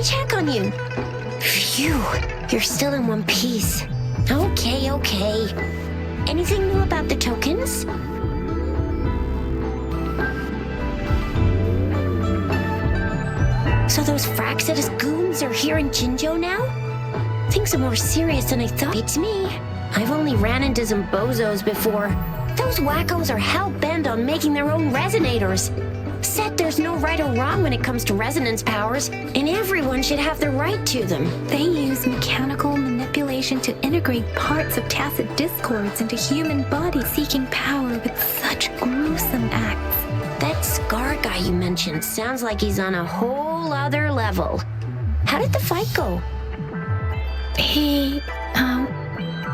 check on you. Phew, you're still in one piece. Okay. Anything new about the tokens? So those Fraxidus goons are here in Jinzhou now? Things are more serious than I thought. Beats me. I've only ran into some bozos before. Those wackos are hell-bent on making their own resonators. Said there's no right or wrong when it comes to resonance powers, and everyone should have the right to them. They use mechanical manipulation to integrate parts of tacit discords into human bodies, seeking power with such gruesome acts. That Scar guy you mentioned sounds like he's on a whole other level. How did the fight go?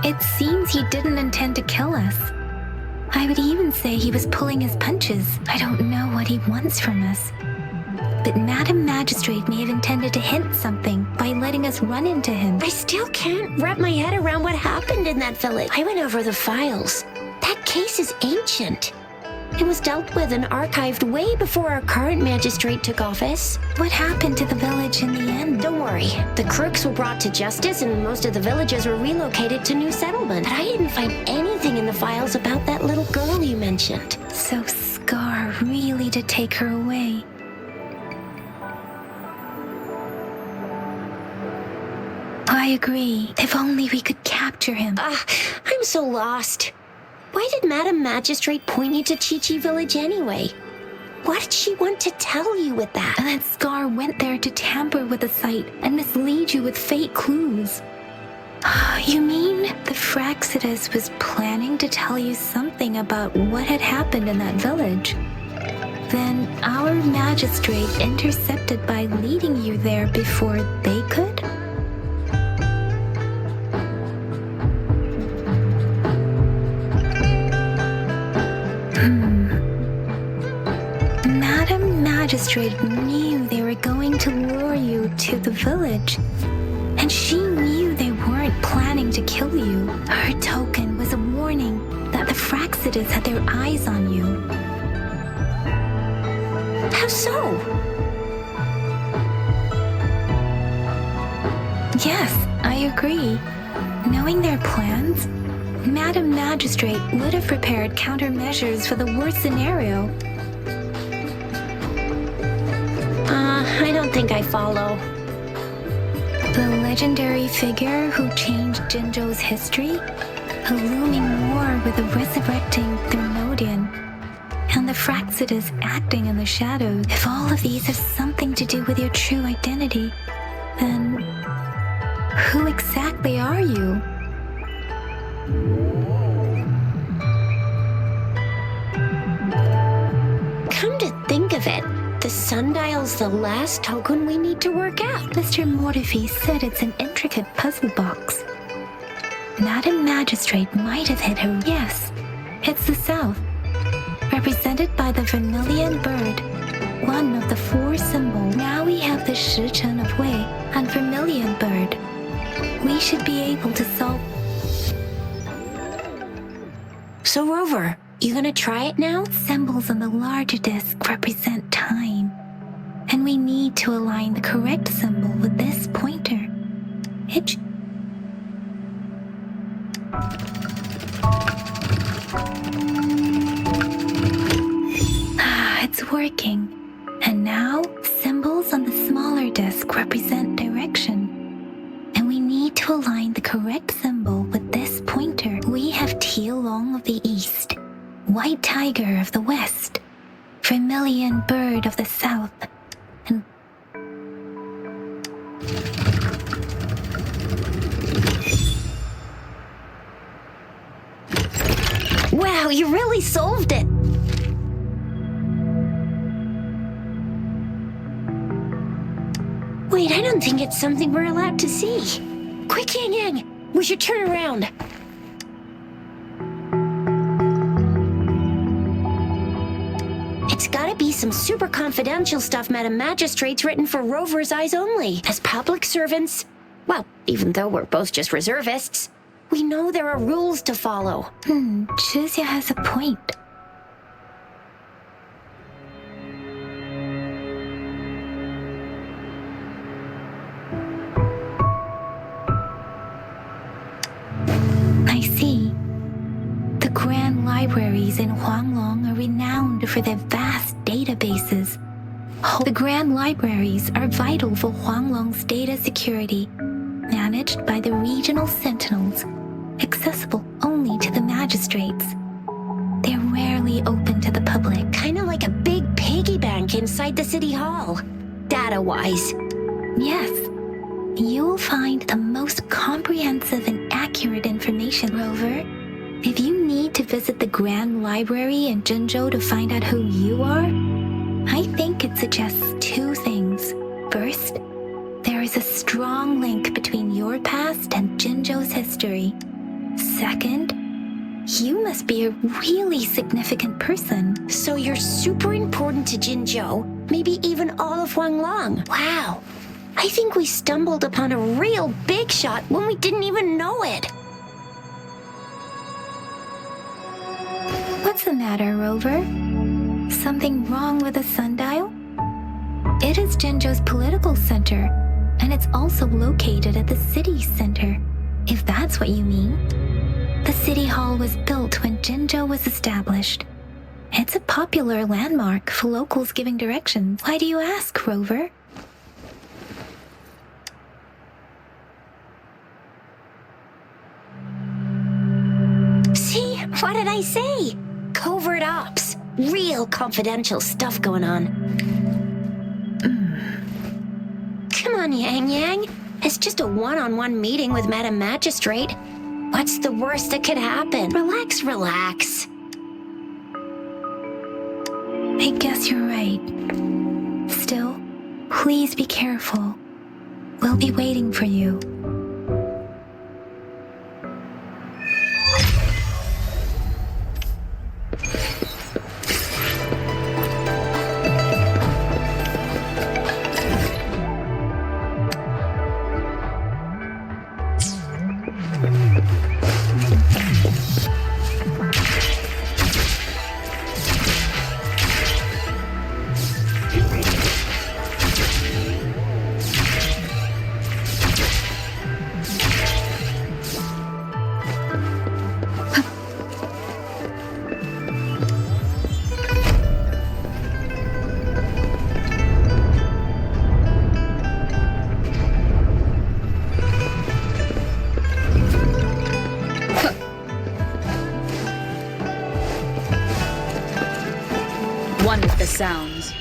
It seems he didn't intend to kill us. I would even say he was pulling his punches. I don't know what he wants from us. But Madam Magistrate may have intended to hint something by letting us run into him. I still can't wrap my head around what happened in that village. I went over the files. That case is ancient. It was dealt with and archived way before our current magistrate took office. What happened to the village in the end? Don't worry. The crooks were brought to justice and most of the villagers were relocated to new settlement. But I didn't find anything in the files about that little girl you mentioned. So Scar really did take her away. I agree. If only we could capture him. I'm so lost. Why did Madam Magistrate point you to Chi-Chi Village anyway? What did she want to tell you with that? And that Scar went there to tamper with the site and mislead you with fake clues. You mean the Fraxidus was planning to tell you something about what had happened in that village? Then our magistrate intercepted by leading you there before they could? Madam Magistrate knew they were going to lure you to the village, and she knew they weren't planning to kill you. Her token was a warning that the Fraxidus had their eyes on you. How so? Yes, I agree. Knowing their plans, Madam Magistrate would have prepared countermeasures for the worst scenario. I don't think I follow. The legendary figure who changed Jinzhou's history? A looming war with the resurrecting Thermodian, and the Fraxidus acting in the shadows. If all of these have something to do with your true identity, then who exactly are you? Come to think of it, the sundial's the last token we need to work out. Mr. Mortefi said it's an intricate puzzle box. Madam Magistrate might have hit her. Yes, it's the south, represented by the vermilion bird, one of the four symbols. Now we have the Shichen of Wei and vermilion bird. We should be able to solve. So Rover, you gonna try it now? Symbols on the larger disc represent time, and we need to align the correct symbol with this pointer. It's working. And now, symbols on the smaller disc represent direction, and we need to align the correct symbol with this pointer. We have Tielong of the east, White Tiger of the west, Vermilion Bird of the south, and... Wow, you really solved it! Wait, I don't think it's something we're allowed to see. Quick, Yang Yang! We should turn around. It's gotta be some super confidential stuff Madam Magistrate's written for Rover's eyes only. As public servants, well, even though we're both just reservists, we know there are rules to follow. Chuzia has a point. libraries in Huanglong are renowned for their vast databases. The Grand Libraries are vital for Huanglong's data security, managed by the regional sentinels, accessible only to the magistrates. They're rarely open to the public. Kinda like a big piggy bank inside the city hall, data-wise. Yes, you'll find the most comprehensive and accurate information, Rover. If you need to visit the Grand Library in Jinzhou to find out who you are, I think it suggests two things. First, there is a strong link between your past and Jinzhou's history. Second, you must be a really significant person. So you're super important to Jinzhou, maybe even all of Huanglong. Wow. I think we stumbled upon a real big shot when we didn't even know it. What's the matter, Rover? Something wrong with the sundial? It is Jinzhou's political center, and it's also located at the city center, if that's what you mean. The city hall was built when Jinzhou was established. It's a popular landmark for locals giving directions. Why do you ask, Rover? See? What did I say? Covert ops. Real confidential stuff going on. Come on, Yang Yang. It's just a one-on-one meeting with Madam Magistrate. What's the worst that could happen? Relax, relax. I guess you're right. Still, please be careful. We'll be waiting for you. One with the sounds.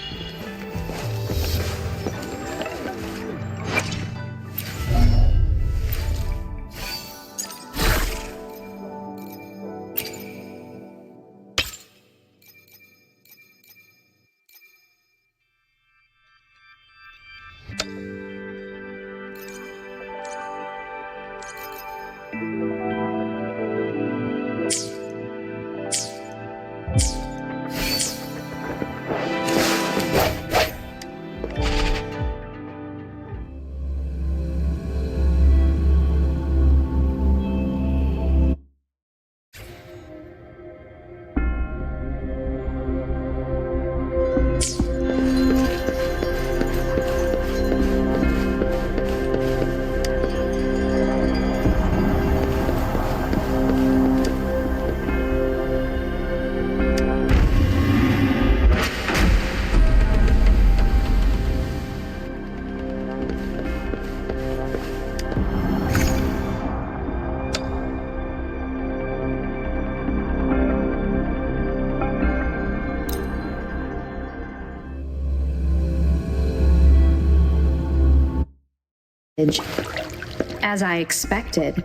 As I expected,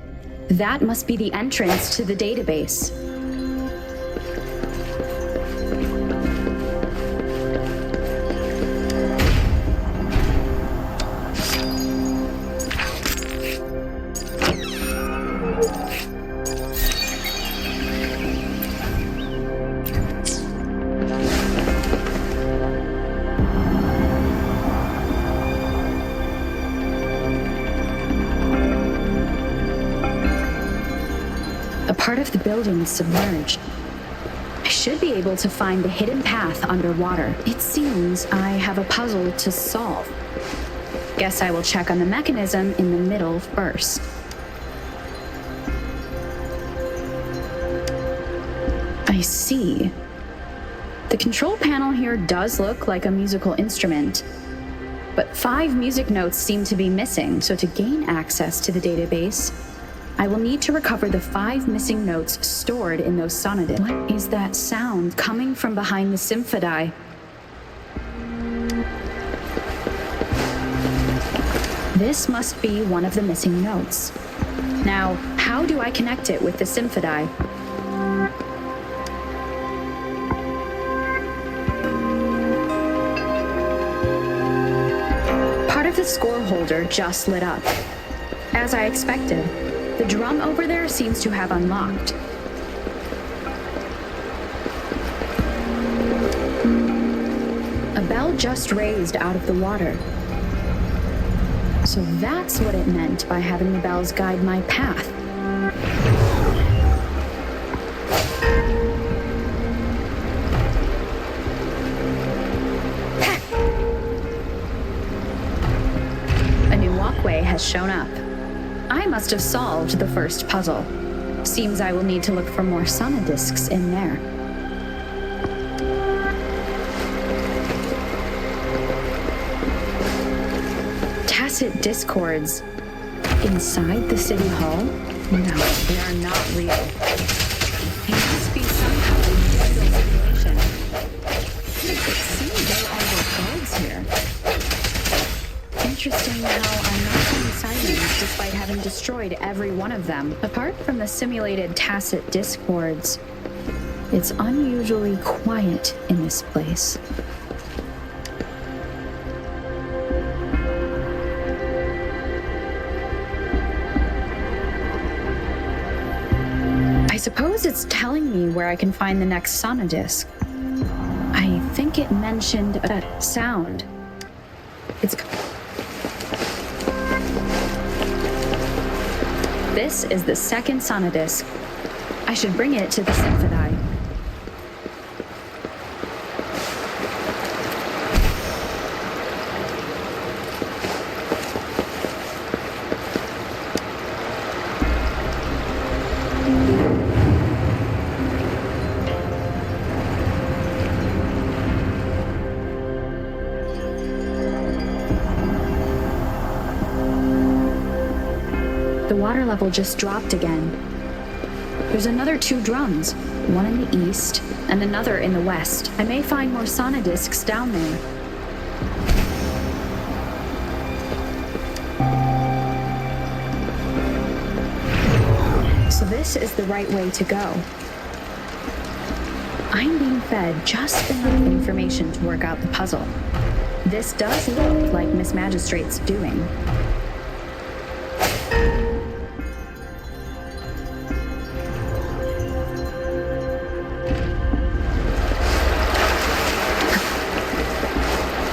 that must be the entrance to the database. A part of the building is submerged. I should be able to find the hidden path underwater. It seems I have a puzzle to solve. Guess I will check on the mechanism in the middle first. I I see. The control panel here does look like a musical instrument, but 5 music notes seem to be missing, so to gain access to the database, I will need to recover the 5 missing notes stored in those sonodiscs. What is that sound coming from behind the symphodi? This must be one of the missing notes. Now, how do I connect it with the symphodi? Part of the score holder just lit up. As I expected, the drum over there seems to have unlocked. A bell just raised out of the water. So that's what it meant by having the bells guide my path. A new walkway has shown up. I must have solved the first puzzle. Seems I will need to look for more sonodiscs in there. Tacit discords inside the city hall? No, they are not real. It must be some kind of digital simulation. It seems there are no guards here. Interesting how I'm not seeing sirens despite having destroyed every one of them. Apart from the simulated tacit discords, it's unusually quiet in this place. I suppose it's telling me where I can find the next sonodisc. I think it mentioned a sound. This is the second sonodisc. I should bring it to the symphodi. The water level just dropped again. There's another 2 drums, one in the east and another in the west. I may find more sonodiscs down there. So this is the right way to go. I'm being fed just enough information to work out the puzzle. This does look like Miss Magistrate's doing.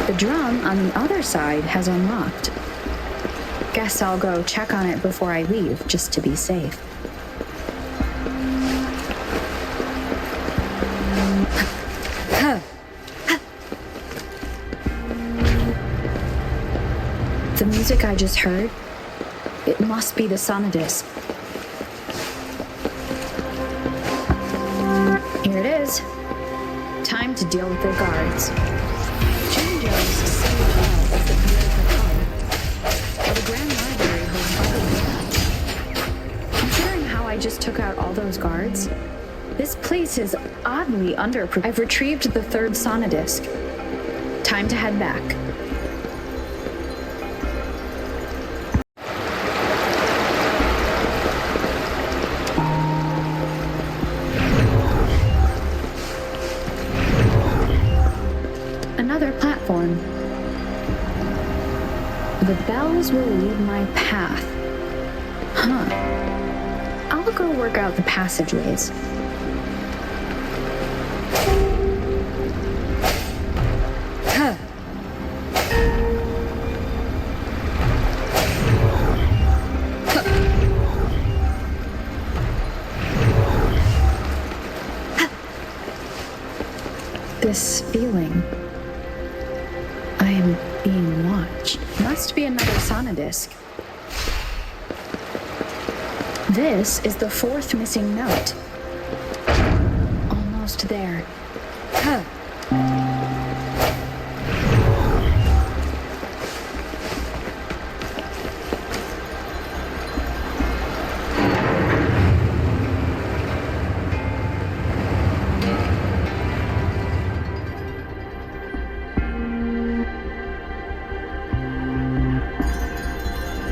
The drum on the other side has unlocked. Guess I'll go check on it before I leave, just to be safe. The music I just heard, it must be the sonodisc. Here it is. Time to deal with the guards. Jinjo's city hall is the political hub, while the Grand Library holds other business. Considering how I just took out all those guards, this place is oddly underprotected. I've retrieved the 3rd sonodisc. Time to head back. Another platform. The bells will lead my path. Huh. I'll go work out the passageways. Huh. This feeling. I am being watched. Must be another sonodisc. This is the 4th missing note.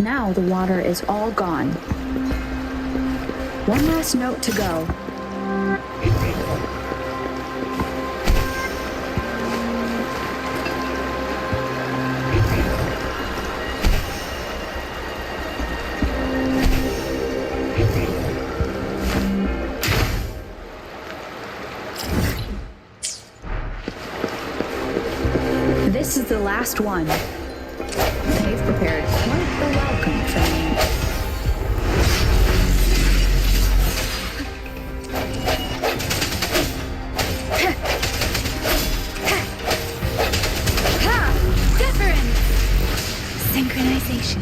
Now the water is all gone. One last note to go. This is the last one. They've prepared quite the welcome for me. Different! Synchronization.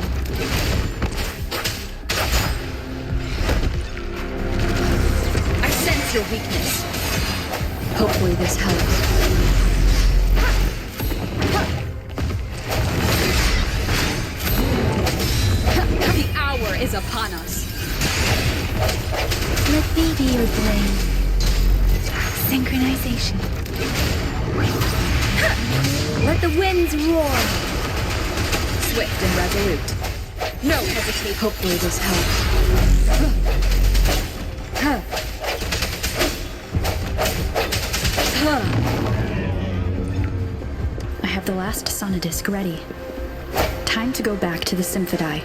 I sense your weakness. Hopefully this helps. The hour is upon us. Let me be your blade. Synchronization. Let the winds roar. Swift and resolute. No hesitation. Hopefully this helps. I have the last sonodisc ready. Time to go back to the Symphodi.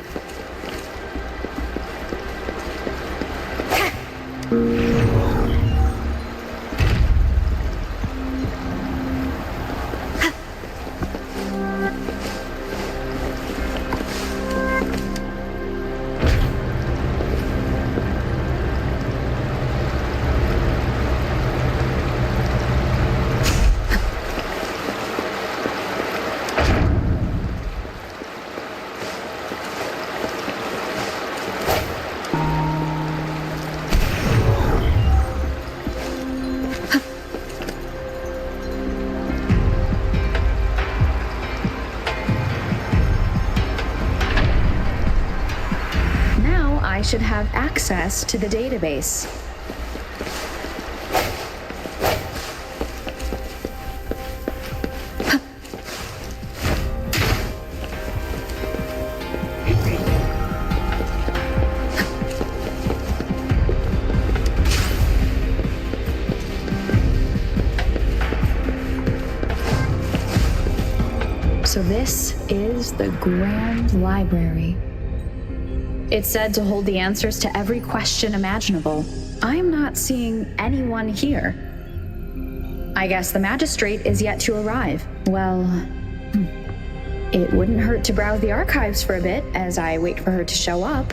I should have access to the database. So this is the Grand Library. It's said to hold the answers to every question imaginable. I'm not seeing anyone here. I guess the magistrate is yet to arrive. Well, it wouldn't hurt to browse the archives for a bit as I wait for her to show up.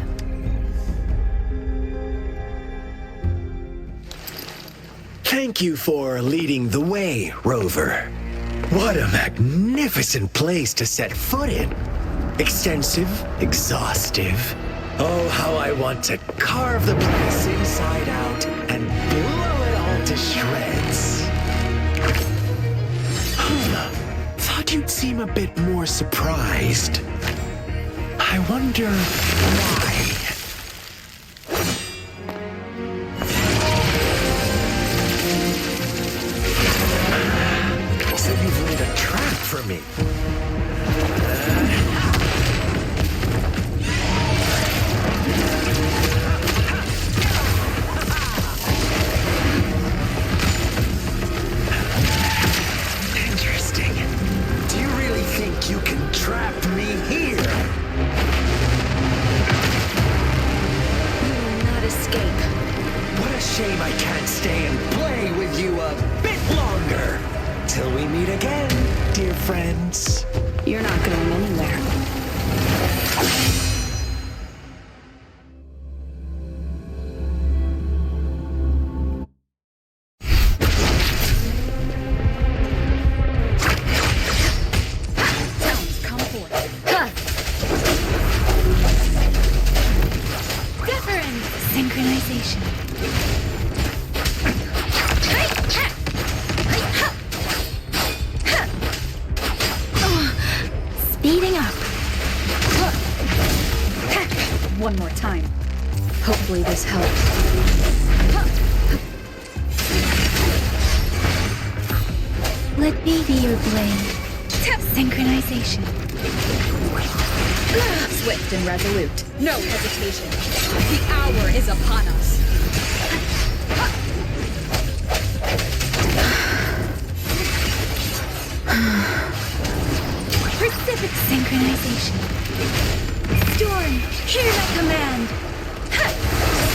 Thank you for leading the way, Rover. What a magnificent place to set foot in. Extensive, exhaustive. Oh, how I want to carve the place inside out and blow it all to shreds. Thought you'd seem a bit more surprised. I wonder why. So you've laid a trap for me. Interesting. Do you really think you can trap me here? You will not escape. What a shame I can't stay and play with you a bit longer. Till we meet again, dear friends. You're not going anywhere. Sounds come forth. Different! Synchronization. Speeding up. One more time. Hopefully this helps. Let me be your blade. Synchronization. Swift and resolute. No hesitation. The hour is upon us. Precipitate synchronization. Storm, hear my command.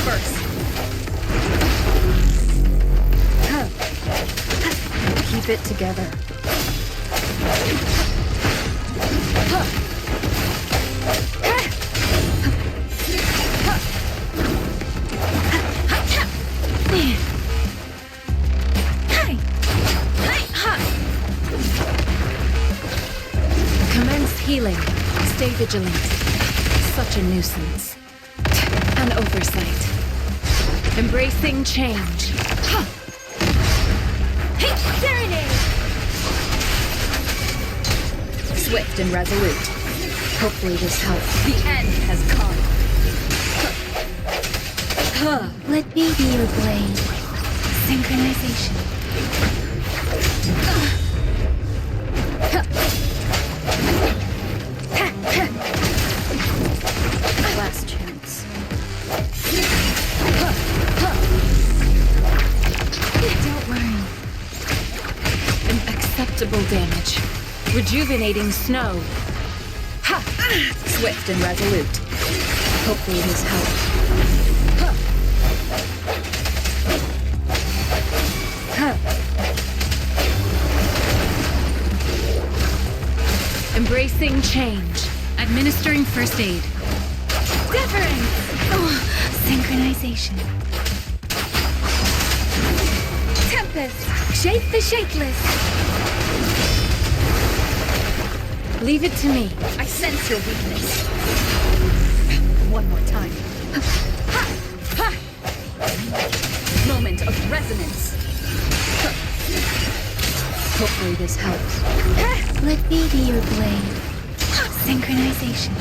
First. Keep it together. Commence healing. Stay vigilant. Such a nuisance. An oversight. Embracing change. Serenade! Swift and resolute. Hopefully this helps. The end has come. Let me be your blade. Synchronization. Last chance. Don't worry. Acceptable damage. Rejuvenating snow. Ha! Swift and resolute. Hopefully this helps. Embracing change. Administering first aid. Wuthering! Oh, synchronization. Tempest! Shape the shapeless! Leave it to me. I sense your weakness. One more time. Moment of resonance. Hopefully this helps. Let me be your blade. Synchronization.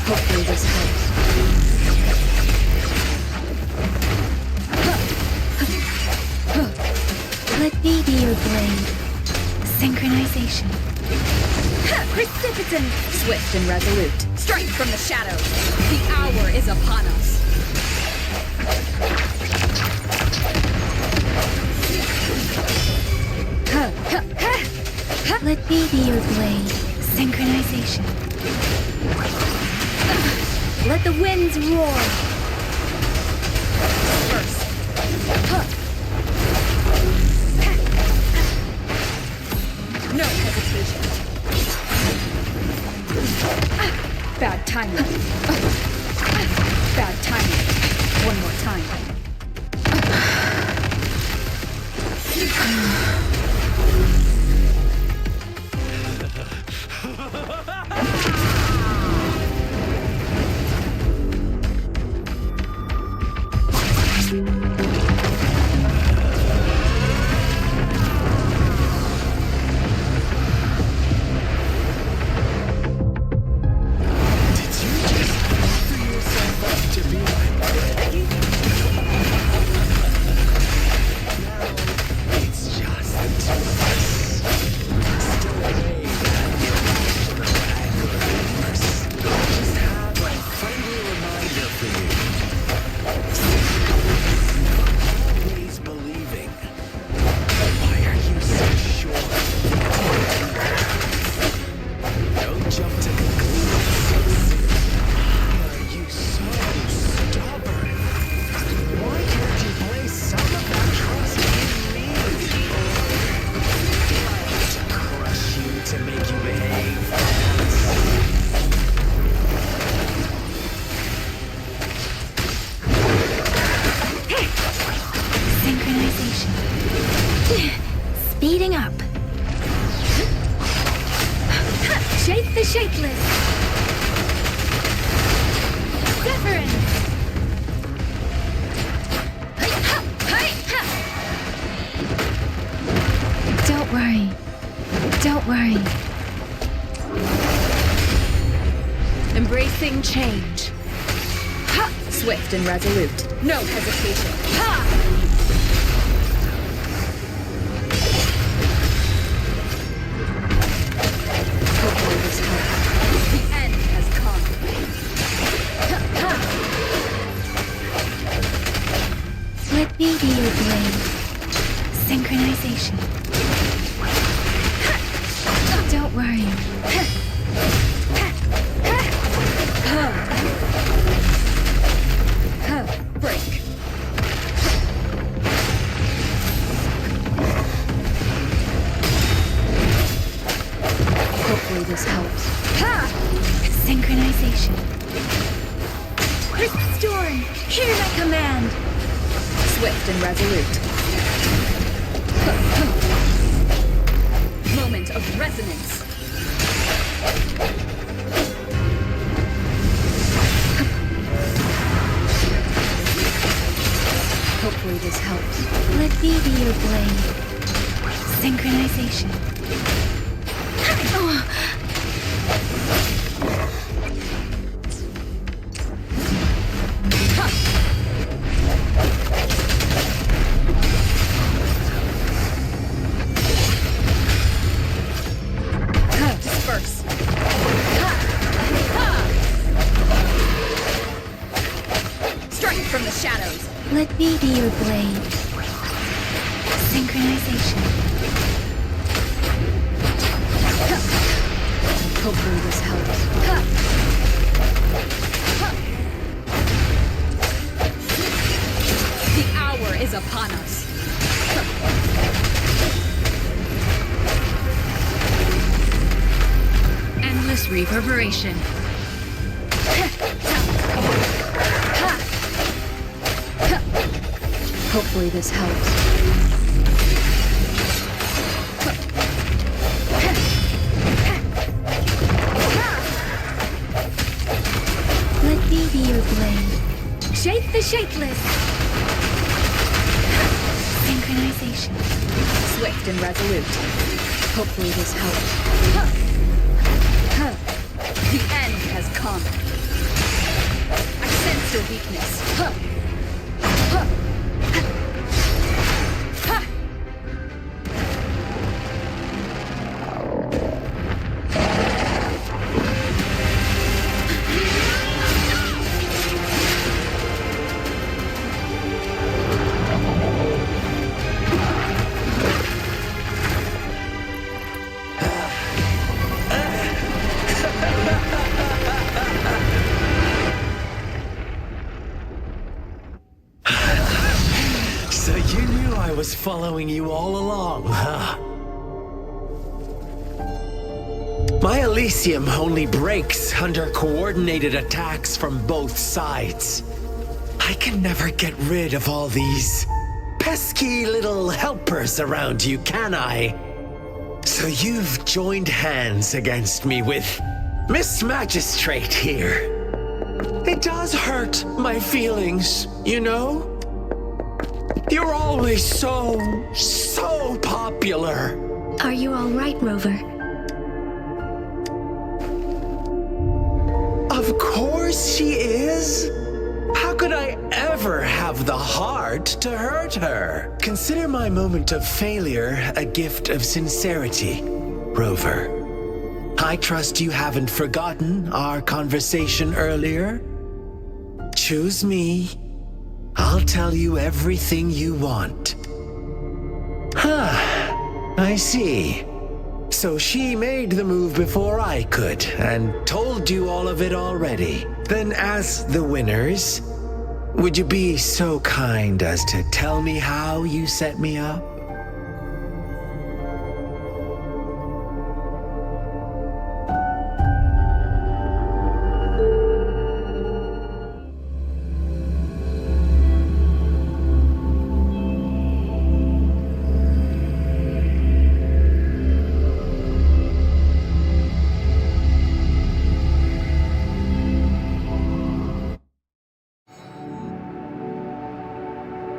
Hopefully this helps. Let me be your blade. Synchronization. Precipitant! Swift and resolute. Strike from the shadows. The hour is upon us. Let me be your blade. Synchronization. Let the winds roar. First. No hesitation. Bad timing. Bad timing. One more time. Speeding up. Shape the shapeless. Wuthering! Don't worry. Don't worry. Embracing change. Ha! Swift and resolute. No hesitation. Ha! Hopefully this helps. The end has come. Ha! Ha! Let me be your blade. Synchronization. Don't worry. Break. Hopefully this helps. Synchronization. Storm, hear my command. Swift and resolute. Moment of resonance. Hopefully this helps. Let me be your blade. Synchronization. Disperse. Strike from the shadows. Let me be your blade. Synchronization. Hopefully this helps. The hour is upon us. Endless reverberation. Hopefully this helps. Let me be your blade. Shape the shapeless. Synchronization. Swift and resolute. Hopefully this helps. The end has come. I sense your weakness. So you knew I was following you all along, huh? My Elysium only breaks under coordinated attacks from both sides. I can never get rid of all these pesky little helpers around you, can I? So you've joined hands against me with Miss Magistrate here. It does hurt my feelings, you know? You're always so popular. Are you all right, Rover? Of course she is. How could I ever have the heart to hurt her? Consider my moment of failure a gift of sincerity, Rover. I trust you haven't forgotten our conversation earlier. Choose me. I'll tell you everything you want. I see. So she made the move before I could, and told you all of it already. Then as the winners, would you be so kind as to tell me how you set me up?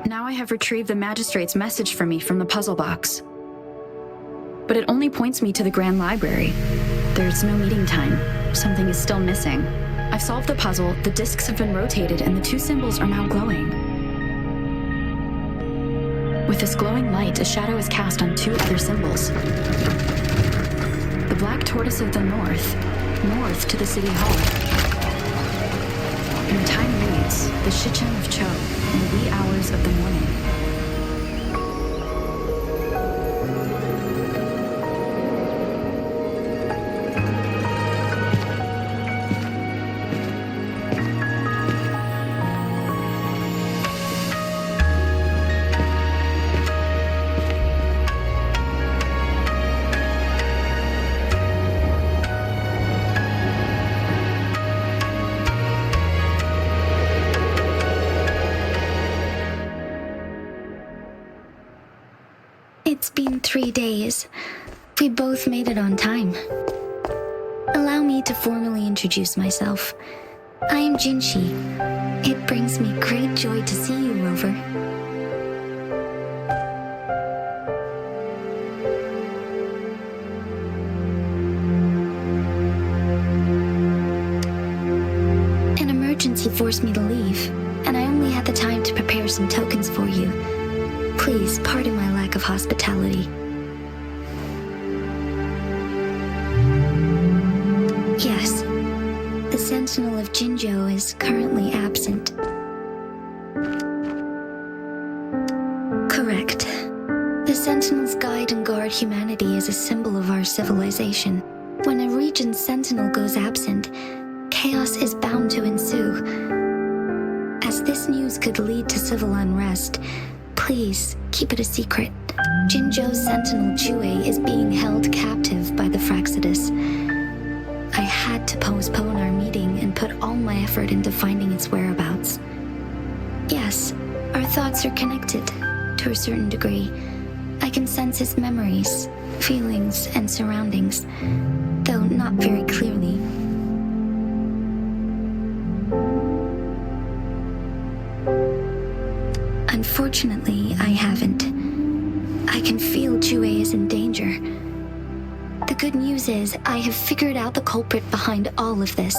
Now I have retrieved the magistrate's message for me from the puzzle box. but it only points me to the Grand Library. There's no meeting time. Something is still missing. I've solved the puzzle, the discs have been rotated, and the two symbols are now glowing. With this glowing light, a shadow is cast on two other symbols. The Black Tortoise of the north to the City Hall. And the time reads, the Shichen of Cho, in the wee hours of the morning. It's been 3 days. We both made it on time. Allow me to formally introduce myself. I am Jinshi. It brings me great joy to see you, Rover. An emergency forced me to leave, and I only had the time to prepare some tokens for you. Please pardon my lack of hospitality. Yes, the Sentinel of Jinzhou is currently absent. Correct. The Sentinels guide and guard humanity as a symbol of our civilization. When a region's Sentinel goes absent, chaos is bound to ensue. As this news could lead to civil unrest, please keep it a secret. Jinzhou's Sentinel Jue is being held captive by the Fraxidus. I had to postpone our meeting and put all my effort into finding its whereabouts. Yes, our thoughts are connected, to a certain degree. I can sense his memories, feelings, and surroundings, though not very clearly. Unfortunately, I haven't. I can feel Jue is in danger. The good news is I have figured out the culprit behind all of this.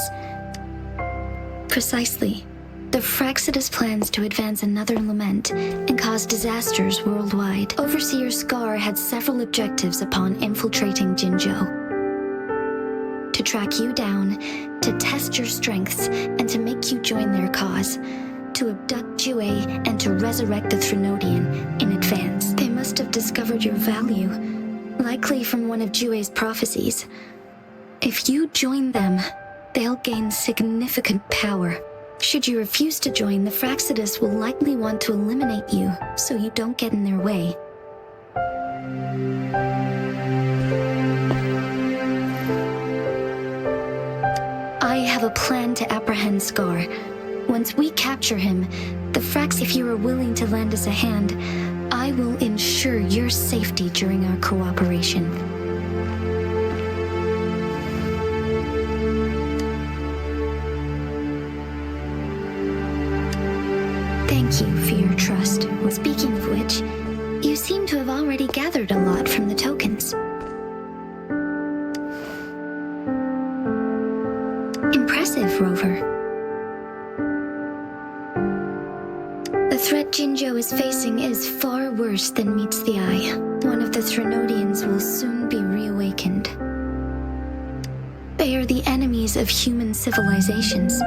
Precisely. The Fraxidus plans to advance another lament and cause disasters worldwide. Overseer Scar had several objectives upon infiltrating Jinzhou. To track you down, to test your strengths, and to make you join their cause. To abduct Jue and to resurrect the Threnodian in advance. They must have discovered your value, likely from one of Jue's prophecies. If you join them, they'll gain significant power. Should you refuse to join, the Fraxidus will likely want to eliminate you, so you don't get in their way. I have a plan to apprehend Scar. Once we capture him, the Frax, if you are willing to lend us a hand, I will ensure your safety during our cooperation. Thank you for your trust. Speaking of which, you seem to have already gathered a lot from the tokens. Impressive, Rover. The threat Jinzhou is facing is far worse than meets the eye. One of the Threnodians will soon be reawakened. They are the enemies of human civilizations,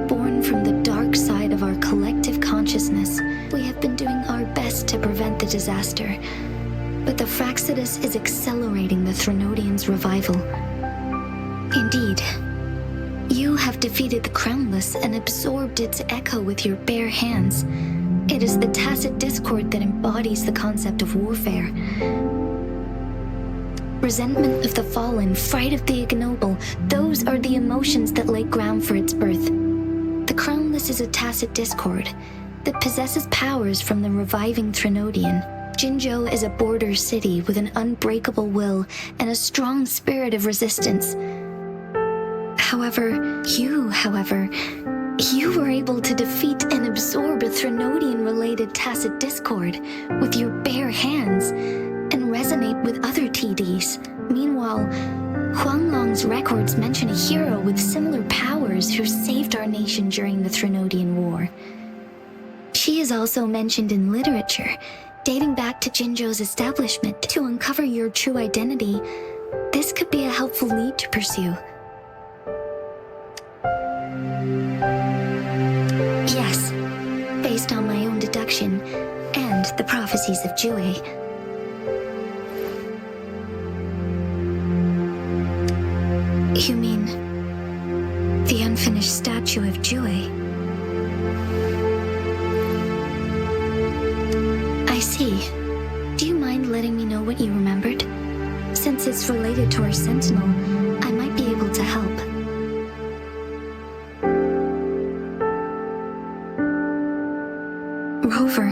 born from the dark side of our collective consciousness. We have been doing our best to prevent the disaster, but the Fraxidus is accelerating the Threnodians' revival. Indeed, you have defeated the Crownless and absorbed its echo with your bare hands. It is the tacit discord that embodies the concept of warfare. Resentment of the fallen, fright of the ignoble, those are the emotions that lay ground for its birth. The Crownless is a tacit discord that possesses powers from the reviving Threnodian. Jinzhou is a border city with an unbreakable will and a strong spirit of resistance. However, you were able to defeat and absorb a Threnodian-related tacit discord with your bare hands and resonate with other TDs. Wuthering's records mention a hero with similar powers who saved our nation during the Threnodian War. She is also mentioned in literature, dating back to Jinzhou's establishment. To uncover your true identity, this could be a helpful lead to pursue. Yes, based on my own deduction and the prophecies of Jue. You mean the unfinished statue of Jue? I see. Do you mind letting me know what you remembered? Since it's related to our sentinel, I might be able to help. Rover,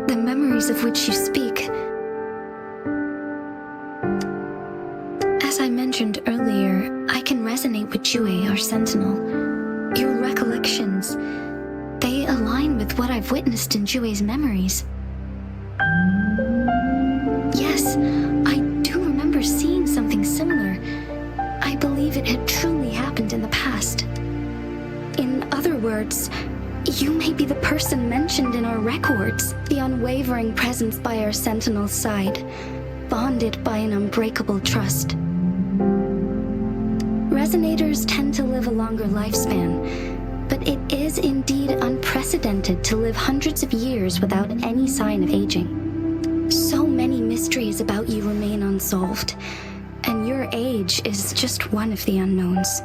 the memories of which you speak. As I mentioned earlier, I can resonate with Jue, our sentinel. Your recollections, they align with what I've witnessed in Jue's memories. Yes, I do remember seeing something similar. I believe it had truly happened in the past. In other words, you may be the person mentioned in our records, the unwavering presence by our sentinel's side, bonded by an unbreakable trust. Resonators tend to live a longer lifespan, but it is indeed unprecedented to live hundreds of years without any sign of aging. So many mysteries about you remain unsolved, and your age is just one of the unknowns.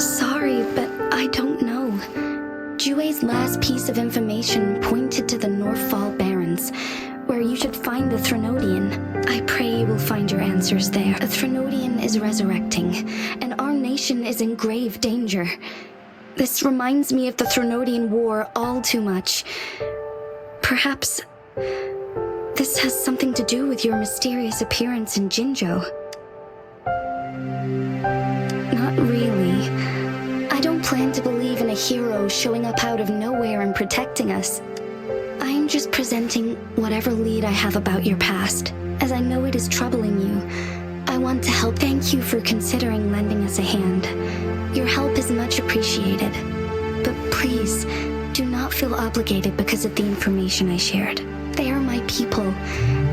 Sorry, but I don't know. Jue's last piece of information pointed to the Northfall Barrens, where you should find the Threnodian. I pray you will find your answers there. A Threnodian is resurrecting, and our nation is in grave danger. This reminds me of the Threnodian War all too much. Perhaps this has something to do with your mysterious appearance in Jinzhou. Not really. I don't plan to believe in a hero showing up out of nowhere and protecting us. I'm just presenting whatever lead I have about your past, as I know it is troubling you. I want to help. Thank you for considering lending us a hand. Your help is much appreciated. But please, do not feel obligated because of the information I shared. They are my people,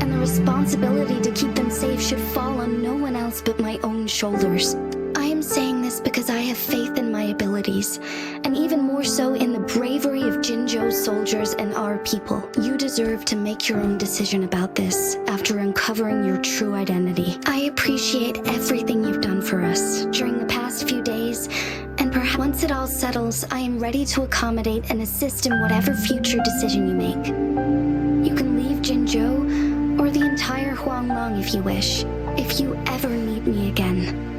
and the responsibility to keep them safe should fall on no one else but my own shoulders. I am saying this because I have faith in my abilities, and even more so in the bravery of Jinzhou's soldiers and our people. You deserve to make your own decision about this after uncovering your true identity. I appreciate everything you've done for us during the past few days, and perhaps once it all settles, I am ready to accommodate and assist in whatever future decision you make. You can leave Jinzhou or the entire Huanglong if you wish. If you ever need me again,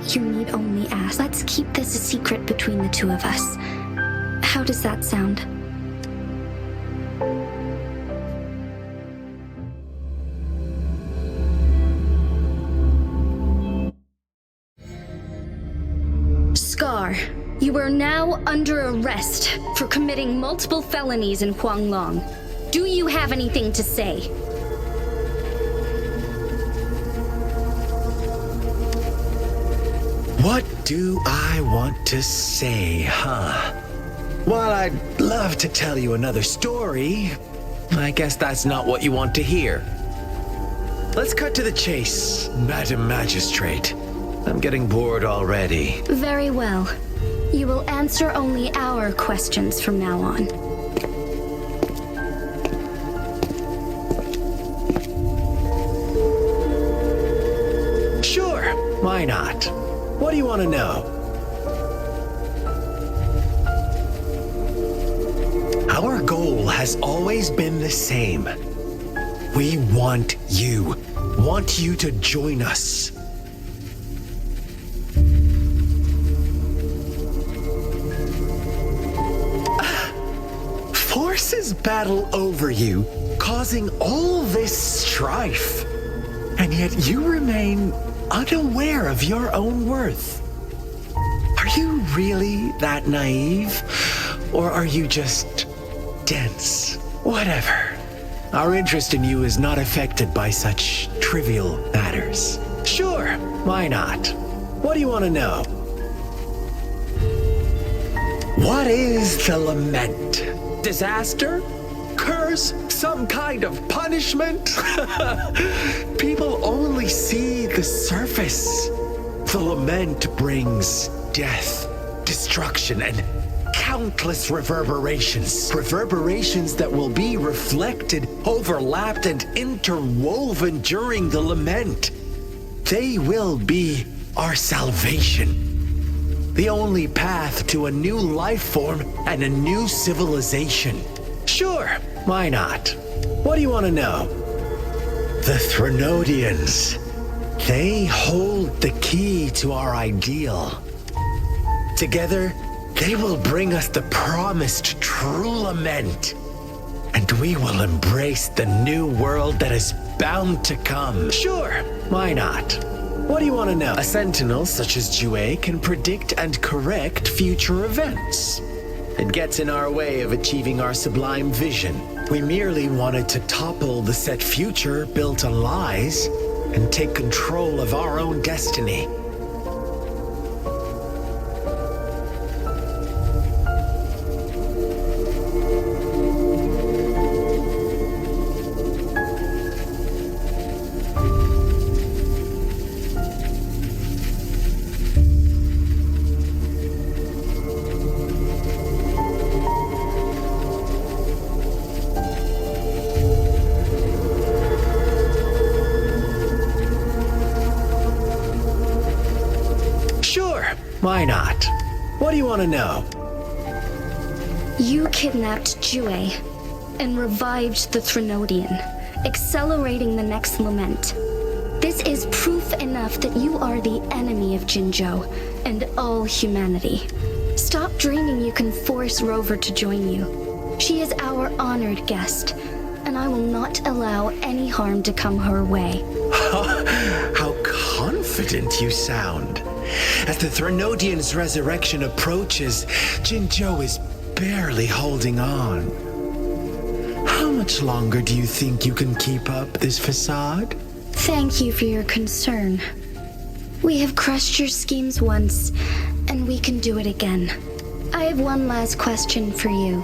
you need only ask. Let's keep this a secret between the two of us. How does that sound? Scar, you are now under arrest for committing multiple felonies in Huanglong. Do you have anything to say? What do I want to say, huh? While I'd love to tell you another story, I guess that's not what you want to hear. Let's cut to the chase, Madam Magistrate. I'm getting bored already. Very well. You will answer only our questions from now on. Sure, why not? What do you want to know? Our goal has always been the same. We want you to join us. Forces battle over you, causing all this strife. And yet you remain unaware of your own worth. Are you really that naive? Or are you just dense? Whatever. Our interest in you is not affected by such trivial matters. Sure, why not? What do you want to know? What is the lament? Disaster? Curse? Some kind of punishment? People only see the surface. The lament brings death, destruction, and countless reverberations. Reverberations that will be reflected, overlapped, and interwoven during the lament. They will be our salvation. The only path to a new life form and a new civilization. Sure, why not? What do you want to know? The Threnodians. They hold the key to our ideal. Together, they will bring us the promised true lament. And we will embrace the new world that is bound to come. Sure, why not? What do you want to know? A sentinel such as Jue can predict and correct future events. It gets in our way of achieving our sublime vision. We merely wanted to topple the set future built on lies and take control of our own destiny. Why not? What do you want to know? You kidnapped Jue and revived the Threnodian, accelerating the next lament. This is proof enough that you are the enemy of Jinzhou and all humanity. Stop dreaming you can force Rover to join you. She is our honored guest, and I will not allow any harm to come her way. How confident you sound. As the Threnodian's resurrection approaches, Jinzhou is barely holding on. How much longer do you think you can keep up this facade? Thank you for your concern. We have crushed your schemes once, and we can do it again. I have one last question for you.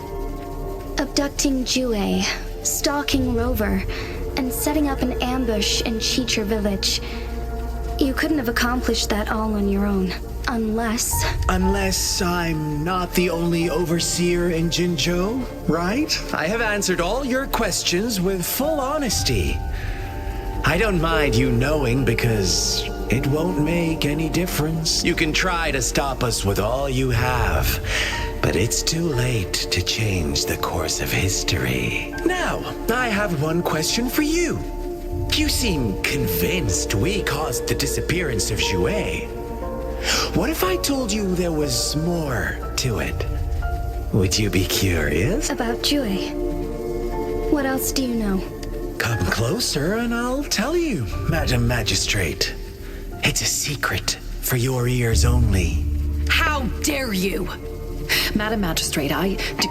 Abducting Jue, stalking Rover, and setting up an ambush in Chicher village. You couldn't have accomplished that all on your own, unless... Unless I'm not the only overseer in Jinzhou, right? I have answered all your questions with full honesty. I don't mind you knowing because it won't make any difference. You can try to stop us with all you have, but it's too late to change the course of history. Now, I have one question for you. You seem convinced we caused the disappearance of Jue. What if I told you there was more to it? Would you be curious? About Jue. What else do you know? Come closer and I'll tell you, Madam Magistrate. It's a secret for your ears only. How dare you! Madam Magistrate, I do...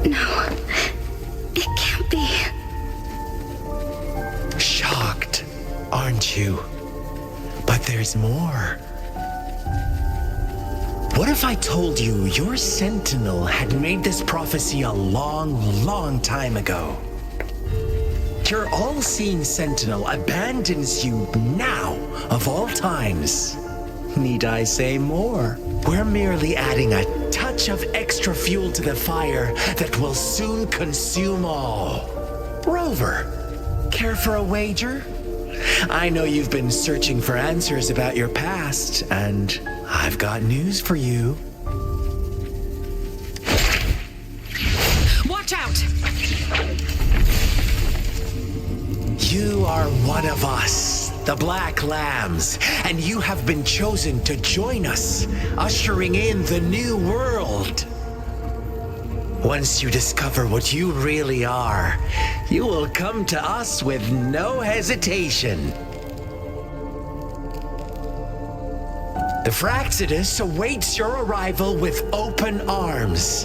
No, it can't be. Shocked, aren't you? But there's more. What if I told you your sentinel had made this prophecy a long, long time ago? Your all-seeing sentinel abandons you now, of all times. Need I say more? We're merely adding a touch of extra fuel to the fire that will soon consume all. Rover, care for a wager? I know you've been searching for answers about your past, and I've got news for you. Watch out! You are one of us, the Black Lambs, and you have been chosen to join us, ushering in the new world. Once you discover what you really are, you will come to us with no hesitation. The Fraxidus awaits your arrival with open arms.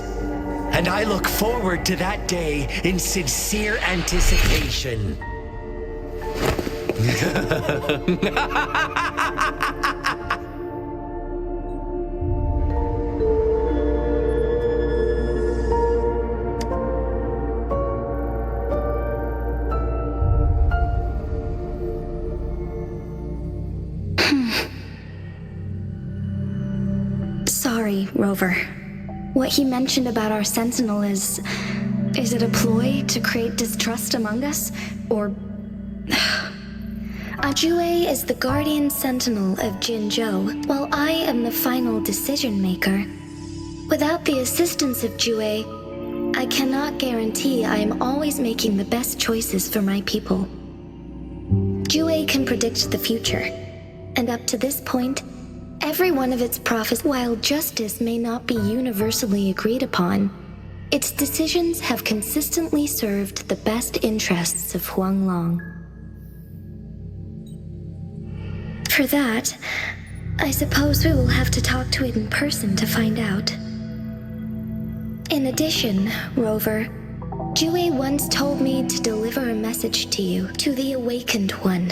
And I look forward to that day in sincere anticipation. Sorry, Rover. What he mentioned about our sentinel is it a ploy to create distrust among us? Or... Ajue is the guardian sentinel of Jinzhou, while I am the final decision maker. Without the assistance of Jue, I cannot guarantee I am always making the best choices for my people. Jue can predict the future, and up to this point, every one of its prophets, while justice may not be universally agreed upon, its decisions have consistently served the best interests of Huanglong. For that, I suppose we will have to talk to it in person to find out. In addition, Rover, Jue once told me to deliver a message to you, to the Awakened One.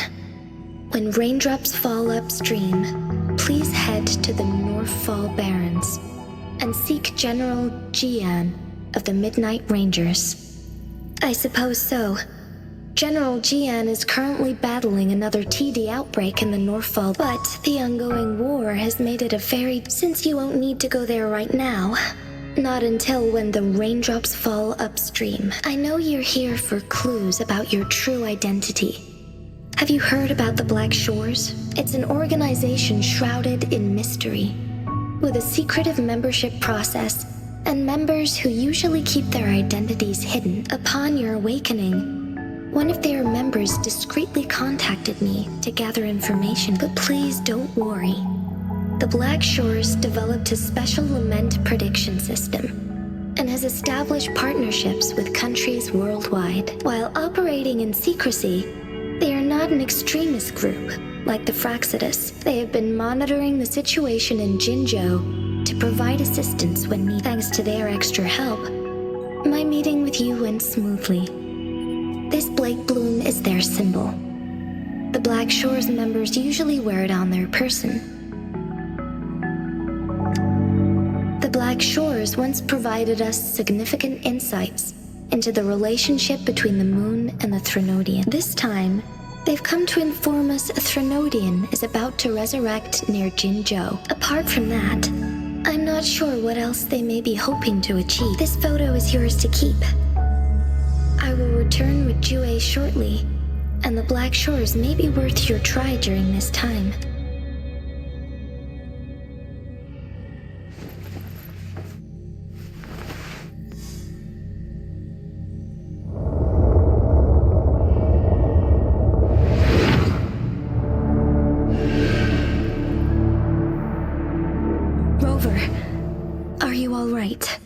When raindrops fall upstream, please head to the Northfall Barrens and seek General Jian of the Midnight Rangers. I suppose so. General Jian is currently battling another TD outbreak in the Northfall, but the ongoing war has made it a very... Since you won't need to go there right now, not until when the raindrops fall upstream. I know you're here for clues about your true identity. Have you heard about the Black Shores? It's an organization shrouded in mystery, with a secretive membership process, and members who usually keep their identities hidden. Upon your awakening, one of their members discreetly contacted me to gather information, but please don't worry. The Black Shores developed a special lament prediction system and has established partnerships with countries worldwide. While operating in secrecy, they are not an extremist group like the Fraxidus. They have been monitoring the situation in Jinzhou to provide assistance when needed. Thanks to their extra help, my meeting with you went smoothly. This Blake Bloom is their symbol. The Black Shores members usually wear it on their person. The Black Shores once provided us significant insights into the relationship between the moon and the Threnodian. This time, they've come to inform us a Threnodian is about to resurrect near Jinzhou. Apart from that, I'm not sure what else they may be hoping to achieve. This photo is yours to keep. I will return with Jue shortly, and the Black Shores may be worth your try during this time. Rover, are you all right?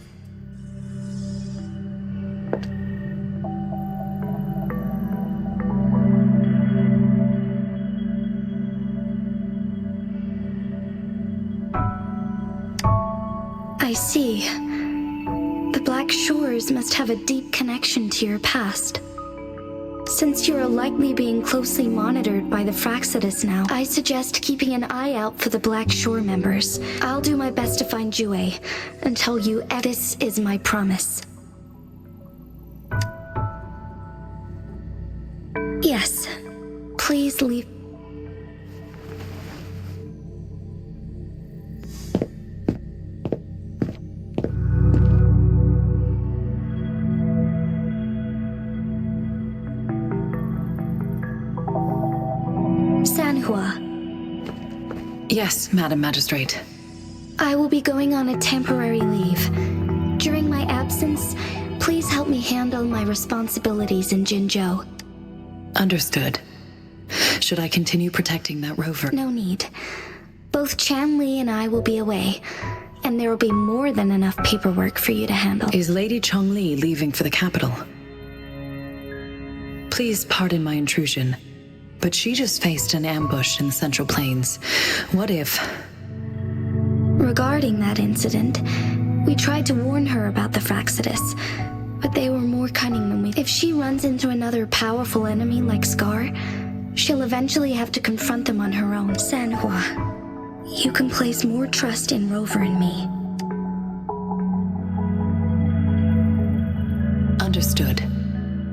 I see. The Black Shores must have a deep connection to your past. Since you are likely being closely monitored by the Fraxidus now, I suggest keeping an eye out for the Black Shore members. I'll do my best to find Jue and tell you this is my promise. Yes, please leave. Sanhua. Yes, Madam Magistrate. I will be going on a temporary leave. During my absence, please help me handle my responsibilities in Jinzhou. Understood. Should I continue protecting that rover? No need. Both Chan Li and I will be away. and there will be more than enough paperwork for you to handle. Is Lady Chongli leaving for the capital? Please pardon my intrusion, but she just faced an ambush in the Central Plains. What if... Regarding that incident, we tried to warn her about the Fraxidus, but they were more cunning than we. If she runs into another powerful enemy like Scar, she'll eventually have to confront them on her own. Sanhua, you can place more trust in Rover and me. Understood.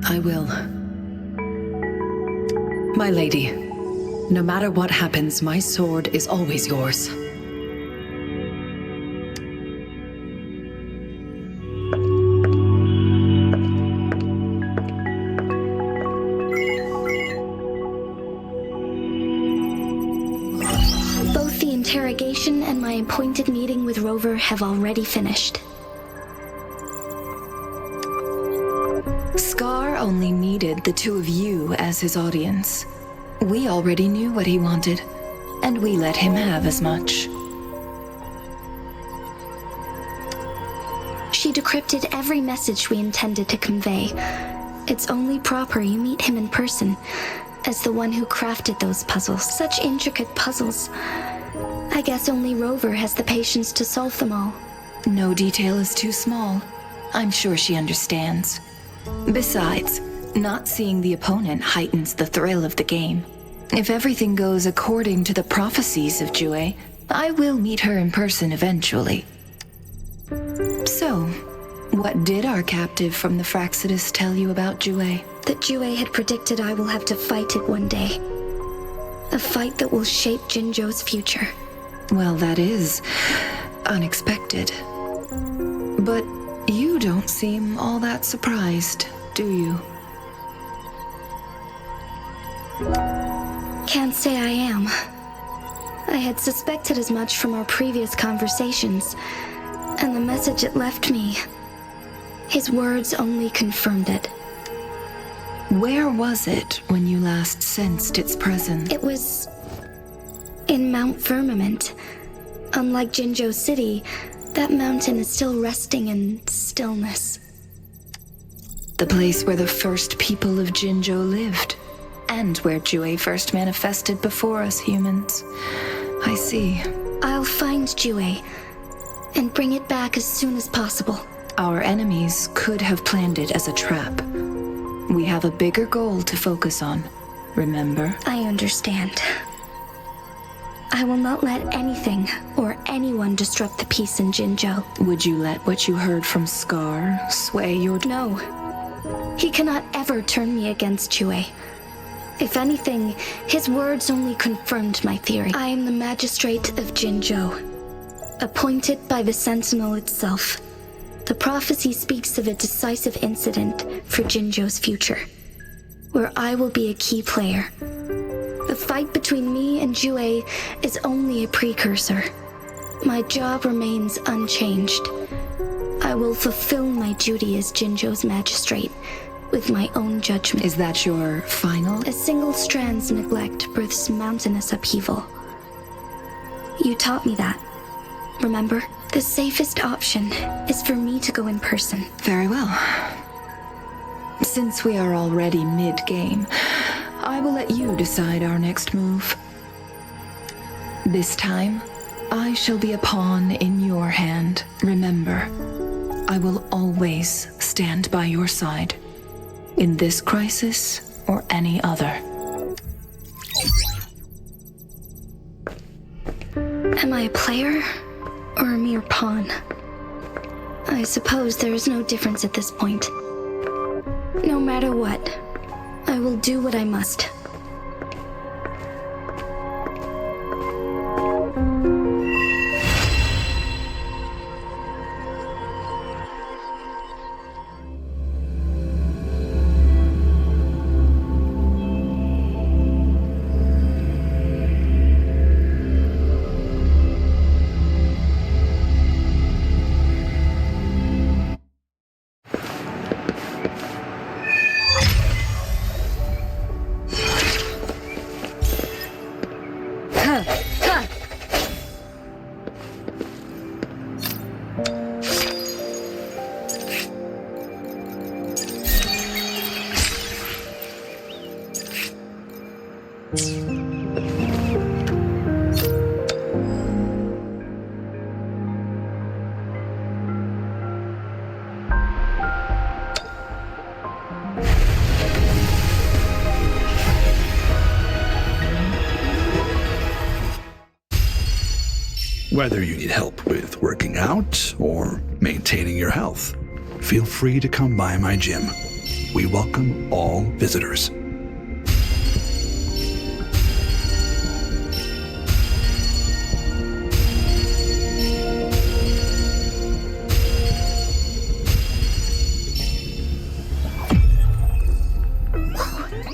I will. My lady, no matter what happens, my sword is always yours. Both the interrogation and my appointed meeting with Rover have already finished. Scar only needed the two of you as his audience. We already knew what he wanted, and we let him have as much. She decrypted every message we intended to convey. It's only proper you meet him in person, as the one who crafted those puzzles. Such intricate puzzles. I guess only Rover has the patience to solve them all. No detail is too small. I'm sure she understands. Besides, not seeing the opponent heightens the thrill of the game. If everything goes according to the prophecies of Jue, I will meet her in person eventually. So, what did our captive from the Fraxidus tell you about Jue? That Jue had predicted I will have to fight it one day. A fight that will shape Jinzhou's future. Well, that is unexpected. But you don't seem all that surprised, do you? Can't say I am. I had suspected as much from our previous conversations, and the message it left me, his words only confirmed it. Where was it when you last sensed its presence? It was in Mount Firmament. Unlike Jinzhou City, that mountain is still resting in stillness. The place where the first people of Jinzhou lived, and where Jue first manifested before us humans. I see. I'll find Jue and bring it back as soon as possible. Our enemies could have planned it as a trap. We have a bigger goal to focus on, remember? I understand. I will not let anything or anyone disrupt the peace in Jinzhou. Would you let what you heard from Scar sway your... No. He cannot ever turn me against Jue. If anything, his words only confirmed my theory. I am the magistrate of Jinzhou, appointed by the Sentinel itself. The prophecy speaks of a decisive incident for Jinzhou's future, where I will be a key player. The fight between me and Jue is only a precursor. My job remains unchanged. I will fulfill my duty as Jinzhou's magistrate with my own judgment. Is that your final? A single strand's neglect births mountainous upheaval. You taught me that. Remember? The safest option is for me to go in person. Very well. Since we are already mid-game, I will let you decide our next move. This time, I shall be a pawn in your hand. Remember, I will always stand by your side. In this crisis or any other. Am I a player or a mere pawn? I suppose there is no difference at this point. No matter what, I will do what I must. Whether you need help with working out or maintaining your health, feel free to come by my gym. We welcome all visitors.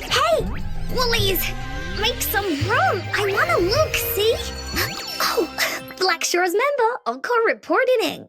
Hey! Woolies! Make some room! I wanna look, see? Oh, Black Shore's member, Encore reporting in.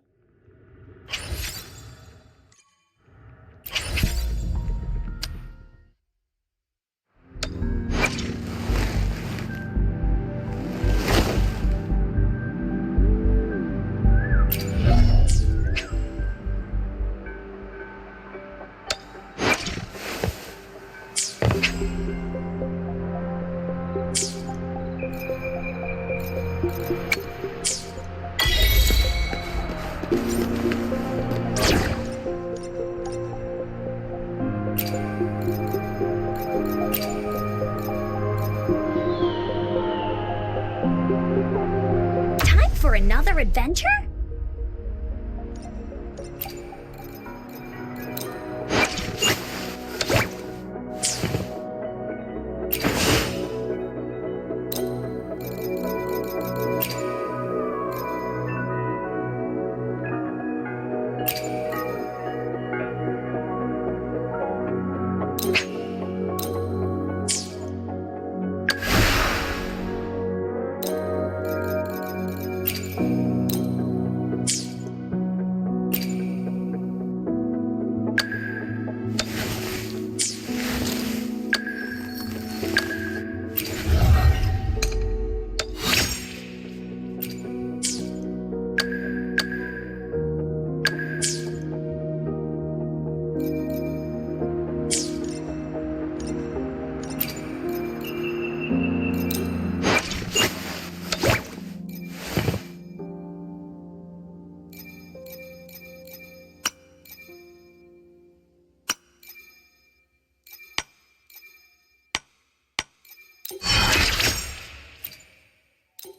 Time for another adventure?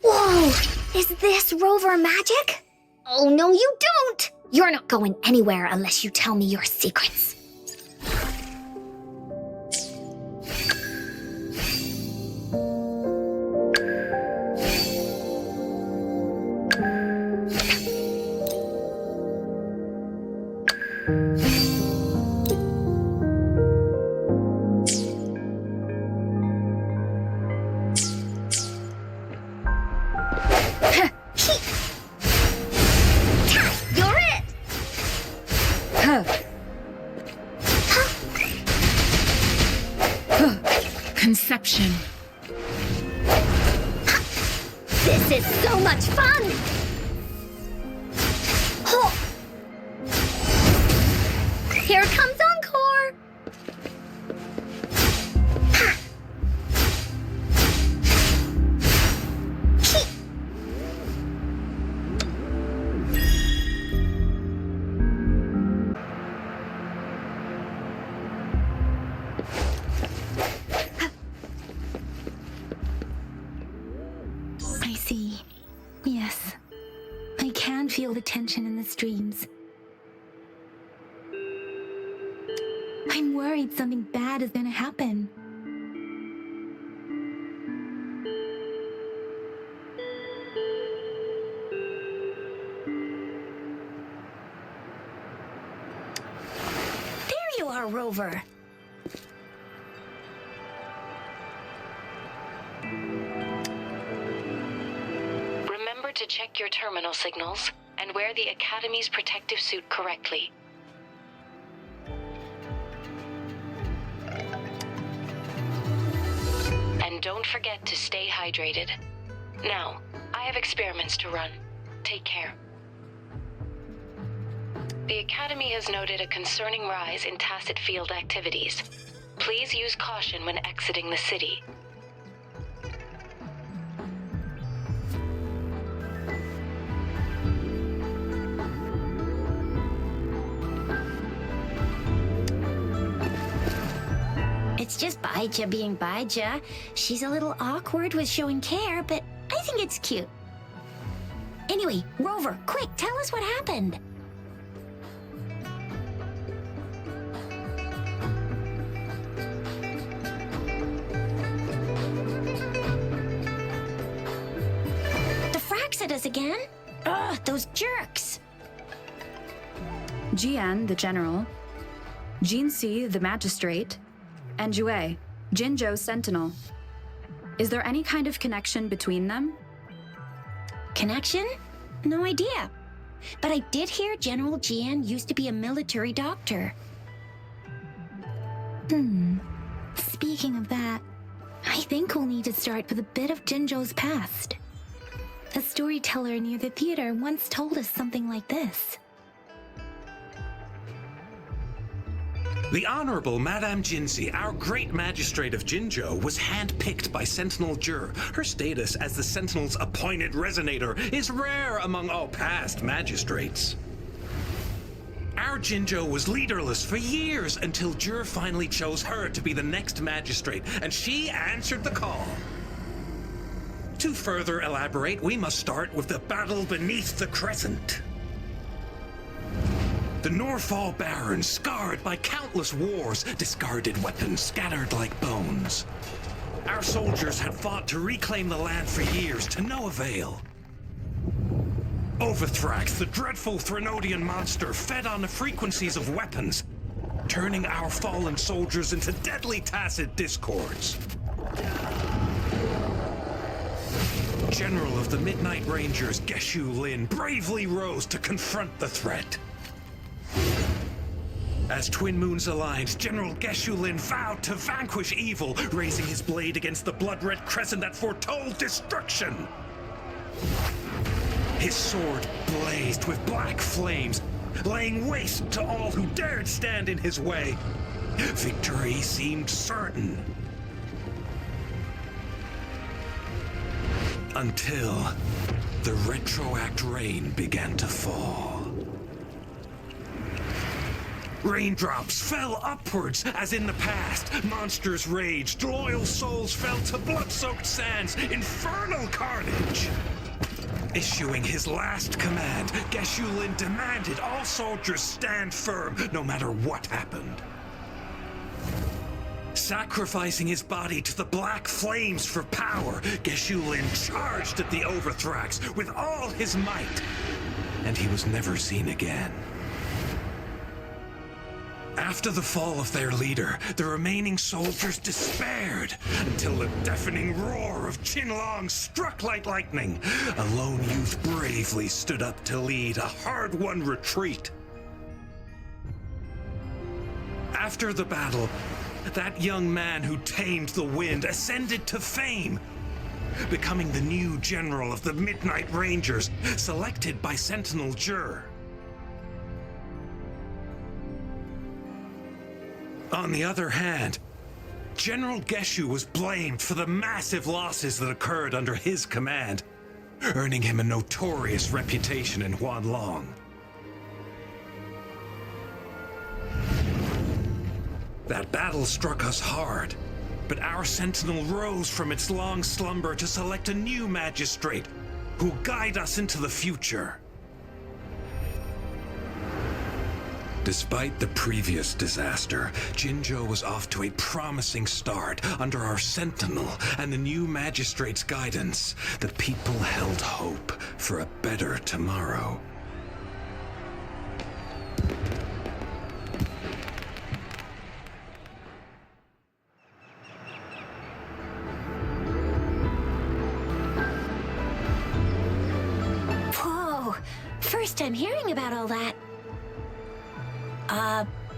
Whoa! Is this rover magic? Oh, no, you don't! You're not going anywhere unless you tell me your secrets. You're it! Conception. This is so much fun! Oh. Here comes Encore! I see. Yes. I can feel the tension in the streams. I'm worried something bad is gonna happen. There you are, Rover. Remember to check your terminal signals and wear the Academy's protective suit correctly. And don't forget to stay hydrated. Now, I have experiments to run. Take care. The Academy has noted a concerning rise in tacit field activities. Please use caution when exiting the city. it's just Baija being Baija. She's a little awkward with showing care, but I think it's cute. Anyway, Rover, quick, tell us what happened. The fracks at us again? Ugh, those jerks. Jian, the general, Jinxi, the magistrate, and Jue, Jinzhou's sentinel. Is there any kind of connection between them? Connection? No idea. But I did hear General Jian used to be a military doctor. Speaking of that, I think we'll need to start with a bit of Jinzhou's past. A storyteller near the theater once told us something like this. The Honorable Madame Jinxi, our great magistrate of Jinzhou, was handpicked by Sentinel Jur. Her status as the Sentinel's appointed resonator is rare among all past magistrates. Our Jinzhou was leaderless for years until Jur finally chose her to be the next magistrate, and she answered the call. To further elaborate, we must start with the battle beneath the crescent. The Norfall Barons, scarred by countless wars, discarded weapons scattered like bones. Our soldiers had fought to reclaim the land for years, to no avail. Overthrax, the dreadful Threnodian monster, fed on the frequencies of weapons, turning our fallen soldiers into deadly tacit discords. General of the Midnight Rangers, Geshu Lin, bravely rose to confront the threat. As Twin Moons aligned, General Geshu Lin vowed to vanquish evil, raising his blade against the blood-red crescent that foretold destruction. His sword blazed with black flames, laying waste to all who dared stand in his way. Victory seemed certain. Until the retroact rain began to fall. Raindrops fell upwards as in the past. Monsters raged, loyal souls fell to blood-soaked sands, infernal carnage. Issuing his last command, Geshu Lin demanded all soldiers stand firm no matter what happened. Sacrificing his body to the black flames for power, Geshu Lin charged at the Overthrax with all his might, and he was never seen again. After the fall of their leader, the remaining soldiers despaired until the deafening roar of Qinlong struck like lightning. A lone youth bravely stood up to lead a hard-won retreat. After the battle, that young man who tamed the wind ascended to fame, becoming the new general of the Midnight Rangers, selected by Sentinel Jur. On the other hand, General Geshu was blamed for the massive losses that occurred under his command, earning him a notorious reputation in Huanlong. That battle struck us hard, but our sentinel rose from its long slumber to select a new magistrate who'll guide us into the future. Despite the previous disaster, Jinzhou was off to a promising start under our sentinel and the new magistrate's guidance. The people held hope for a better tomorrow. Whoa! First time hearing about all that.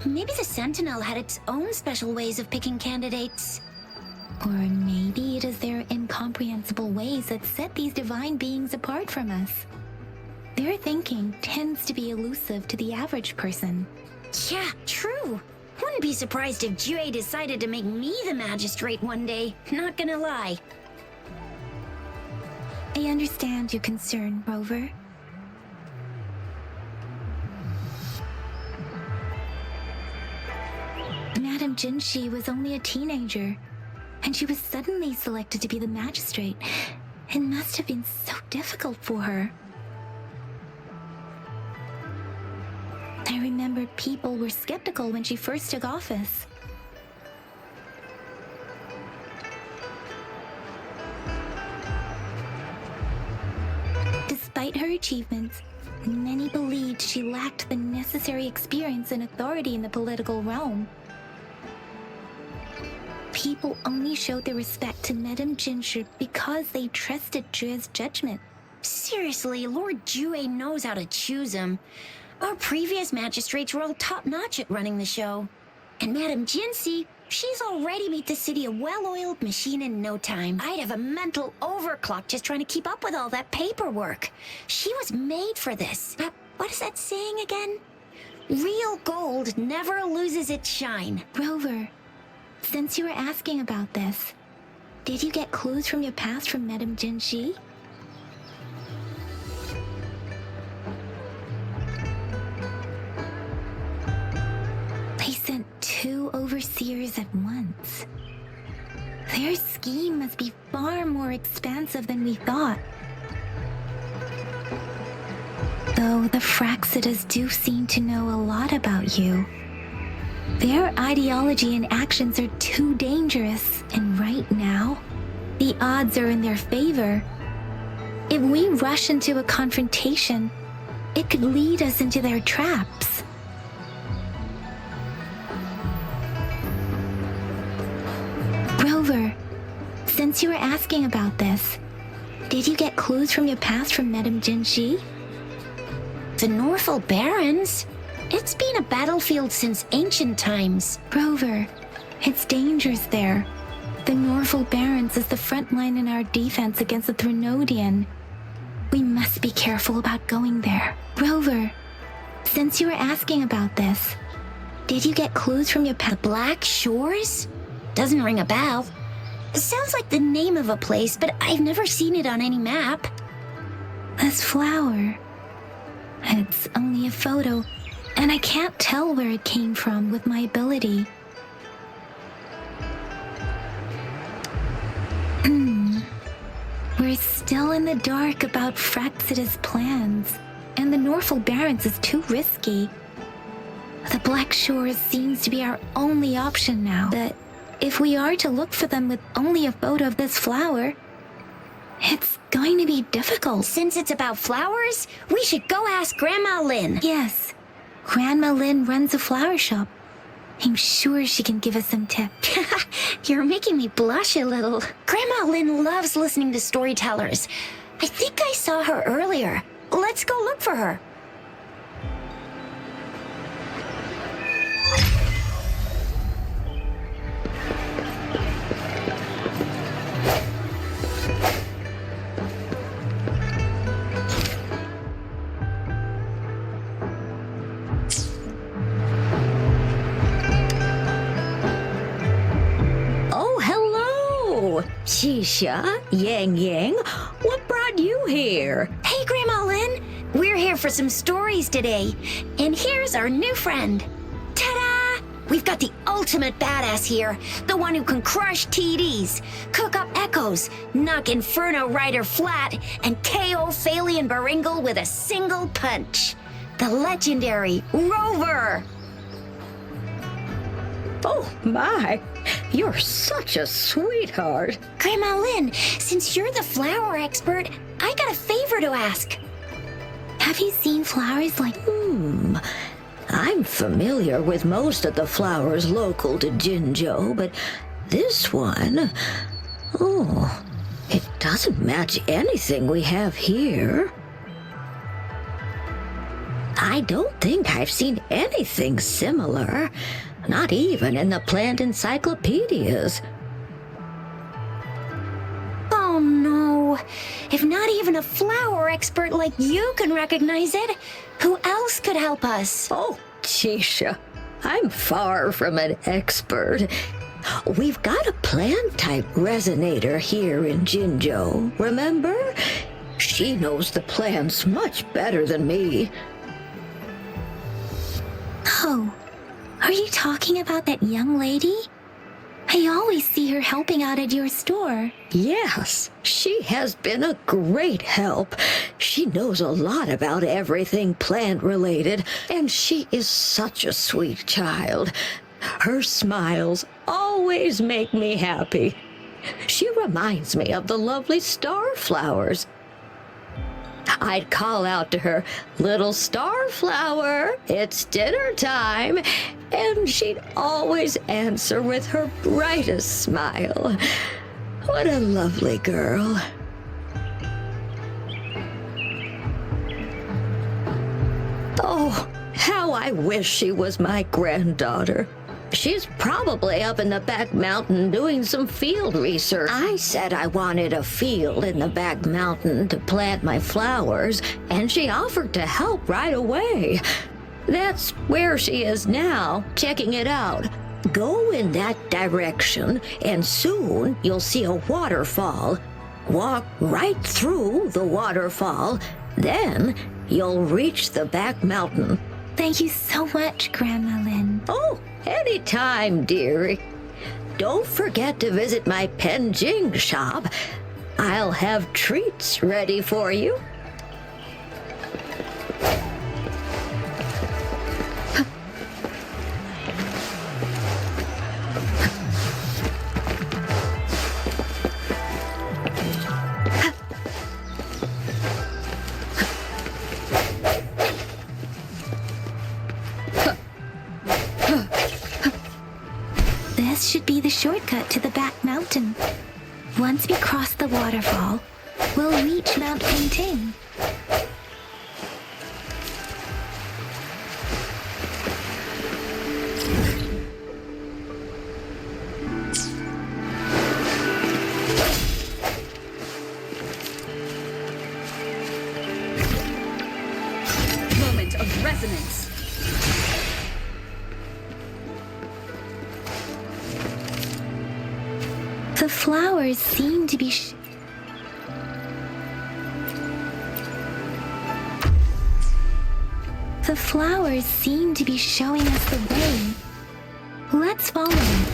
Maybe the Sentinel had its own special ways of picking candidates. Or maybe it is their incomprehensible ways that set these divine beings apart from us. Their thinking tends to be elusive to the average person. Yeah, true. Wouldn't be surprised if Jue decided to make me the magistrate one day. Not gonna lie. I understand your concern, Rover. Madame Jinshi was only a teenager, and she was suddenly selected to be the magistrate. It must have been so difficult for her. I remember people were skeptical when she first took office. Despite her achievements, many believed she lacked the necessary experience and authority in the political realm. People only showed their respect to Madame Jinshi because they trusted Jue's judgment. Seriously, Lord Jue knows how to choose him. Our previous magistrates were all top-notch at running the show. And Madame Jinshi, she's already made the city a well-oiled machine in no time. I'd have a mental overclock just trying to keep up with all that paperwork. She was made for this. What is that saying again? Real gold never loses its shine. Rover, since you were asking about this, did you get clues from your past from Madame Jinshi? They sent 2 overseers at once. Their scheme must be far more expansive than we thought. Though the Fraxidas do seem to know a lot about you. Their ideology and actions are too dangerous, and right now, the odds are in their favor. If we rush into a confrontation, it could lead us into their traps. Rover, since you were asking about this, did you get clues from your past from Madame Jinshi? The Norfolk Barrens? It's been a battlefield since ancient times. Rover, it's dangerous there. The Norfolk Barrens is the front line in our defense against the Threnodian. We must be careful about going there. Rover, since you were asking about this, did you get clues from your The Black Shores? Doesn't ring a bell. It sounds like the name of a place, but I've never seen it on any map. This flower. It's only a photo, and I can't tell where it came from with my ability. We're still in the dark about Fraxida's plans, and the Norfolk Barrens is too risky. The Black Shores seems to be our only option now, but if we are to look for them with only a photo of this flower, it's going to be difficult. Since it's about flowers, we should go ask Grandma Lynn. Yes, Grandma Lynn runs a flower shop. I'm sure she can give us some tips. You're making me blush a little. Grandma Lynn loves listening to storytellers. I think I saw her earlier. Let's go look for her. Shisha, Yang Yang, what brought you here? Hey, Grandma Lynn. We're here for some stories today. And here's our new friend. Ta-da! We've got the ultimate badass here. The one who can crush TDs, cook up echoes, knock Inferno Rider flat, and KO Phalian Baringle with a single punch. The legendary Rover. Oh my, you're such a sweetheart. Grandma Lynn, since you're the flower expert, I got a favor to ask. Have you seen flowers like... I'm familiar with most of the flowers local to Jinzhou, but this one... Oh, it doesn't match anything we have here. I don't think I've seen anything similar. Not even in the plant encyclopedias. Oh no. If not even a flower expert like you can recognize it, who else could help us? Oh, Chisha, I'm far from an expert. We've got a plant-type resonator here in Jinzhou, remember? She knows the plants much better than me. Oh, Are you talking about that young lady? I always see her helping out at your store. Yes, she has been a great help. She knows a lot about everything plant-related, and she is such a sweet child. Her smiles always make me happy. She reminds me of the lovely starflowers. I'd call out to her, "Little starflower, it's dinner time," and she'd always answer with her brightest smile. What a lovely girl. Oh, how I wish she was my granddaughter. She's probably up in the back mountain doing some field research. I said I wanted a field in the back mountain to plant my flowers, and she offered to help right away. That's where she is now, checking it out. Go in that direction, and soon you'll see a waterfall. Walk right through the waterfall, then you'll reach the back mountain. Thank you so much, Grandma Lynn. Oh, anytime, dearie. Don't forget to visit my Penjing shop. I'll have treats ready for you. This should be the shortcut to the back mountain. Once we cross the waterfall, we'll reach Mount Penting. Moment of resonance. The flowers seem to be The flowers seem to be showing us the way. Let's follow them.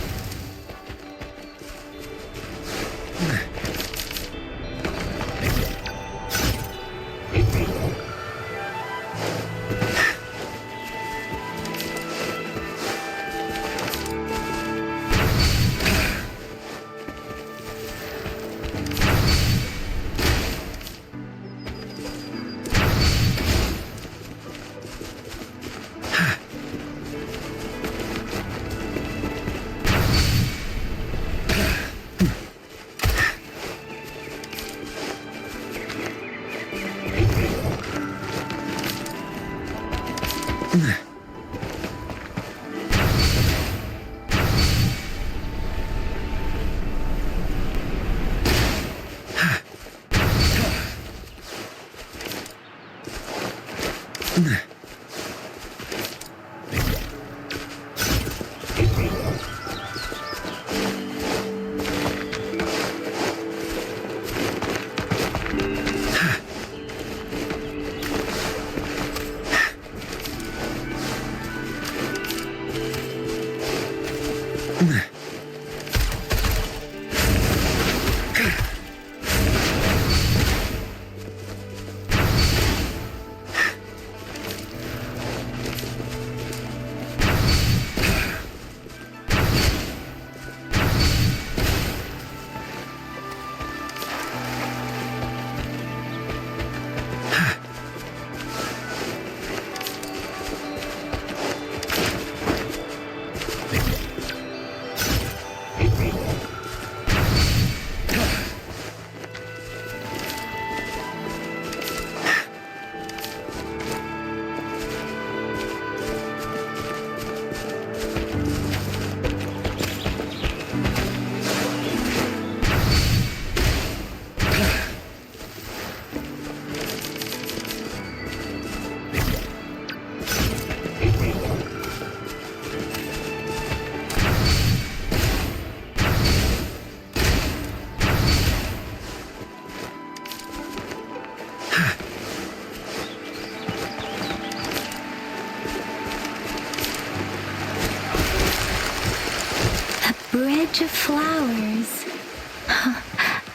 bridge of flowers.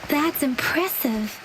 That's impressive.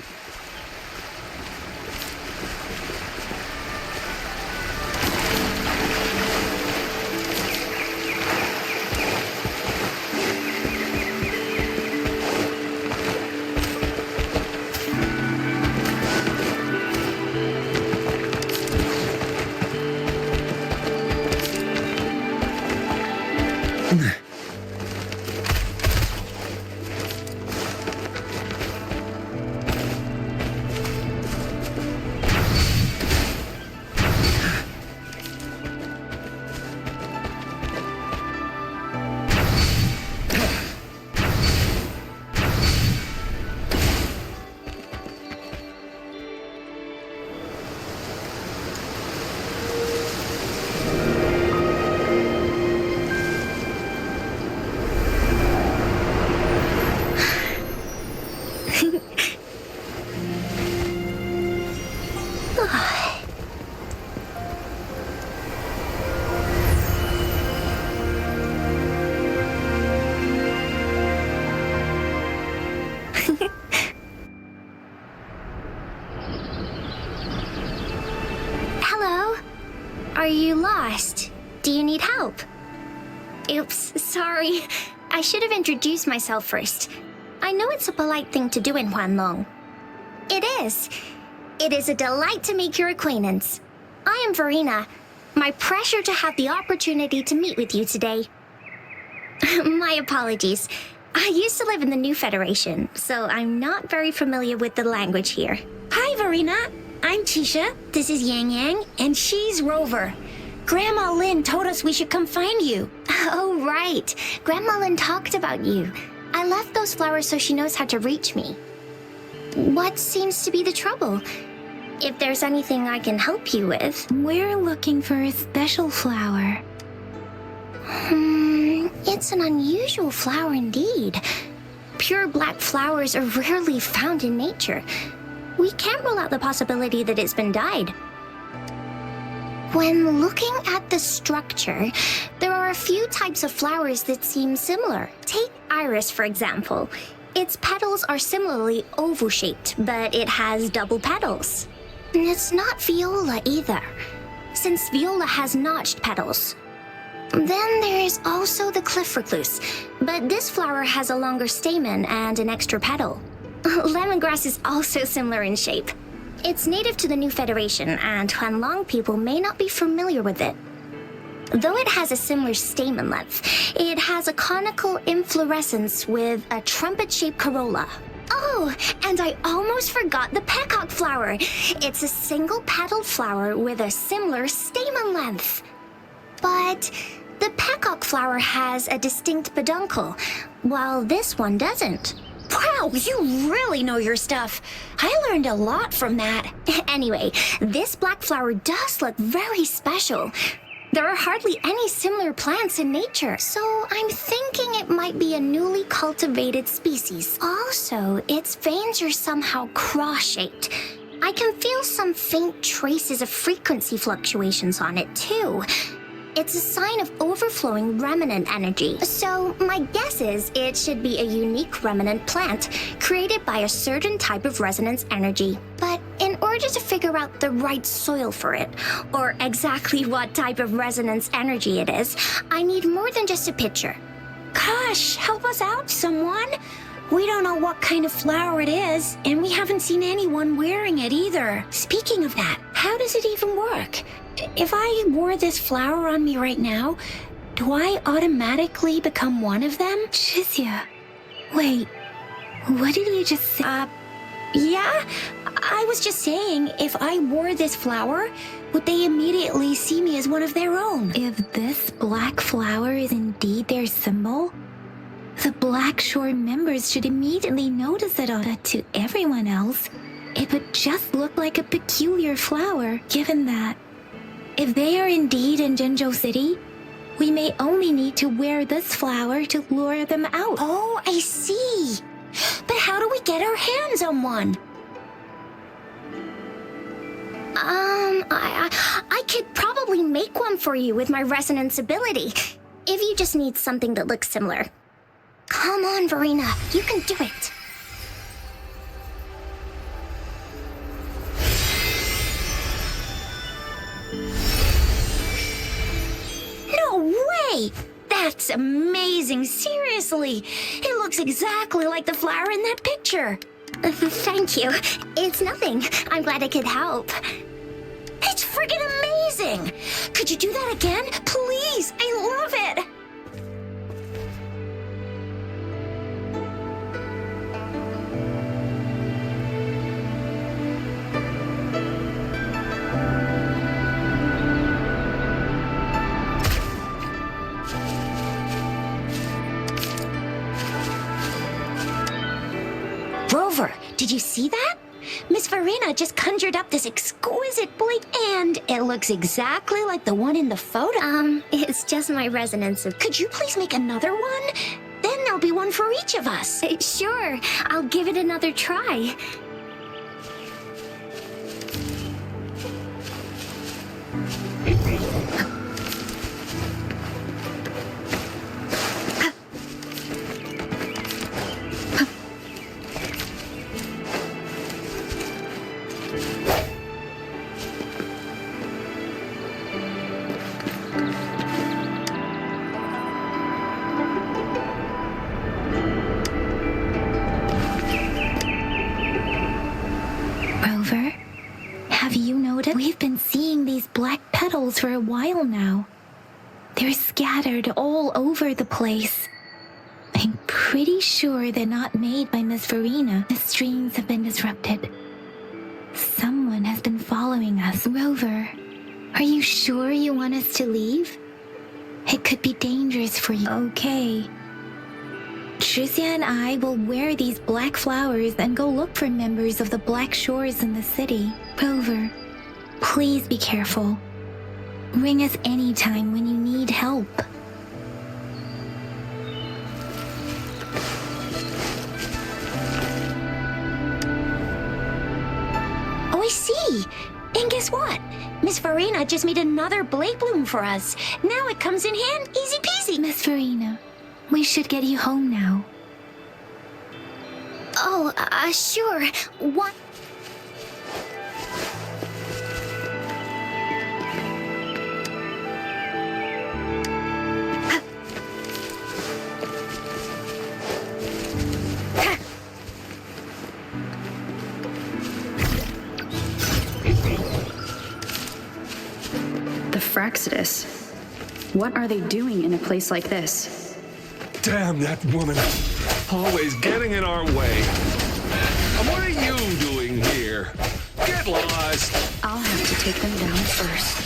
Hello? Are you lost? Do you need help? Oops, sorry. I should have introduced myself first. I know it's a polite thing to do in Huanlong. It is. It is a delight to make your acquaintance. I am Verena. My pleasure to have the opportunity to meet with you today. My apologies. I used to live in the New Federation, so I'm not very familiar with the language here. Hi, Verena. I'm Tisha. This is Yang Yang, and she's Rover. Grandma Lynn told us we should come find you. Oh, right. Grandma Lynn talked about you. I left those flowers so she knows how to reach me. What seems to be the trouble? If there's anything I can help you with. We're looking for a special flower. It's an unusual flower indeed. Pure black flowers are rarely found in nature. We can't rule out the possibility that it's been dyed. When looking at the structure, there are a few types of flowers that seem similar. Take iris, for example. Its petals are similarly oval-shaped, but it has double petals. And it's not viola either, since viola has notched petals. Then there is also the cliff recluse, but this flower has a longer stamen and an extra petal. Lemongrass is also similar in shape. It's native to the New Federation, and Huanlong people may not be familiar with it. Though it has a similar stamen length, it has a conical inflorescence with a trumpet-shaped corolla. Oh, and I almost forgot the peacock flower. It's a single-petaled flower with a similar stamen length. But the peacock flower has a distinct peduncle, while this one doesn't. Wow, you really know your stuff. I learned a lot from that. Anyway, this black flower does look very special. There are hardly any similar plants in nature, so I'm thinking it might be a newly cultivated species. Also, its veins are somehow cross-shaped. I can feel some faint traces of frequency fluctuations on it, too. It's a sign of overflowing remnant energy. So my guess is it should be a unique remnant plant created by a certain type of resonance energy. But in order to figure out the right soil for it, or exactly what type of resonance energy it is, I need more than just a picture. Gosh, help us out, someone. We don't know what kind of flower it is, and we haven't seen anyone wearing it either. Speaking of that, how does it even work? If I wore this flower on me right now, do I automatically become one of them? Chizia, wait, what did you just say? Yeah, I was just saying, if I wore this flower, would they immediately see me as one of their own? If this black flower is indeed their symbol, the Black Shore members should immediately notice it, but to everyone else, it would just look like a peculiar flower, given that if they are indeed in Jinzhou City, we may only need to wear this flower to lure them out. Oh, I see. But how do we get our hands on one? I could probably make one for you with my resonance ability, if you just need something that looks similar. Come on, Verena. You can do it. No way! That's amazing, seriously. It looks exactly like the flower in that picture. Thank you. It's nothing. I'm glad I could help. It's friggin' amazing! Could you do that again? Please! I love it! Rover, did you see that? Miss Verena just conjured up this exquisite blade, and it looks exactly like the one in the photo. It's just my resonance. Could you please make another one? Then there'll be one for each of us. Sure, I'll give it another try. Rover, have you noticed? We've been seeing these black petals for a while now. They're scattered all over the place. I'm pretty sure they're not made by Miss Verena. The streams have been disrupted. Someone has been following us. Rover, are you sure you want us to leave? It could be dangerous for you. Okay. Tricia and I will wear these black flowers and go look for members of the Black Shores in the city. Rover, please be careful. Ring us anytime when you need help. Oh, I see. And guess what? Miss Verena just made another blade bloom for us. Now it comes in hand, easy peasy. Miss Verena, we should get you home now. Oh, sure. What? The Fraxidus. What are they doing in a place like this? Damn that woman. Always getting in our way. And what are you doing here? Get lost. I'll have to take them down first.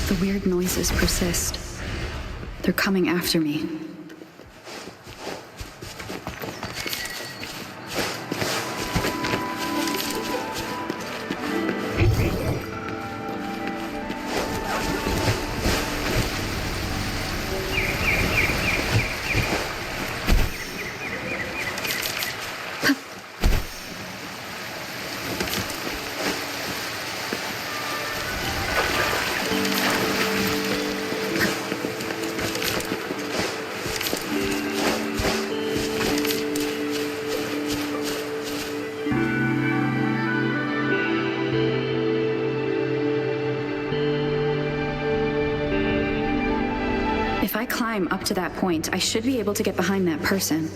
The weird noises persist. They're coming after me. If I climb up to that point, I should be able to get behind that person.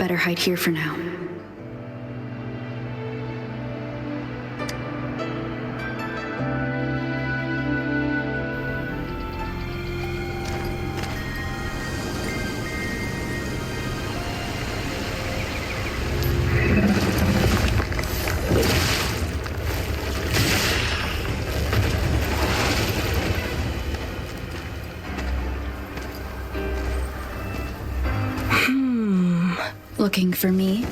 better hide here for now. Looking for me?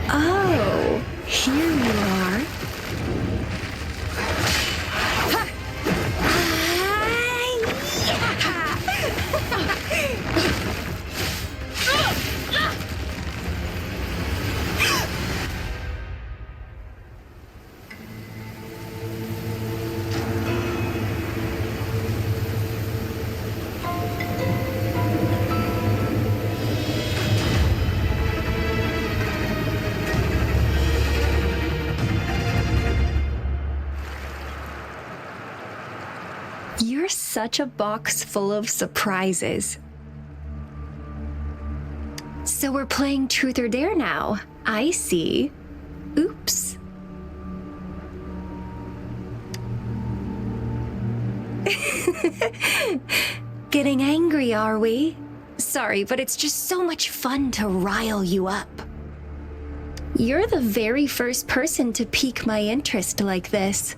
Oh, here you are. You're such a box full of surprises. So we're playing Truth or Dare now. I see. Oops. Getting angry, are we? Sorry, but it's just so much fun to rile you up. You're the very first person to pique my interest like this.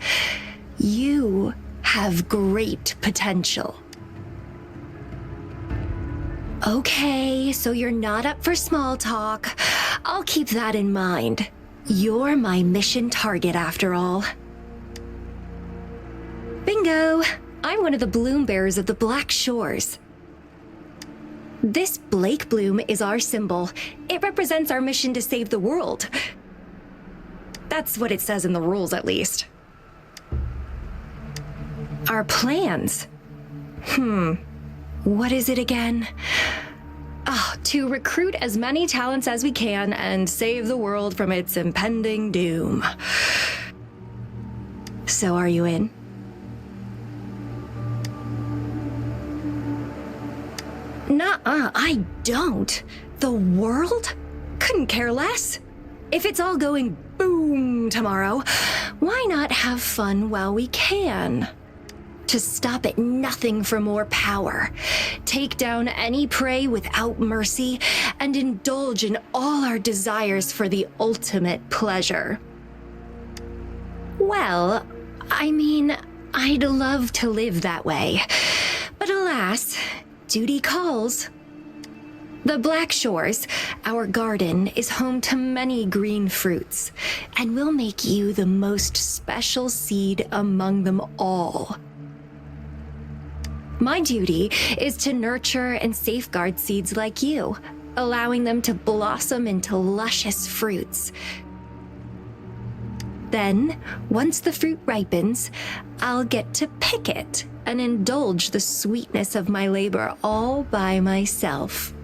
You have great potential. Okay, so you're not up for small talk. I'll keep that in mind. You're my mission target after all. Bingo! I'm one of the bloom bearers of the Black Shores. This Blake bloom is our symbol. It represents our mission to save the world. That's what it says in the rules, at least. Our plans? What is it again? To recruit as many talents as we can and save the world from its impending doom. So are you in? Nuh-uh, I don't. The world? Couldn't care less. If it's all going boom tomorrow, why not have fun while we can? To stop at nothing for more power, take down any prey without mercy, and indulge in all our desires for the ultimate pleasure. Well, I mean, I'd love to live that way, but alas, duty calls. The Black Shores, our garden, is home to many green fruits, and will make you the most special seed among them all. My duty is to nurture and safeguard seeds like you, allowing them to blossom into luscious fruits. Then, once the fruit ripens, I'll get to pick it and indulge the sweetness of my labor all by myself.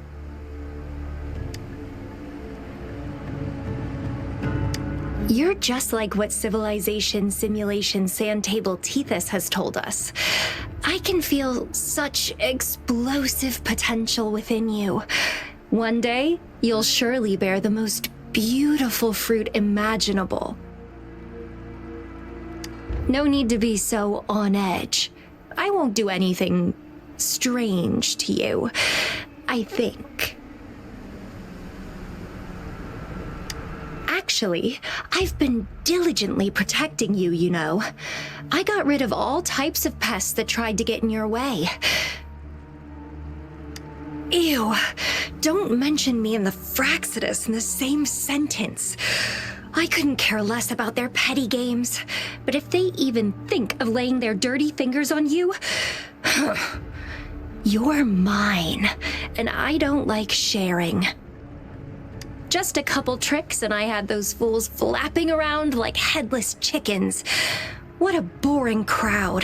You're just like what Civilization Simulation Sandtable Tethys has told us. I can feel such explosive potential within you. One day, you'll surely bear the most beautiful fruit imaginable. No need to be so on edge. I won't do anything strange to you, I think. Actually, I've been diligently protecting you, you know. I got rid of all types of pests that tried to get in your way. Ew, don't mention me and the Fraxidus in the same sentence. I couldn't care less about their petty games, but if they even think of laying their dirty fingers on you, you're mine, and I don't like sharing. Just a couple tricks and I had those fools flapping around like headless chickens. What a boring crowd.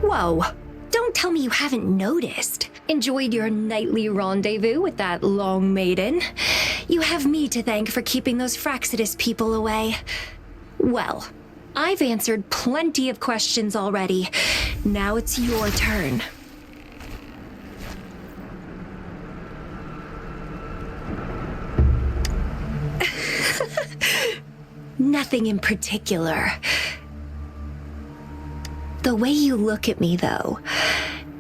Whoa, don't tell me you haven't noticed. Enjoyed your nightly rendezvous with that long maiden. You have me to thank for keeping those Fraxidus people away. Well, I've answered plenty of questions already. Now it's your turn. Nothing in particular. The way you look at me, though,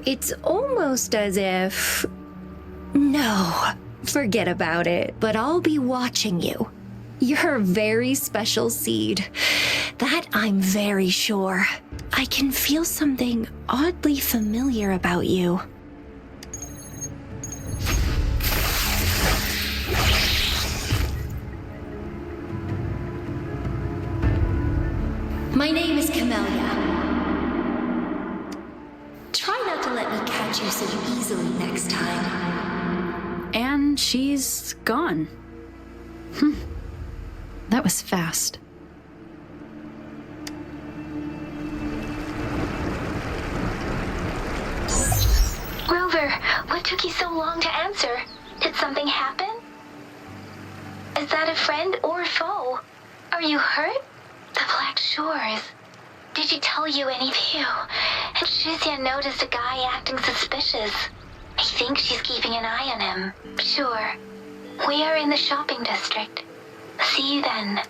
it's almost as if... No, forget about it, but I'll be watching you. You're a very special seed. That I'm very sure. I can feel something oddly familiar about you. My name is Camellia. Try not to let me catch you so easily next time. And she's gone. That was fast. Rover, what took you so long to answer? Did something happen? Is that a friend or foe? Are you hurt? The Black Shores. Did she tell you any view? And Shizia noticed a guy acting suspicious. I think she's keeping an eye on him. Sure. We are in the shopping district. See you then.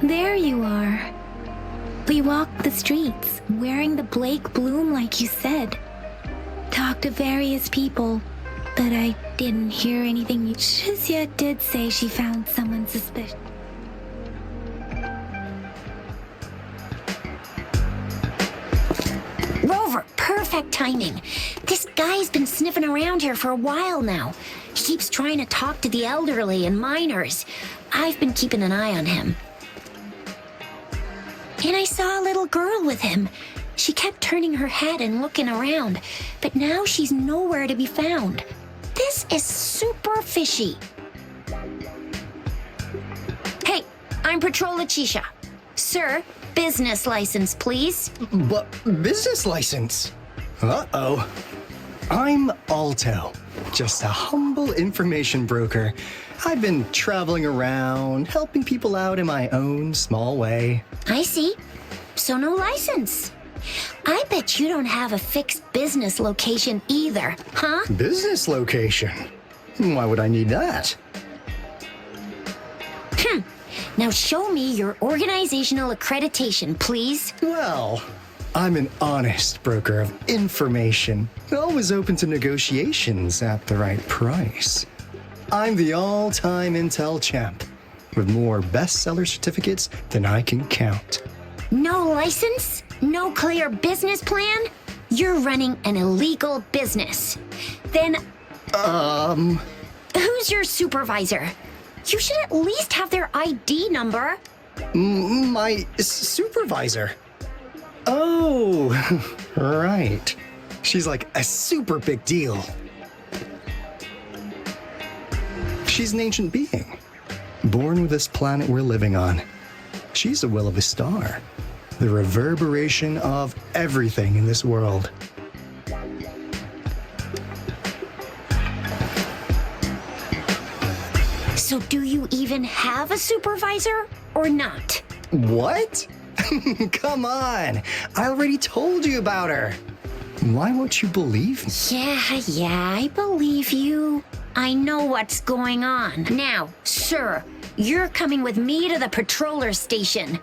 There you are. We walked the streets, wearing the Blake bloom like you said. Talked to various people, but I didn't hear anything. Shizia did say she found someone suspicious. Rover, perfect timing. This guy's been sniffing around here for a while now. He keeps trying to talk to the elderly and minors. I've been keeping an eye on him. And I saw a little girl with him. She kept turning her head and looking around, but now she's nowhere to be found. This is super fishy. Hey, I'm Patrol Letitia. Sir, business license, please. But business license? Uh-oh. I'm Alto, just a humble information broker. I've been traveling around, helping people out in my own small way. I see. So no license. I bet you don't have a fixed business location either, huh? Business location? Why would I need that? Now show me your organizational accreditation, please. Well, I'm an honest broker of information, always open to negotiations at the right price. I'm the all-time Intel champ, with more bestseller certificates than I can count. No license? No clear business plan? You're running an illegal business. Then, who's your supervisor? You should at least have their ID number. My supervisor? Oh, right. She's like a super big deal. She's an ancient being, born with this planet we're living on. She's the will of the star, the reverberation of everything in this world. So do you even have a supervisor or not? What? Come on, I already told you about her. Why won't you believe me? Yeah, I believe you. I know what's going on. Now, sir, you're coming with me to the patroller station.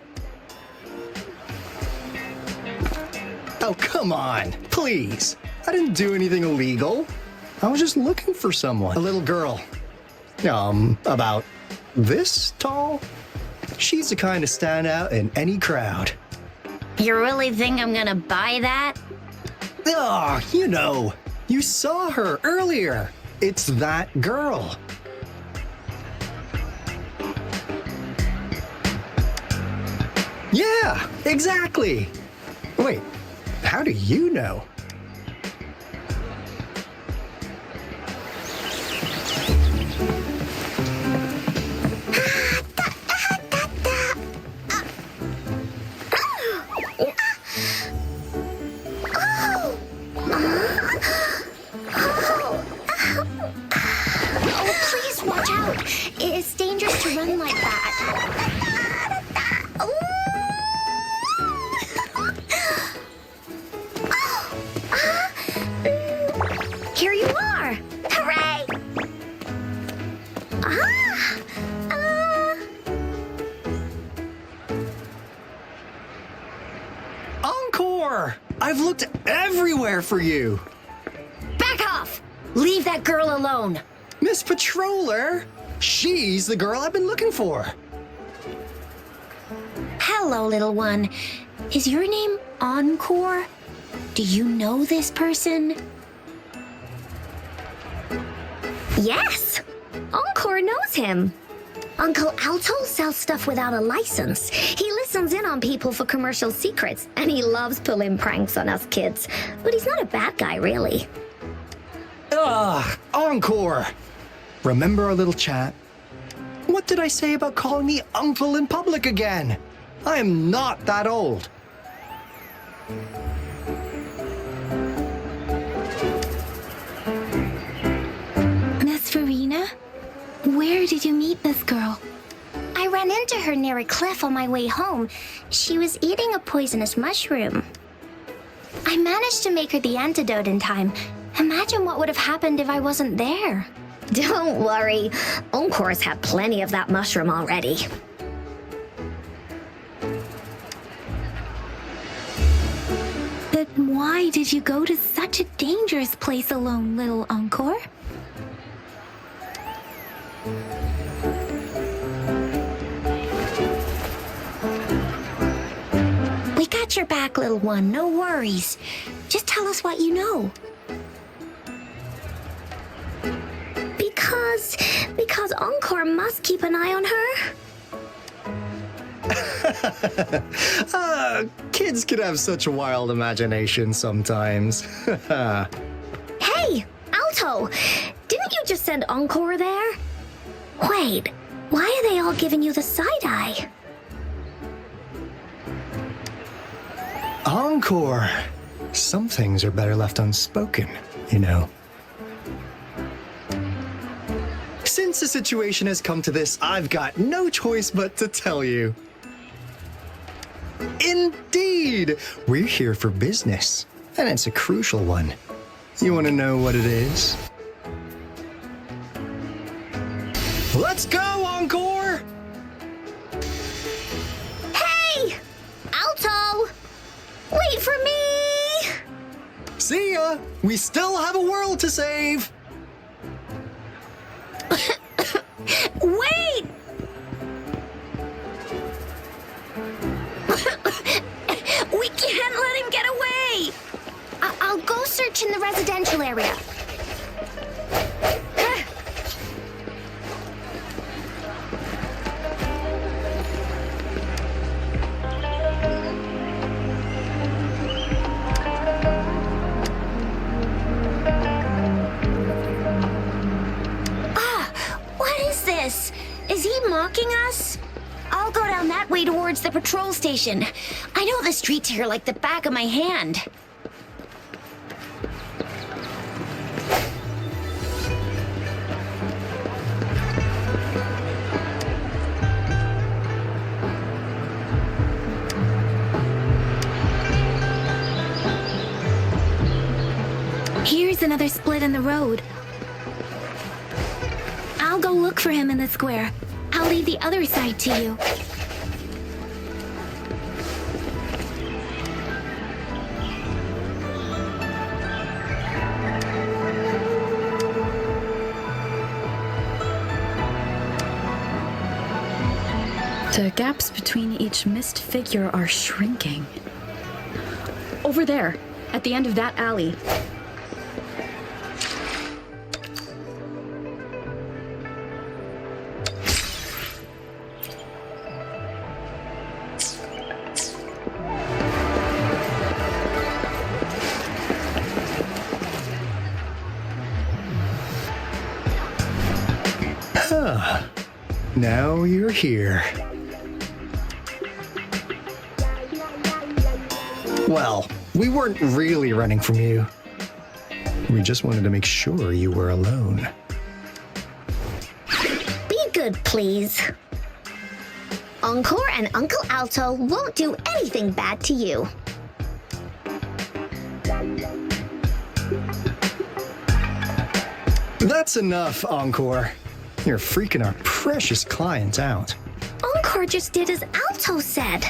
Oh, come on, please. I didn't do anything illegal. I was just looking for someone. A little girl. About this tall? She's the kind to stand out in any crowd. You really think I'm gonna buy that? Oh, you saw her earlier. It's that girl. Yeah, exactly. Wait, how do you know? It's dangerous to run like that. Here you are! Hooray! Encore! I've looked everywhere for you. Back off! Leave that girl alone. Miss Patroller! She's the girl I've been looking for. Hello, little one. Is your name Encore? Do you know this person? Yes! Encore knows him. Uncle Alto sells stuff without a license. He listens in on people for commercial secrets, and he loves pulling pranks on us kids. But he's not a bad guy, really. Encore! Remember our little chat? What did I say about calling me uncle in public again? I am not that old. Miss Farina? Where did you meet this girl? I ran into her near a cliff on my way home. She was eating a poisonous mushroom. I managed to make her the antidote in time. Imagine what would have happened if I wasn't there. Don't worry. Encore's had plenty of that mushroom already. But why did you go to such a dangerous place alone, little Encore? We got your back, little one. No worries. Just tell us what you know. Because Encore must keep an eye on her. Kids can have such a wild imagination sometimes. Hey, Alto! Didn't you just send Encore there? Wait, why are they all giving you the side eye? Encore! Some things are better left unspoken. you know. Since the situation has come to this, I've got no choice but to tell you. Indeed! We're here for business, and it's a crucial one. You want to know what it is? Let's go, Encore! Hey! Alto! Wait for me! See ya! We still have a world to save! Wait! We can't let him get away! I'll go search in the residential area. What is this? Is he mocking us? I'll go down that way towards the patrol station. I know the streets here like the back of my hand. Here's another split in the road. I'll go look for him in the square. I'll leave the other side to you. The gaps between each mist figure are shrinking. Over there, at the end of that alley. Now you're here. Well, we weren't really running from you. We just wanted to make sure you were alone. Be good, please. Encore and Uncle Alto won't do anything bad to you. That's enough, Encore. You're freaking our precious client out. Encore just did as Alto said.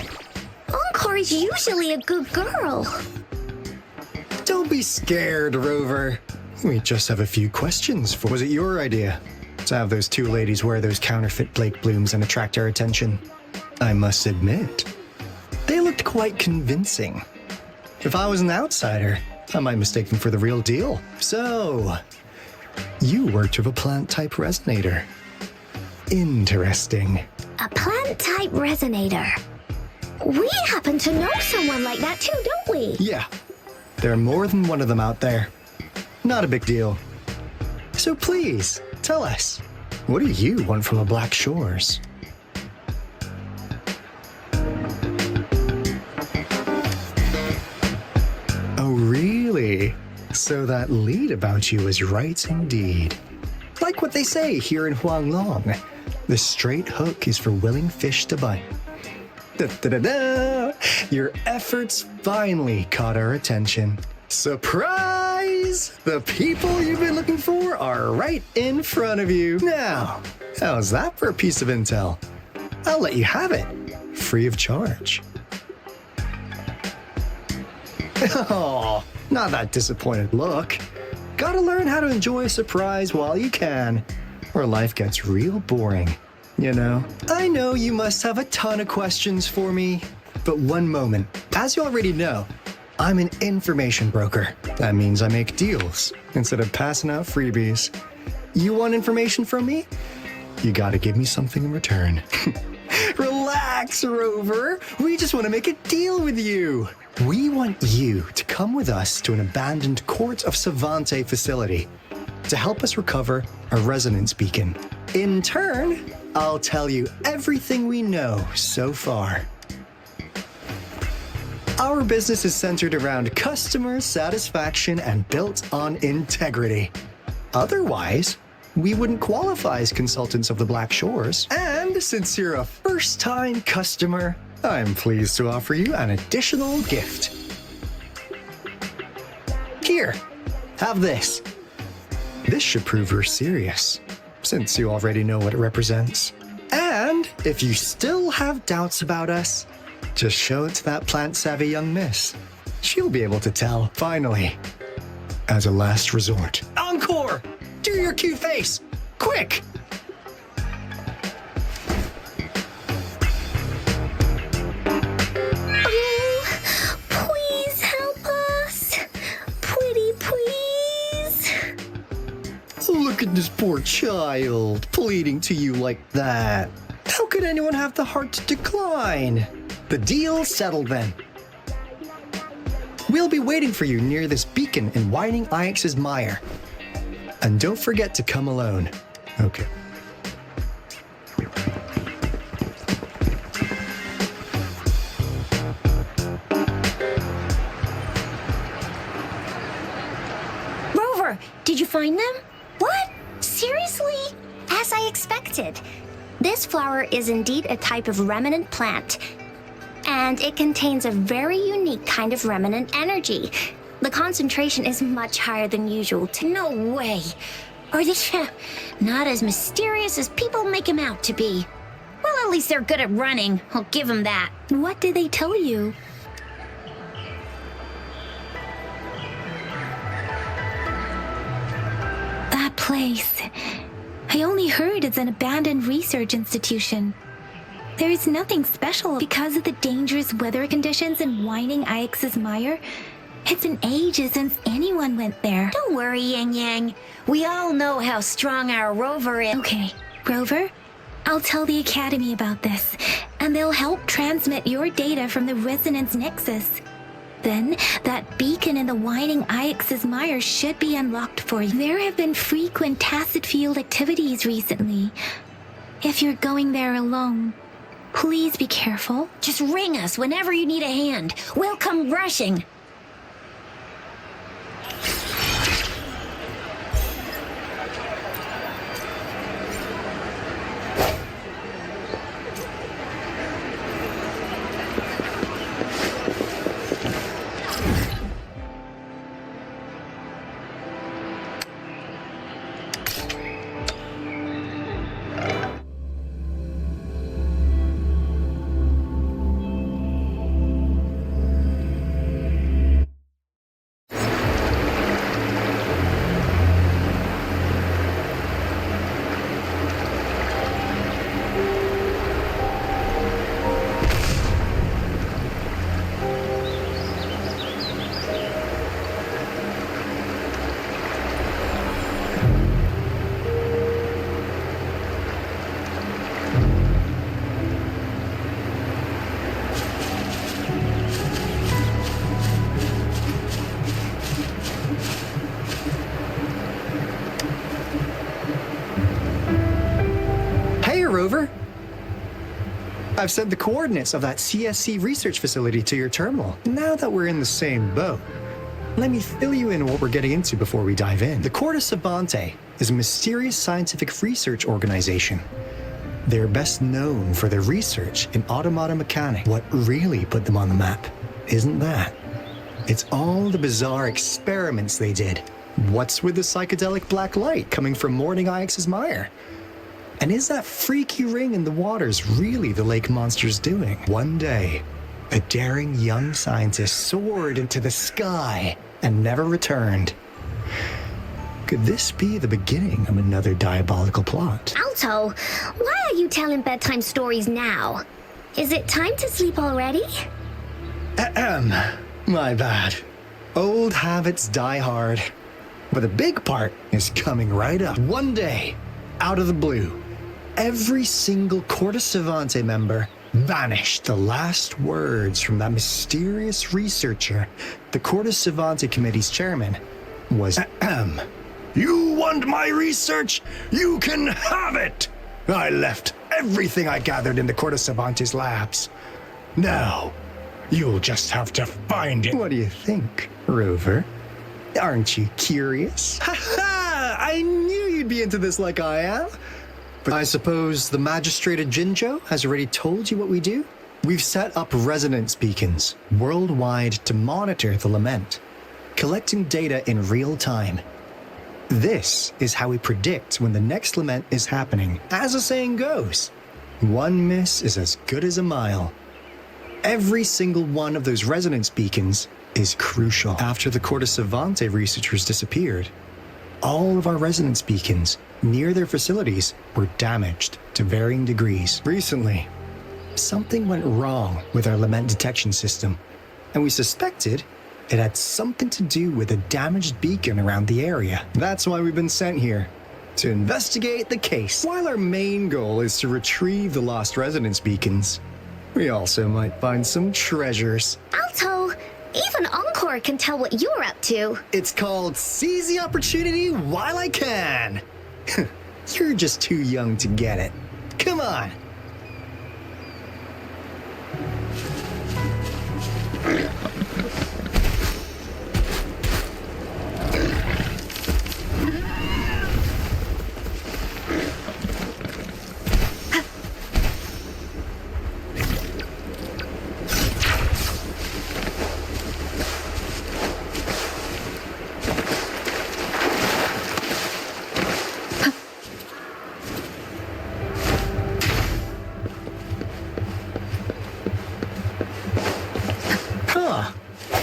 Encore is usually a good girl. Don't be scared, Rover. We just have a few questions for... Was it your idea to have those two ladies wear those counterfeit Blake blooms and attract our attention? I must admit, they looked quite convincing. If I was an outsider, I might mistake them for the real deal. So, you worked with a plant-type resonator. Interesting. A plant-type resonator. We happen to know someone like that too, don't we? Yeah, there are more than one of them out there. Not a big deal. So please, tell us, what do you want from the Black Shores? Oh, really? So that lead about you is right indeed. Like what they say here in Huanglong, the straight hook is for willing fish to bite. Da-da-da-da! Your efforts finally caught our attention. Surprise! The people you've been looking for are right in front of you. Now, how's that for a piece of intel? I'll let you have it, free of charge. Oh, not that disappointed look. Gotta learn how to enjoy a surprise while you can, or life gets real boring, you know? I know you must have a ton of questions for me, but one moment. As you already know, I'm an information broker. That means I make deals instead of passing out freebies. You want information from me? You gotta give me something in return. Relax, Rover. We just want to make a deal with you. We want you to come with us to an abandoned Court of Savante facility to help us recover a resonance beacon. In turn, I'll tell you everything we know so far. Our business is centered around customer satisfaction and built on integrity. Otherwise, we wouldn't qualify as consultants of the Black Shores. And since you're a first-time customer, I'm pleased to offer you an additional gift. Here, have this. This should prove you're serious, since you already know what it represents. And if you still have doubts about us, just show it to that plant-savvy young miss. She'll be able to tell, finally. As a last resort. Encore! Do your cute face! Quick! Oh, please help us. Pretty please. Look at this poor child, pleading to you like that. How could anyone have the heart to decline? The deal's settled then. We'll be waiting for you near this beacon in Whining Ix's Mire. And don't forget to come alone. Okay. Rover, did you find them? What? Seriously? As I expected. This flower is indeed a type of remnant plant, and it contains a very unique kind of remnant energy. The concentration is much higher than usual. No way. Are they not as mysterious as people make them out to be? Well, at least they're good at running. I'll give them that. What did they tell you? That place. I only heard it's an abandoned research institution. There is nothing special because of the dangerous weather conditions in Whining Ix's Mire. It's been ages since anyone went there. Don't worry, Yang Yang. We all know how strong our Rover is. Okay, Rover, I'll tell the Academy about this, and they'll help transmit your data from the Resonance Nexus. Then, that beacon in the Whining Ix's Mire should be unlocked for you. There have been frequent tacit field activities recently. If you're going there alone, please be careful. Just ring us whenever you need a hand. We'll come rushing. Rover. I've sent the coordinates of that CSC research facility to your terminal. Now that we're in the same boat, let me fill you in on what we're getting into before we dive in. The Corda Savante is a mysterious scientific research organization. They're best known for their research in automata mechanics. What really put them on the map isn't that. It's all the bizarre experiments they did. What's with the psychedelic black light coming from Morning Ix's Mire? And is that freaky ring in the waters really the lake monster's doing? One day, a daring young scientist soared into the sky and never returned. Could this be the beginning of another diabolical plot? Alto, why are you telling bedtime stories now? Is it time to sleep already? My bad. Old habits die hard. But the big part is coming right up. One day, out of the blue, every single Corda Savante member vanished. The last words from that mysterious researcher, the Corda Savante Committee's chairman, was, "You want my research? You can have it!" I left everything I gathered in the Corda Savante's labs. Now, You'll just have to find it. What do you think, Rover? Aren't you curious? Ha ha! I knew you'd be into this like I am. But I suppose the magistrate at Jinzhou has already told you what we do? We've set up resonance beacons worldwide to monitor the lament, collecting data in real time. This is how we predict when the next lament is happening. As the saying goes, one miss is as good as a mile. Every single one of those resonance beacons is crucial. After the Corte Savante researchers disappeared, all of our resonance beacons near their facilities were damaged to varying degrees. Recently, something went wrong with our lament detection system, and we suspected it had something to do with a damaged beacon around the area. That's why we've been sent here, to investigate the case. While our main goal is to retrieve the lost resonance beacons, we also might find some treasures. Alto, even Encore can tell what you're up to. It's called seize the opportunity while I can. You're just too young to get it. Come on.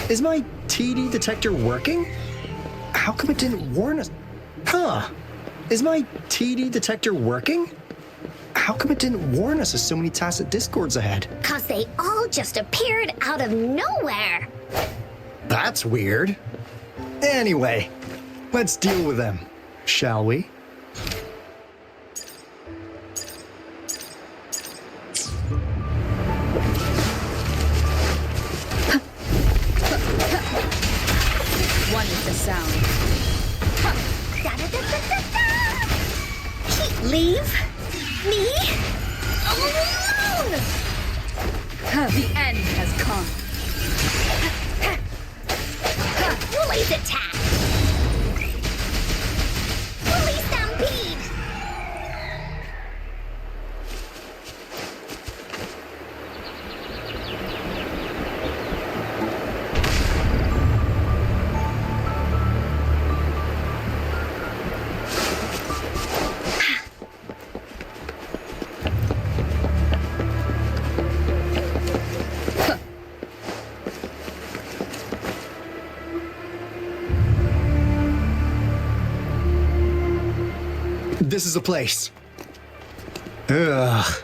Is my TD detector working? How come it didn't warn us? Is my TD detector working? How come it didn't warn us of so many tacit discords ahead? 'Cause they all just appeared out of nowhere. That's weird. Anyway, let's deal with them, shall we? One with the sound. Leave me alone! The end has come. Blaze attack! Police stampede! This is the place. Ugh.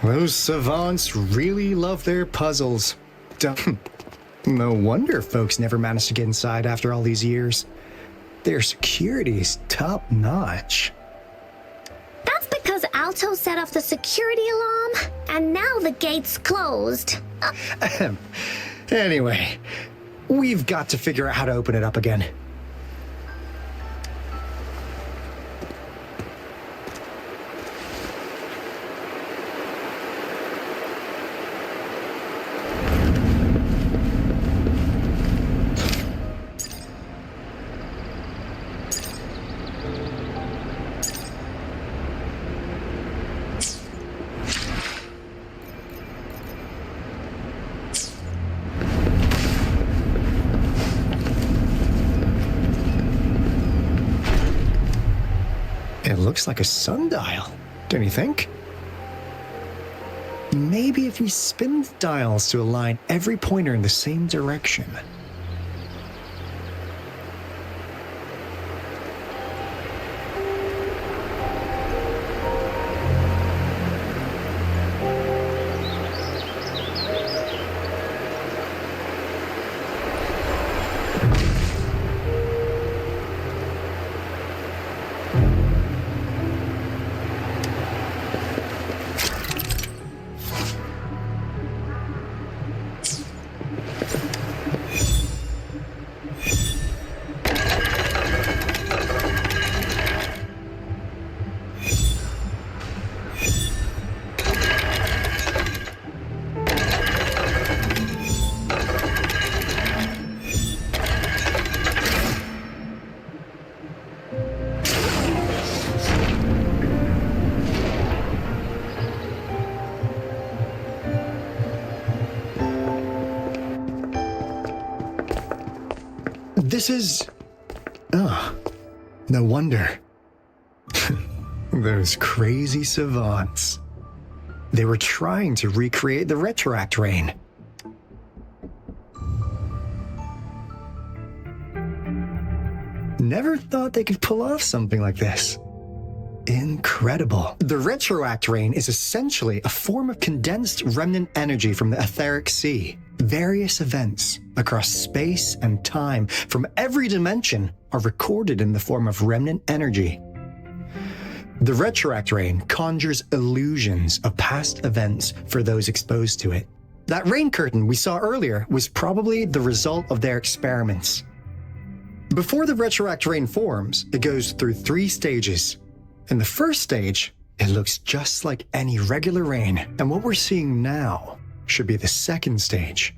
Those savants really love their puzzles. No wonder folks never managed to get inside after all these years. Their security is top notch. That's because Alto set off the security alarm, and now the gate's closed. Anyway, we've got to figure out how to open it up again. It looks like a sundial, don't you think? Maybe if we spin the dials to align every pointer in the same direction. This is... Oh, no wonder. Those crazy savants. They were trying to recreate the retroact rain. Never thought they could pull off something like this. Incredible. The retroact rain is essentially a form of condensed remnant energy from the etheric sea. Various events across space and time from every dimension are recorded in the form of remnant energy. The retroact rain conjures illusions of past events for those exposed to it. That rain curtain we saw earlier was probably the result of their experiments. Before the retroact rain forms, it goes through 3 stages. In the first stage, it looks just like any regular rain, and what we're seeing now should be the second stage.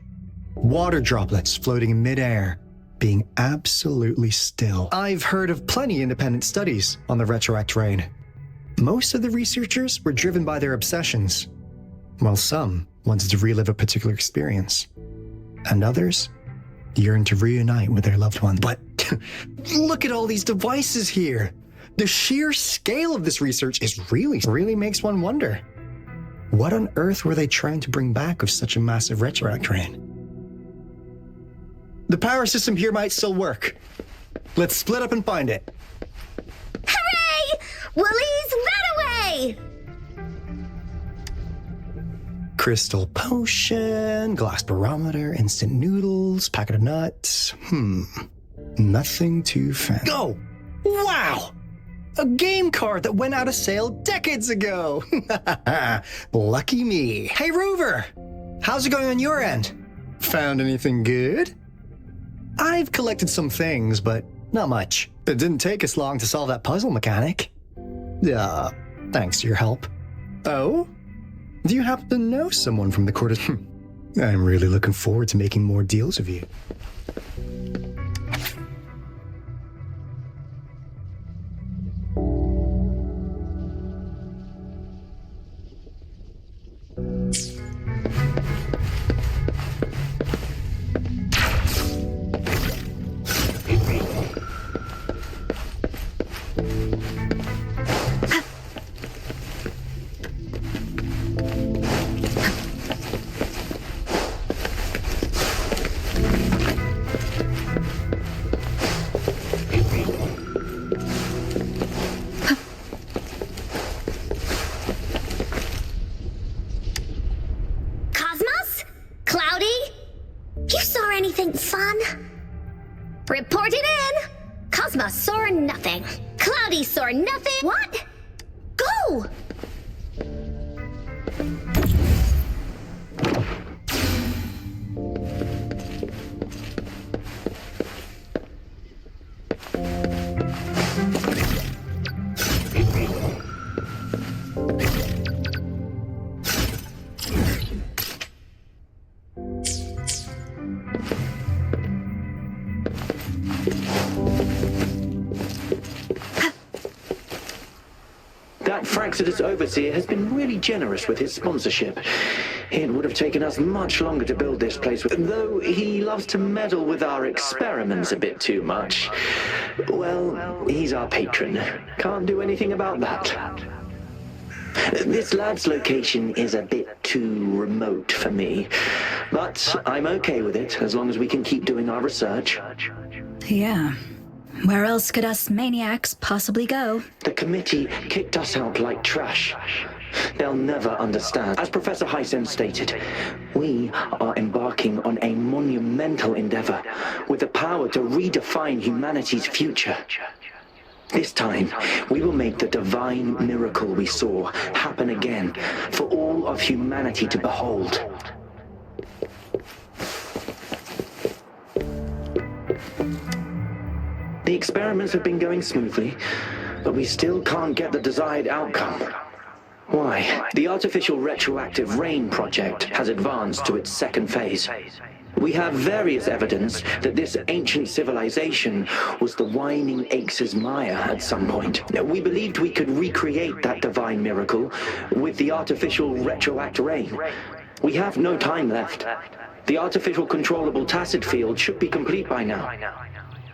Water droplets floating in midair, being absolutely still. I've heard of plenty independent studies on the retroact rain. Most of the researchers were driven by their obsessions, while some wanted to relive a particular experience, and others yearned to reunite with their loved one. But look at all these devices here. The sheer scale of this research is really makes one wonder. What on earth were they trying to bring back with such a massive retroact rain? The power system here might still work. Let's split up and find it. Hooray! Woolies, run away! Crystal potion, glass barometer, instant noodles, packet of nuts. Nothing too fancy. Go! Wow! A game card that went out of sale decades ago. Lucky me. Hey, Rover! How's it going on your end? Found anything good? I've collected some things, but not much. It didn't take us long to solve that puzzle mechanic. Thanks to your help. Oh? Do you happen to know someone from the court of... I'm really looking forward to making more deals with you. Report it in! Cosmos saw nothing. Cloudy saw nothing. What? Go! That Fraxidus overseer has been really generous with his sponsorship. It would have taken us much longer to build this place, though he loves to meddle with our experiments a bit too much. Well, he's our patron. Can't do anything about that. This lab's location is a bit too remote for me, but I'm okay with it as long as we can keep doing our research. Yeah. Where else could us maniacs possibly go? The committee kicked us out like trash. They'll never understand. As Professor Hysen stated, we are embarking on a monumental endeavor with the power to redefine humanity's future. This time, we will make the divine miracle we saw happen again for all of humanity to behold. The experiments have been going smoothly, but we still can't get the desired outcome. Why? The artificial retroactive rain project has advanced to its second phase. We have various evidence that this ancient civilization was the Whining Aches' Maya at some point. We believed we could recreate that divine miracle with the artificial retroact rain. We have no time left. The artificial controllable tacit field should be complete by now.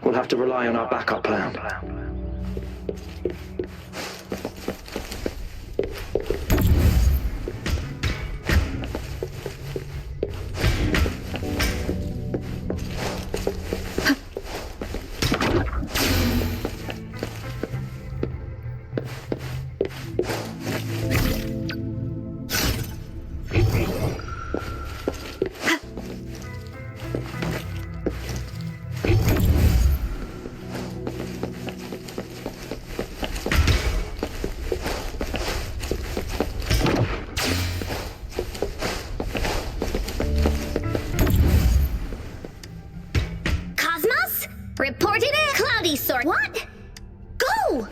We'll have to rely on our backup plan. Cosmos? Reported it? Cloudy sort. What? Go!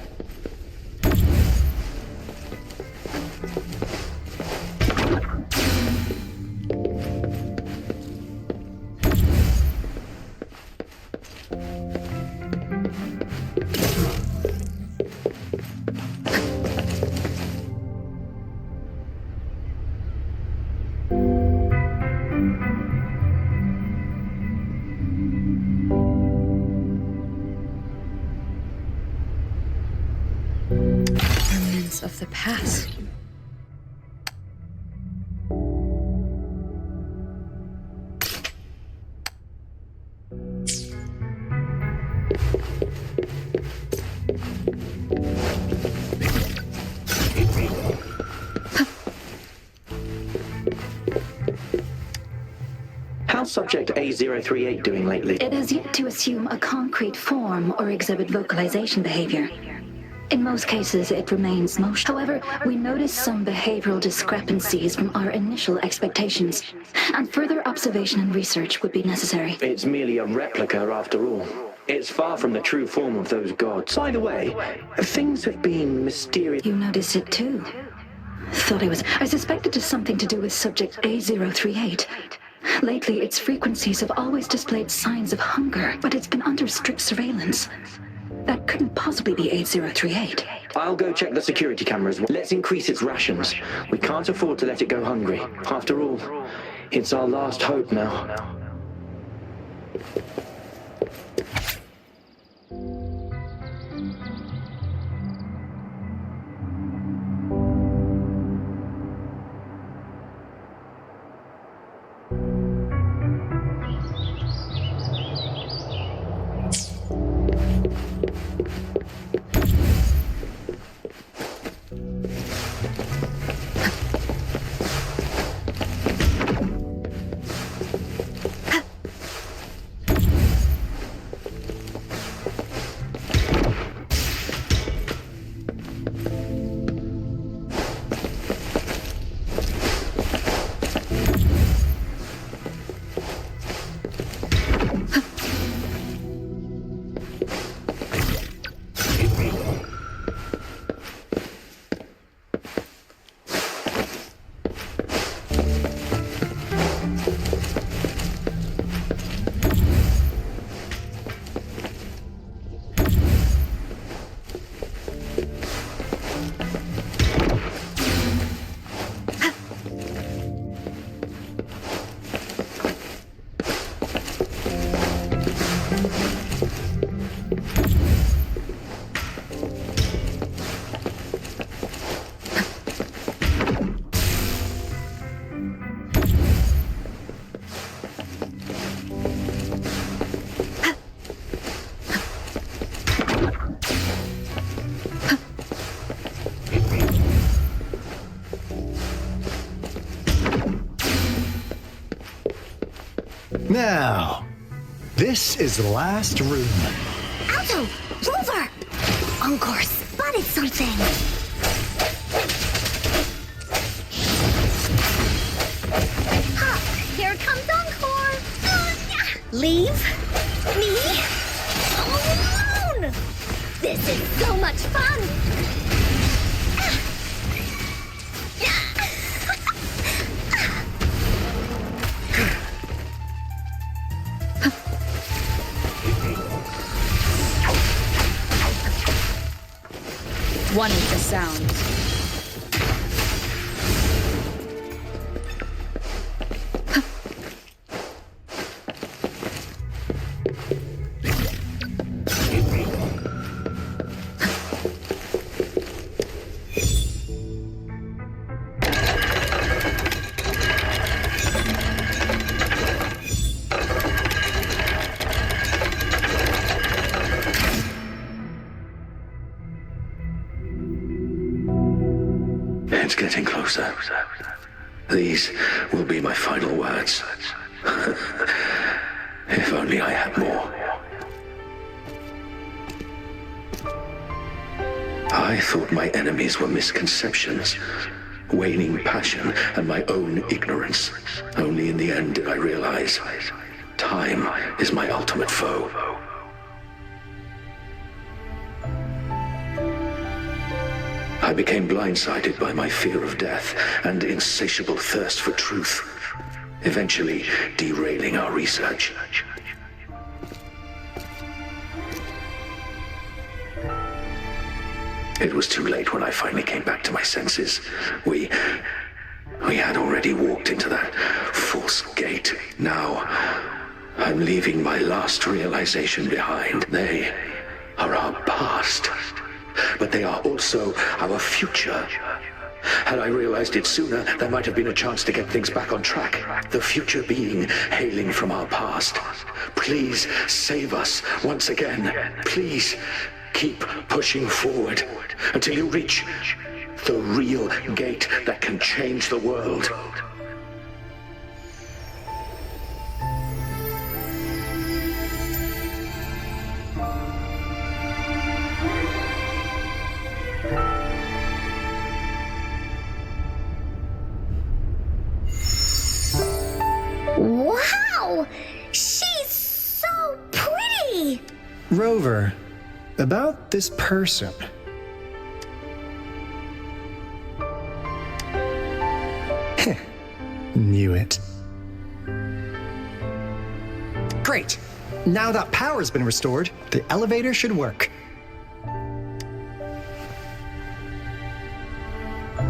Remnants of the past. How's Subject A038 doing lately? It has yet to assume a concrete form or exhibit vocalization behavior. In most cases, it remains motion. However, we noticed some behavioral discrepancies from our initial expectations, and further observation and research would be necessary. It's merely a replica after all. It's far from the true form of those gods. By the way, things have been mysterious. You noticed it too. I suspect it is something to do with Subject A038. Lately, its frequencies have always displayed signs of hunger, but it's been under strict surveillance. That couldn't possibly be 8038. I'll go check the security cameras. Let's increase its rations. We can't afford to let it go hungry. After all, it's our last hope now. Now, this is the last room. Alto! Rover! Encore spotted something! Ha! Here comes Encore! Leave? Me? All alone! This is so much fun! One with the sounds. getting closer. These will be my final words. If only I had more. I thought my enemies were misconceptions, waning passion, and my own ignorance. Only in the end did I realize time is my ultimate foe. I became blindsided by my fear of death and insatiable thirst for truth, eventually derailing our research. It was too late when I finally came back to my senses. We had already walked into that false gate. Now, I'm leaving my last realization behind. They are our past, but they are also our future. Had I realized it sooner, there might have been a chance to get things back on track. The future being hailing from our past. Please save us once again. Please keep pushing forward until you reach the real gate that can change the world. Wow! She's so pretty! Rover, about this person. Knew it. Great! Now that power's been restored, the elevator should work.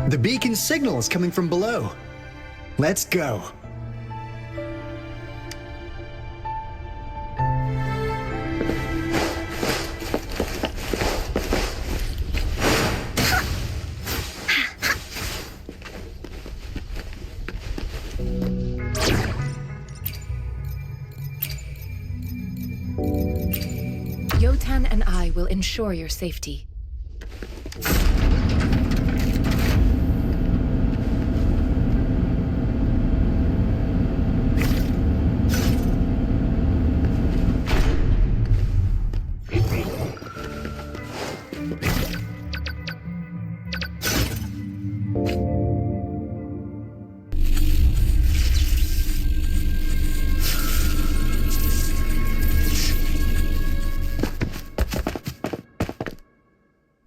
The beacon signal is coming from below. Let's go. Yotan and I will ensure your safety.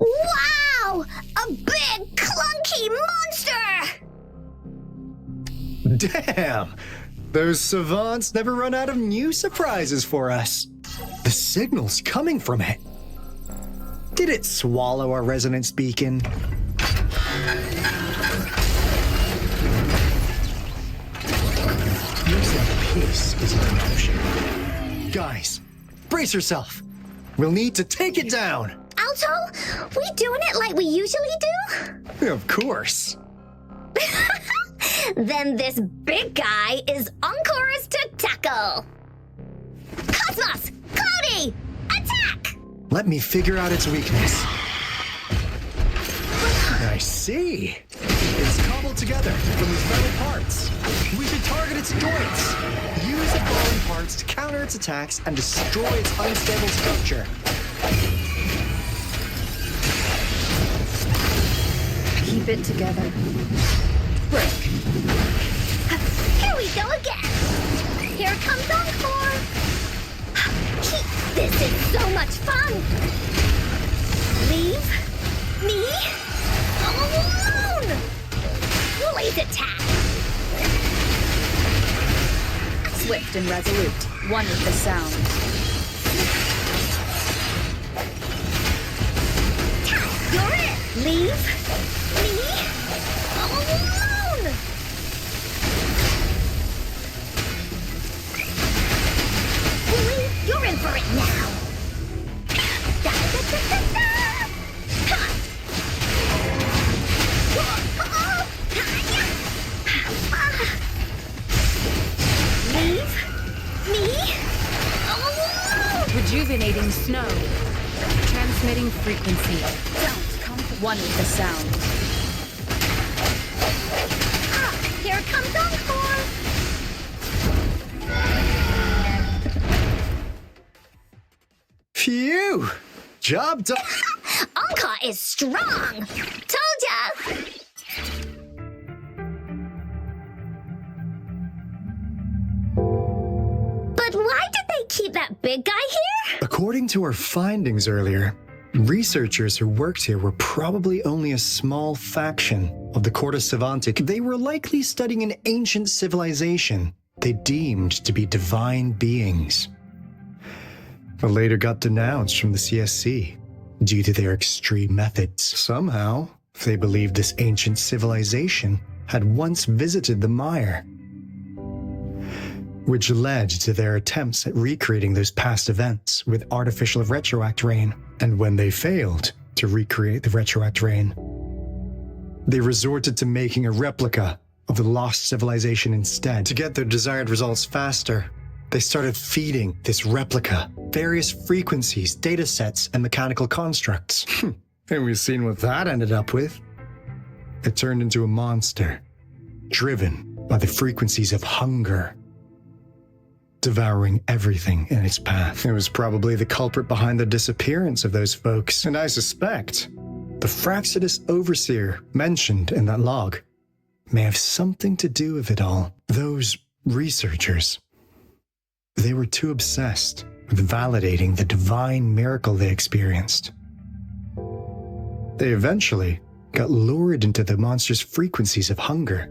Wow! A big, clunky monster! Damn! Those savants never run out of new surprises for us. The signal's coming from it. Did it swallow our resonance beacon? Looks like peace is in motion. Guys, brace yourself. We'll need to take it down. Alto, we doing it like we usually do? Of course. Then this big guy is Encore's to tackle. Cosmos! Cloudy! Attack! Let me figure out its weakness. I see. It's cobbled together from these metal parts. We should target its joints. Use the bone parts to counter its attacks and destroy its unstable structure. Keep it together. Break. Here we go again. Here comes Encore. This is so much fun. Leave me alone. Blaze attack. Swift and resolute. One with the sound. You're it. Leave me alone. Bully, you're in for it now. Leave me alone. Rejuvenating snow. Transmitting frequency. Don't come. One with the sound. Here comes Encore! Phew! Job done. Encore is strong! Told ya! But why did they keep that big guy here? According to our findings earlier, researchers who worked here were probably only a small faction of the Corte Savantic. They were likely studying an ancient civilization they deemed to be divine beings, but later got denounced from the CSC due to their extreme methods. Somehow, they believed this ancient civilization had once visited the mire, which led to their attempts at recreating those past events with artificial retroact rain. And when they failed to recreate the retroact rain, they resorted to making a replica of the lost civilization instead. To get their desired results faster, they started feeding this replica various frequencies, data sets, and mechanical constructs. And we've seen what that ended up with. It turned into a monster, driven by the frequencies of hunger, devouring everything in its path. It was probably the culprit behind the disappearance of those folks, and I suspect the Fraxidus Overseer mentioned in that log may have something to do with it all. Those researchers, they were too obsessed with validating the divine miracle they experienced. They eventually got lured into the monster's frequencies of hunger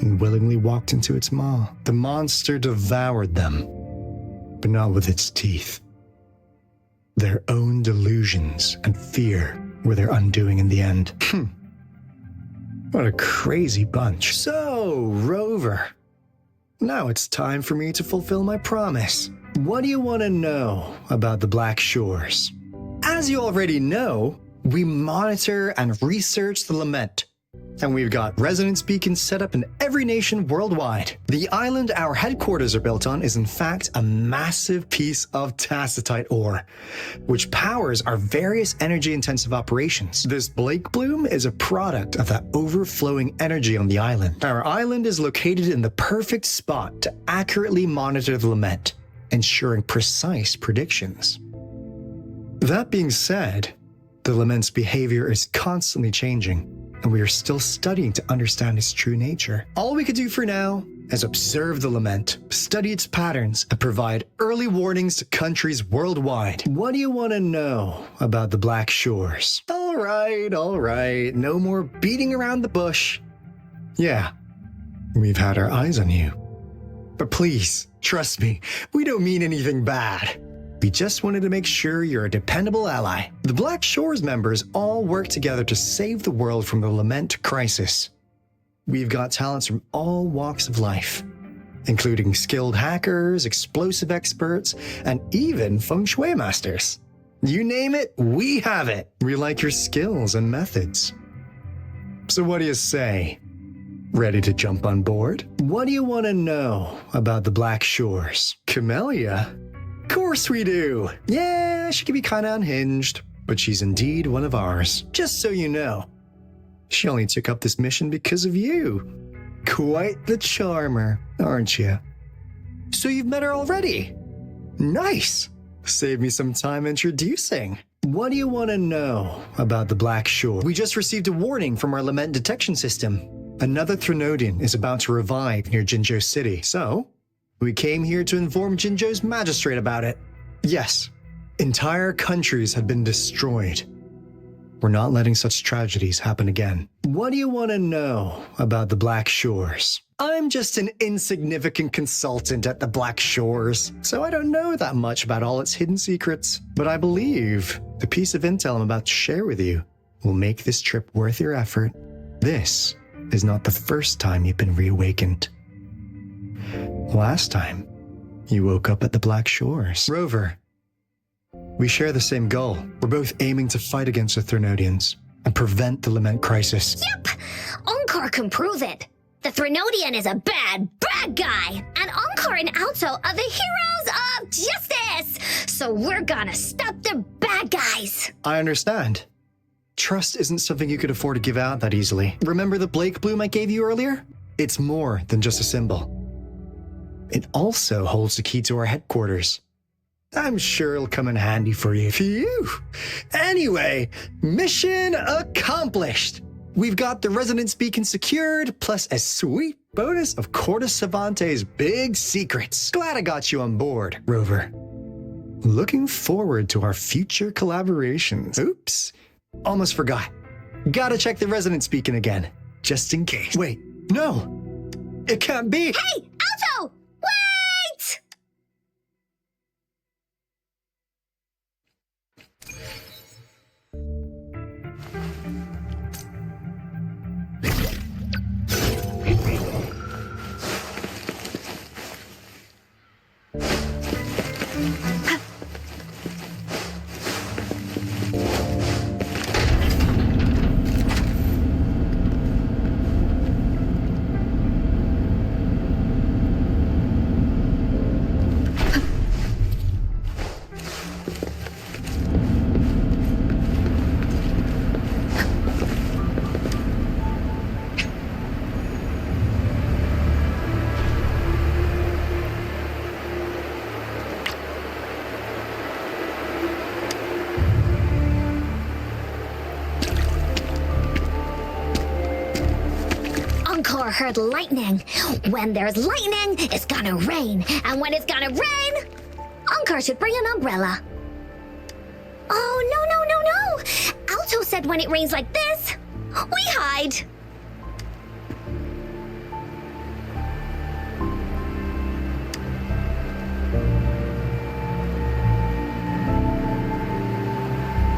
and willingly walked into its maw. The monster devoured them, but not with its teeth. Their own delusions and fear were their undoing in the end. What a crazy bunch. So, Rover, now it's time for me to fulfill my promise. What do you want to know about the Black Shores? As you already know, we monitor and research the Lament, and we've got resonance beacons set up in every nation worldwide. The island our headquarters are built on is in fact a massive piece of tacitite ore, which powers our various energy-intensive operations. This Blake Bloom is a product of that overflowing energy on the island. Our island is located in the perfect spot to accurately monitor the Lament, ensuring precise predictions. That being said, the Lament's behavior is constantly changing, and we are still studying to understand its true nature. All we could do for now is observe the Lament, study its patterns, and provide early warnings to countries worldwide. What do you want to know about the Black Shores? All right. No more beating around the bush. Yeah, we've had our eyes on you. But please, trust me, we don't mean anything bad. We just wanted to make sure you're a dependable ally. The Black Shores members all work together to save the world from the Lament crisis. We've got talents from all walks of life, including skilled hackers, explosive experts, and even feng shui masters. You name it, we have it. We like your skills and methods. So what do you say? Ready to jump on board? What do you want to know about the Black Shores? Camellia? Of course we do. Yeah, she can be kind of unhinged, but she's indeed one of ours. Just so you know, she only took up this mission because of you. Quite the charmer, aren't you? So you've met her already? Nice. Save me some time introducing. What do you want to know about the Black Shore? We just received a warning from our Lament detection system. Another Threnodian is about to revive near Jinzhou City, so we came here to inform Jinzhou's magistrate about it. Yes, entire countries have been destroyed. We're not letting such tragedies happen again. What do you want to know about the Black Shores? I'm just an insignificant consultant at the Black Shores, so I don't know that much about all its hidden secrets. But I believe the piece of intel I'm about to share with you will make this trip worth your effort. This is not the first time you've been reawakened. Last time, you woke up at the Black Shores. Rover, we share the same goal. We're both aiming to fight against the Threnodians and prevent the Lament crisis. Yep! Encore can prove it. The Threnodian is a bad guy, and Encore and Alto are the heroes of justice. So we're gonna stop the bad guys. I understand. Trust isn't something you could afford to give out that easily. Remember the Blake Bloom I gave you earlier? It's more than just a symbol. It also holds the key to our headquarters. I'm sure it'll come in handy for you. Phew! Anyway, mission accomplished! We've got the resonance beacon secured, plus a sweet bonus of Corda Savante's big secrets. Glad I got you on board, Rover. Looking forward to our future collaborations. Oops, almost forgot. Gotta check the resonance beacon again, just in case. Wait, no! It can't be! Hey, Alto! Wait! Encore heard lightning. When there's lightning, it's gonna rain. And when it's gonna rain, Encore should bring an umbrella. Oh, no. Alto said when it rains like this, we hide.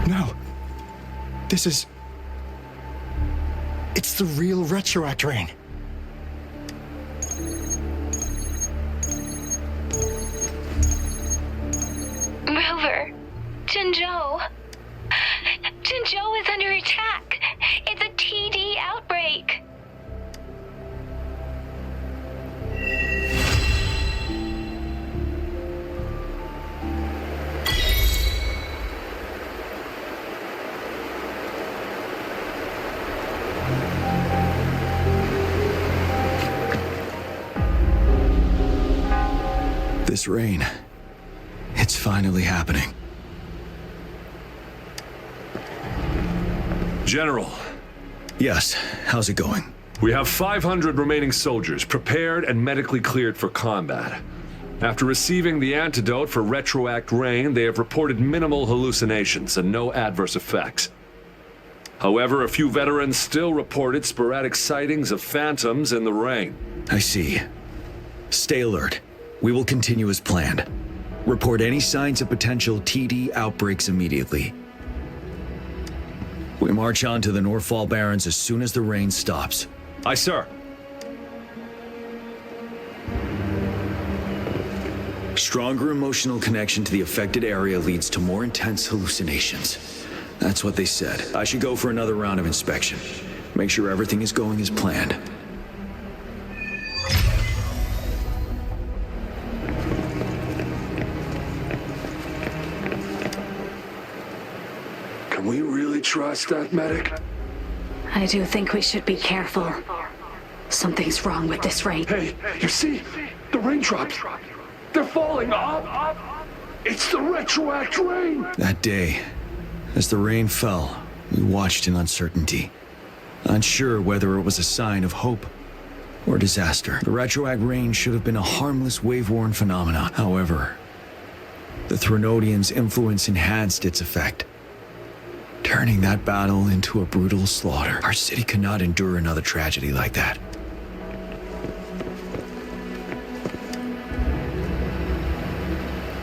No. This is... It's the real Retroact ring. Rover, Jinzhou. Jinzhou is under attack. It's a TD outbreak. This rain, it's finally happening. General. Yes, how's it going? We have 500 remaining soldiers prepared and medically cleared for combat. After receiving the antidote for Retroact Rain, they have reported minimal hallucinations and no adverse effects. However, a few veterans still reported sporadic sightings of phantoms in the rain. I see. Stay alert. We will continue as planned. Report any signs of potential TD outbreaks immediately. We march on to the Northfall Barrens as soon as the rain stops. Aye, sir. Stronger emotional connection to the affected area leads to more intense hallucinations. That's what they said. I should go for another round of inspection. Make sure everything is going as planned. Can we really trust that medic? I do think we should be careful. Something's wrong with this rain. Hey, you see? The raindrops. They're falling up. It's the Retroact Rain. That day, as the rain fell, we watched in uncertainty. Unsure whether it was a sign of hope or disaster. The Retroact Rain should have been a harmless wave-worn phenomenon. However, the Threnodians' influence enhanced its effect, turning that battle into a brutal slaughter. Our city cannot endure another tragedy like that.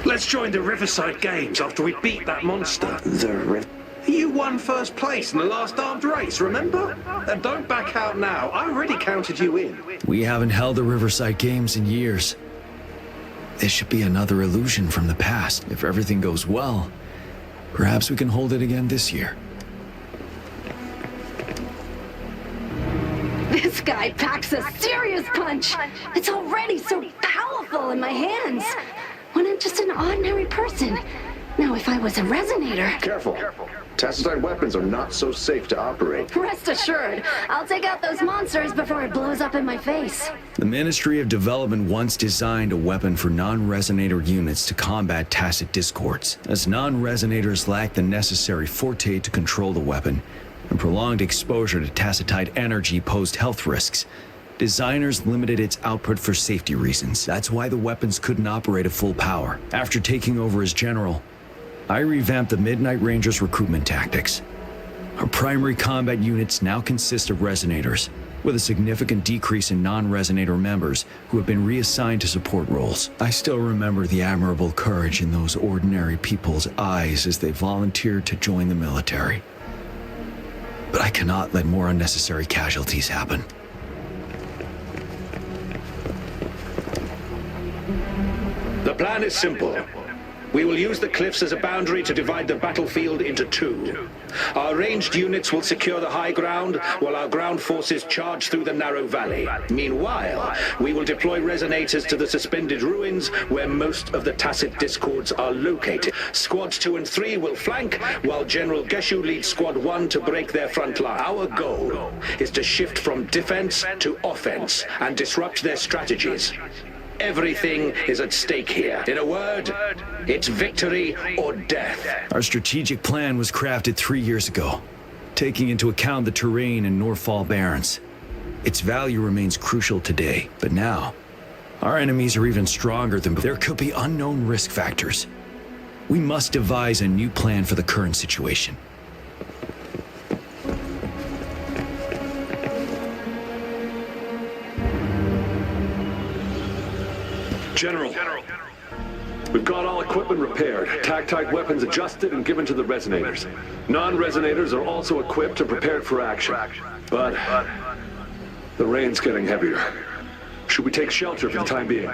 Let's join the Riverside Games after we beat that monster. You won first place in the last armed race, remember? And don't back out now. I already counted you in. We haven't held the Riverside Games in years. This should be another illusion from the past. If everything goes well, perhaps we can hold it again this year. This guy packs a serious punch. It's already so powerful in my hands. When I'm just an ordinary person, Now, if I was a resonator... Careful. Tacitite weapons are not so safe to operate. Rest assured, I'll take out those monsters before it blows up in my face. The Ministry of Development once designed a weapon for non-resonator units to combat tacit discords. As non-resonators lack the necessary forte to control the weapon, and prolonged exposure to tacitite energy posed health risks, designers limited its output for safety reasons. That's why the weapons couldn't operate at full power. After taking over as general, I revamped the Midnight Rangers' recruitment tactics. Our primary combat units now consist of resonators, with a significant decrease in non-resonator members who have been reassigned to support roles. I still remember the admirable courage in those ordinary people's eyes as they volunteered to join the military. But I cannot let more unnecessary casualties happen. The plan is simple. We will use the cliffs as a boundary to divide the battlefield into two. Our ranged units will secure the high ground, while our ground forces charge through the narrow valley. Meanwhile, we will deploy resonators to the suspended ruins, where most of the tacit discords are located. Squads 2 and 3 will flank, while General Geshu leads Squad 1 to break their front line. Our goal is to shift from defense to offense and disrupt their strategies. Everything is at stake here. In a word, it's victory or death. Our strategic plan was crafted 3 years ago, taking into account the terrain in Norfall Barrens. Its value remains crucial today, but now, our enemies are even stronger than before. There could be unknown risk factors. We must devise a new plan for the current situation. General, we've got all equipment repaired, tactite weapons adjusted and given to the resonators. Non-resonators are also equipped and prepared for action. But the rain's getting heavier. Should we take shelter for the time being?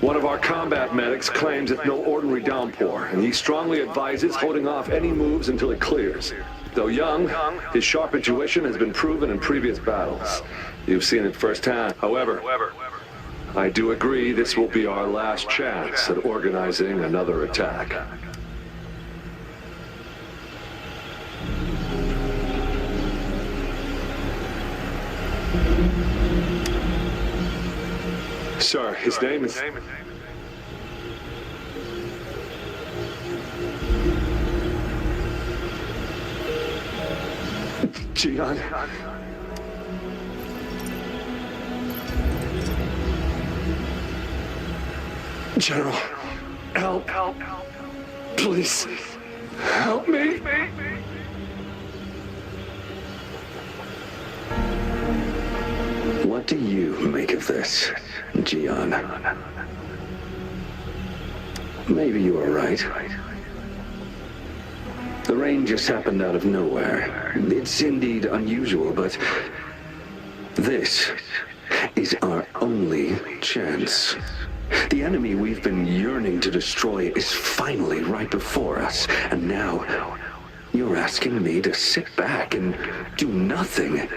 One of our combat medics claims it's no ordinary downpour, and he strongly advises holding off any moves until it clears. Though young, his sharp intuition has been proven in previous battles. You've seen it firsthand. However, I do agree this will be our last chance at organizing another attack. Sir, his name is... Gian. General, help. Please, help me. What do you make of this, Gian? Maybe you are right. The rain just happened out of nowhere. It's indeed unusual, but this is our only chance. The enemy we've been yearning to destroy is finally right before us, and now you're asking me to sit back and do nothing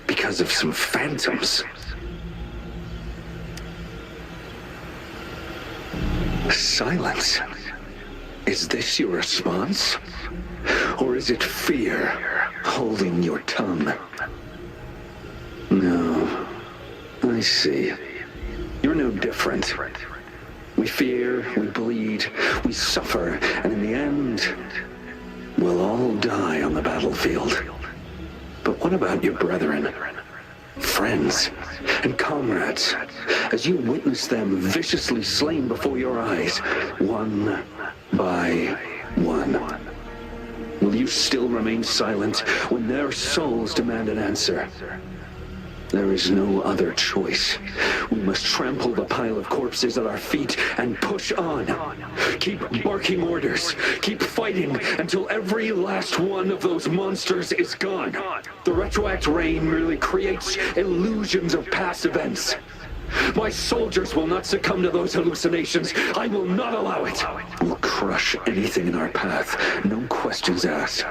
because of some phantoms. Silence. Is this your response? Or is it fear holding your tongue? No, I see. You're no different. We fear, we bleed, we suffer, and in the end, we'll all die on the battlefield. But what about your brethren, friends, and comrades, as you witness them viciously slain before your eyes, one by one? Will you still remain silent when their souls demand an answer? There is no other choice. We must trample the pile of corpses at our feet and push on. Keep barking orders. Keep fighting until every last one of those monsters is gone. The retroact rain merely creates illusions of past events. My soldiers will not succumb to those hallucinations. I will not allow it. We'll crush anything in our path. No questions asked.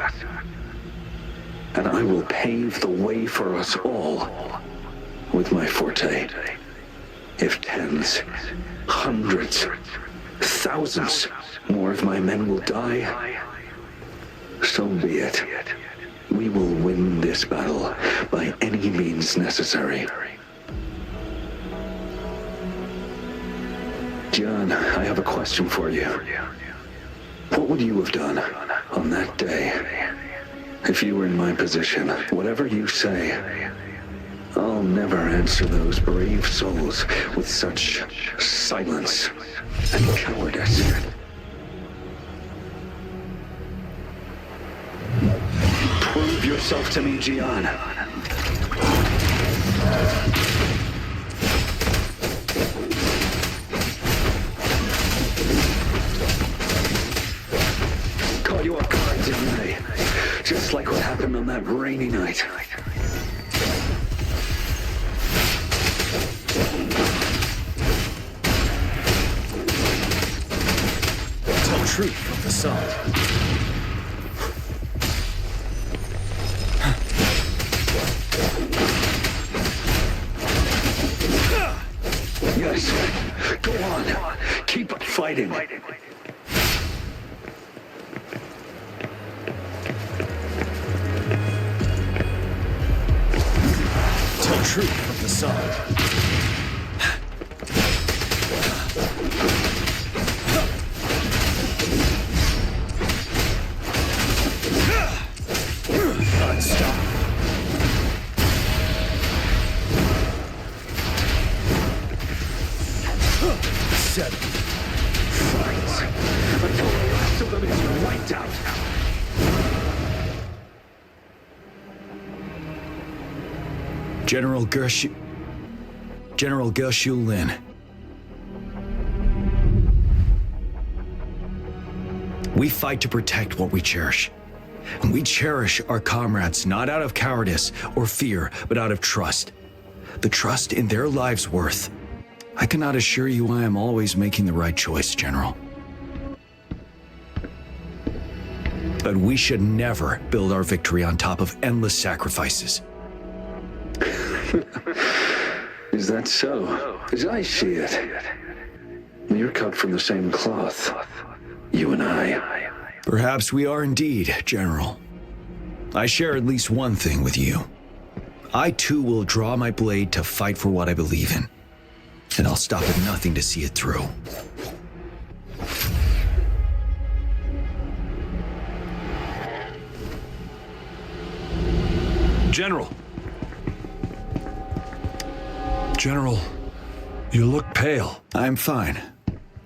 And I will pave the way for us all with my forte. If tens, hundreds, thousands More of my men will die. So be it. We will win this battle by any means necessary. John, I have a question for you. What would you have done on that day if you were in my position? Whatever you say, I'll never answer those brave souls with such silence and cowardice. Prove yourself to me, Gian. Caught you off guard, didn't I? Just like what happened on that rainy night. Tell truth from the sun. Yes, go on. Keep fighting. Tell truth from the sun. General Gershu Lin. We fight to protect what we cherish. And we cherish our comrades not out of cowardice or fear, but out of trust. The trust in their lives' worth. I cannot assure you I am always making the right choice, General. But we should never build our victory on top of endless sacrifices. Is that so? As I see it, you're cut from the same cloth, you and I. Perhaps we are indeed, General. I share at least one thing with you. I too will draw my blade to fight for what I believe in. And I'll stop at nothing to see it through. General! General, you look pale. I'm fine.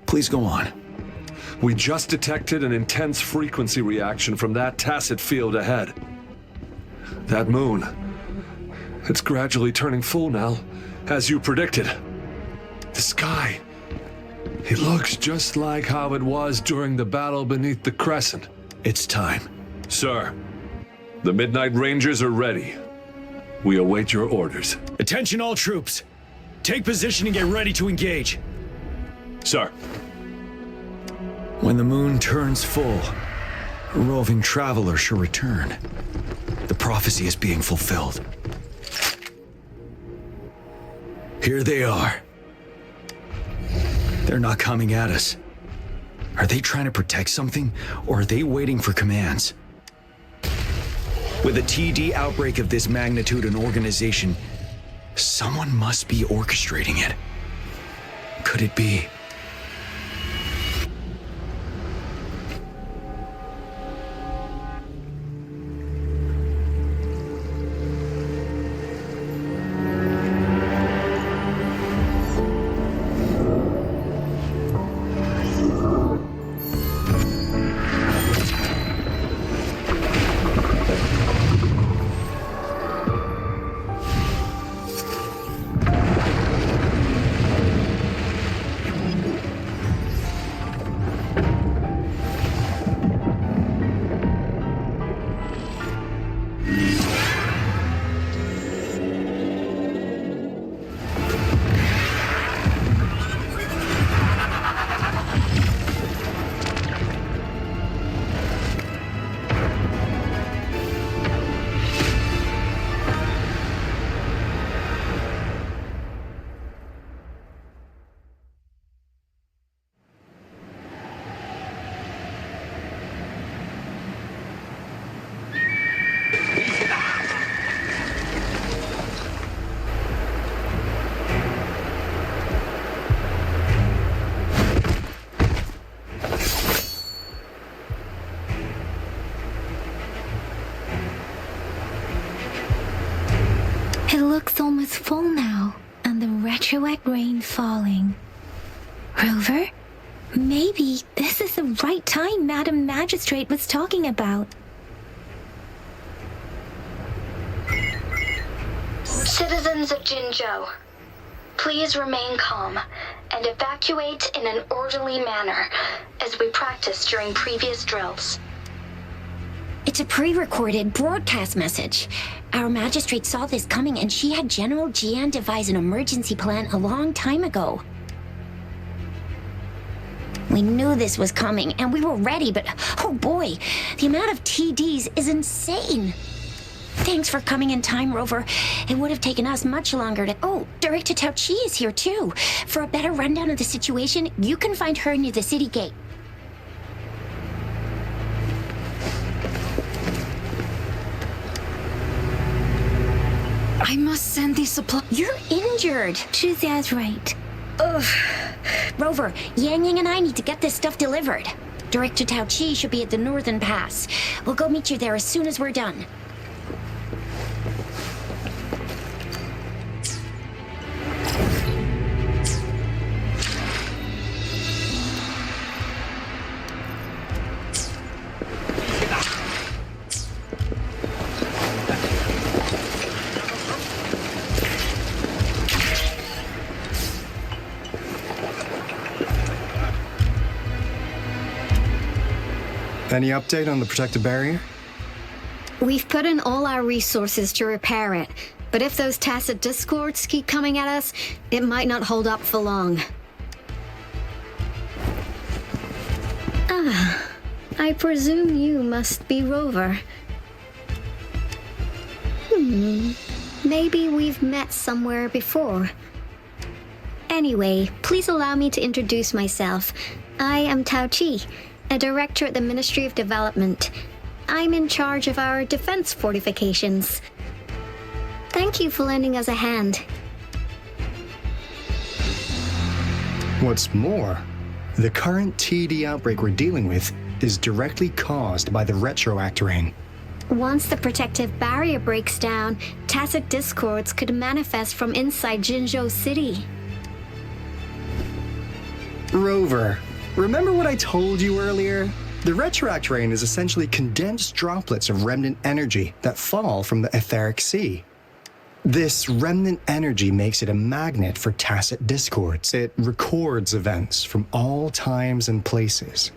Please go on. We just detected an intense frequency reaction from that tacit field ahead. That moon, it's gradually turning full now, as you predicted. The sky, it looks just like how it was during the battle beneath the crescent. It's time. Sir, the Midnight Rangers are ready. We await your orders. Attention all troops. Take position and get ready to engage. Sir. When the moon turns full, a roving traveler shall return. The prophecy is being fulfilled. Here they are. They're not coming at us. Are they trying to protect something, or are they waiting for commands? With a TD outbreak of this magnitude and organization, someone must be orchestrating it. Could it be? rain falling. Rover, maybe this is the right time Madam Magistrate was talking about. Citizens of Jinzhou, please remain calm and evacuate in an orderly manner as we practiced during previous drills. It's a pre-recorded broadcast message. Our magistrate saw this coming and she had General Jian devise an emergency plan a long time ago. We knew this was coming and we were ready, but oh boy, the amount of TDs is insane. Thanks for coming in time, Rover. It would have taken us much longer to... Oh, Director Tao Chi is here too. For a better rundown of the situation, you can find her near the city gate. I must send these supplies. You're injured. Zhuxia's right. Ugh. Rover, Yang Yang and I need to get this stuff delivered. Director Tao Chi should be at the Northern Pass. We'll go meet you there as soon as we're done. Any update on the protective barrier? We've put in all our resources to repair it, but if those tacit discords keep coming at us, it might not hold up for long. Ah, I presume you must be Rover. Maybe we've met somewhere before. Anyway, please allow me to introduce myself. I am Tao Chi, a director at the Ministry of Development. I'm in charge of our defense fortifications. Thank you for lending us a hand. What's more, the current TD outbreak we're dealing with is directly caused by the retroact rain. Once the protective barrier breaks down, tacit discords could manifest from inside Jinzhou City. Rover, remember what I told you earlier? The retroact rain is essentially condensed droplets of remnant energy that fall from the etheric sea. This remnant energy makes it a magnet for tacit discords. It records events from all times and places,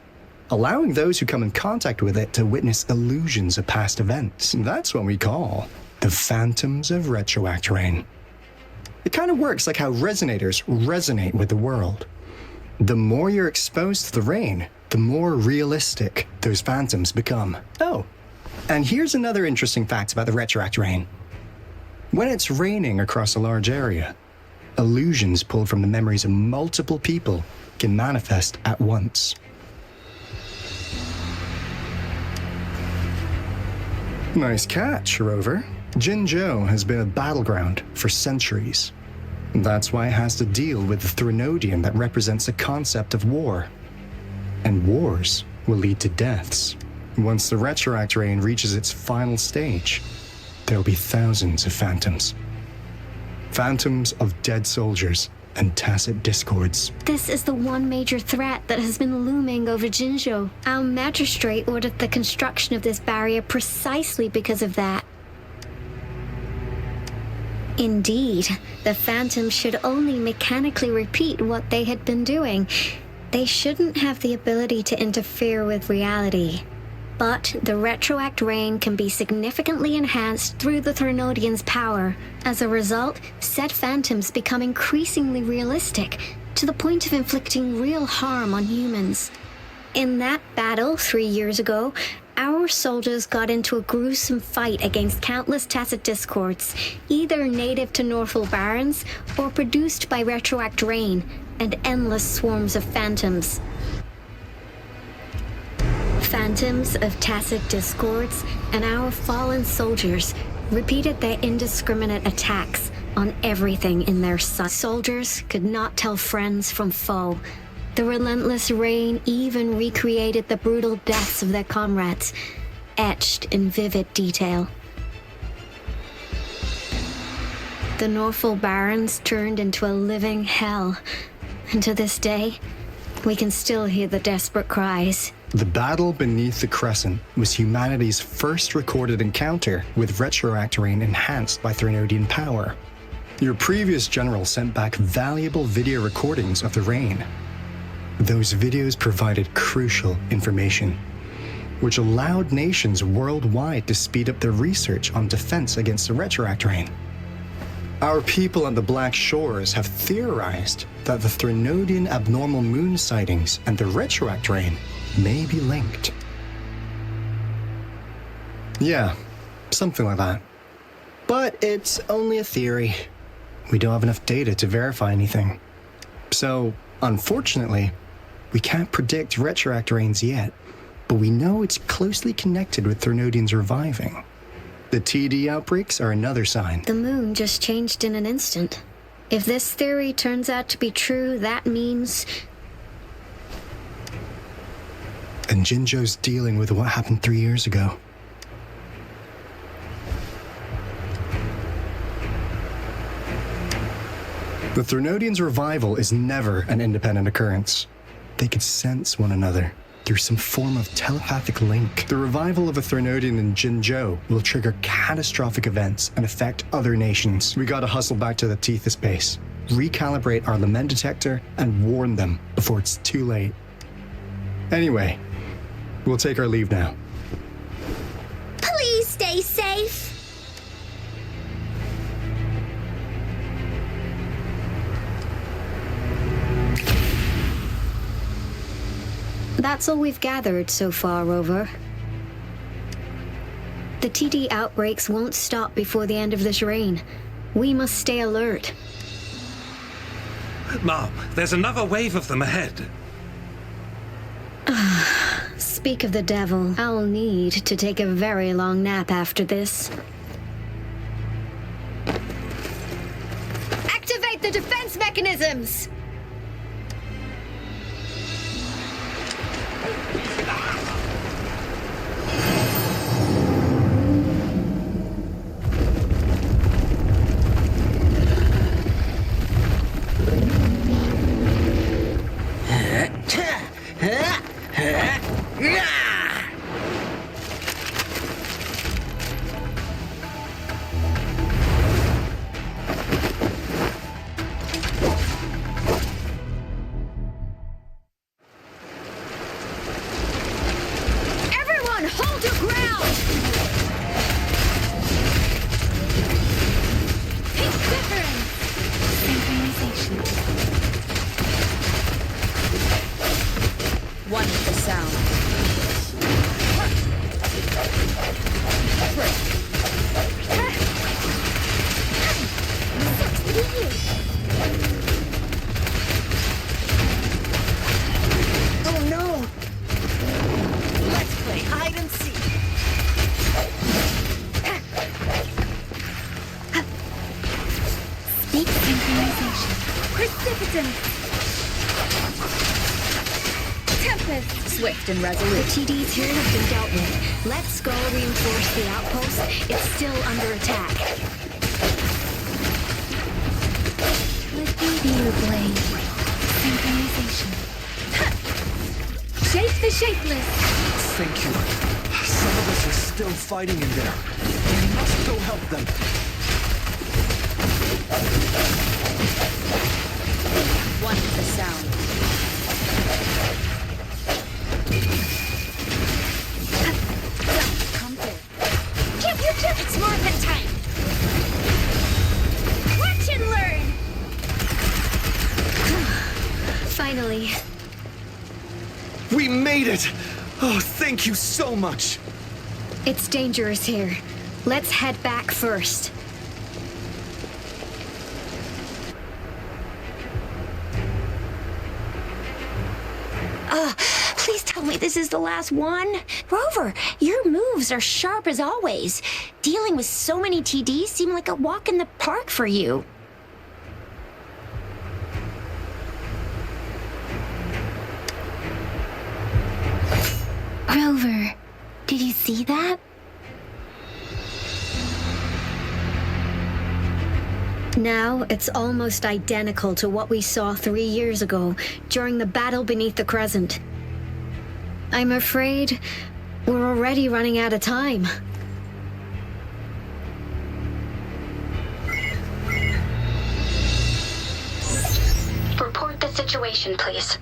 allowing those who come in contact with it to witness illusions of past events. That's what we call the phantoms of retroact rain. It kind of works like how resonators resonate with the world. The more you're exposed to the rain, the more realistic those phantoms become. Oh, and here's another interesting fact about the retroact rain. When it's raining across a large area, illusions pulled from the memories of multiple people can manifest at once. Nice catch, Rover. Jinzhou has been a battleground for centuries. That's why it has to deal with the Threnodian that represents the concept of war. And wars will lead to deaths. Once the retroact rain reaches its final stage, there'll be thousands of phantoms. Phantoms of dead soldiers and tacit discords. This is the one major threat that has been looming over Jinzhou. Our magistrate ordered the construction of this barrier precisely because of that. Indeed, the phantoms should only mechanically repeat what they had been doing. They shouldn't have the ability to interfere with reality. But the retroact rain can be significantly enhanced through the Threnodian's power. As a result, said phantoms become increasingly realistic, to the point of inflicting real harm on humans. In that battle 3 years ago, our soldiers got into a gruesome fight against countless tacit discords, either native to Northwell Barrens or produced by retroact rain and endless swarms of phantoms. Phantoms of tacit discords and our fallen soldiers repeated their indiscriminate attacks on everything in their sight. Soldiers could not tell friends from foe. The relentless rain even recreated the brutal deaths of their comrades, etched in vivid detail. The Norfolk Barrens turned into a living hell. And to this day, we can still hear the desperate cries. The battle beneath the Crescent was humanity's first recorded encounter with retroact rain enhanced by Threnodian power. Your previous general sent back valuable video recordings of the rain. Those videos provided crucial information, which allowed nations worldwide to speed up their research on defense against the retroact rain. Our people on the Black Shores have theorized that the Threnodian abnormal moon sightings and the retroact rain may be linked. Yeah, something like that. But it's only a theory. We don't have enough data to verify anything. So, unfortunately, we can't predict retroact rains yet, but we know it's closely connected with Threnodians reviving. The TD outbreaks are another sign. The moon just changed in an instant. If this theory turns out to be true, that means... And Jinzhou's dealing with what happened 3 years ago. The Threnodians' revival is never an independent occurrence. They could sense one another through some form of telepathic link. The revival of a Threnodian in Jinzhou will trigger catastrophic events and affect other nations. We gotta hustle back to the Tethys base, recalibrate our lament detector, and warn them before it's too late. Anyway, we'll take our leave now. Please stay safe. That's all we've gathered so far, Rover. The TD outbreaks won't stop before the end of this reign. We must stay alert. Mom, there's another wave of them ahead. Speak of the devil, I'll need to take a very long nap after this. Activate the defense mechanisms! Everyone, hold your ground! Pink difference! Synchronization. One with the sound. Oh no! Let's play hide and seek. Speak synchronization. Precipitant! Tempest! Swift and The resolute. TDs here have been dealt with. Let's go reinforce the outpost. It's still under attack. Let me be your blade. Synchronization. Shape the shapeless! Thank you. Some of us are still fighting in there. We must go help them. One with the sound. It's Morphin time. Watch and learn. Finally. We made it! Oh, thank you so much! It's dangerous here. Let's head back first. Please tell me this is the last one. Rover, your moves are sharp as always. Dealing with so many TDs seemed like a walk in the park for you. Rover, did you see that? Now, it's almost identical to what we saw 3 years ago during the battle beneath the Crescent. I'm afraid we're already running out of time. Report the situation, please.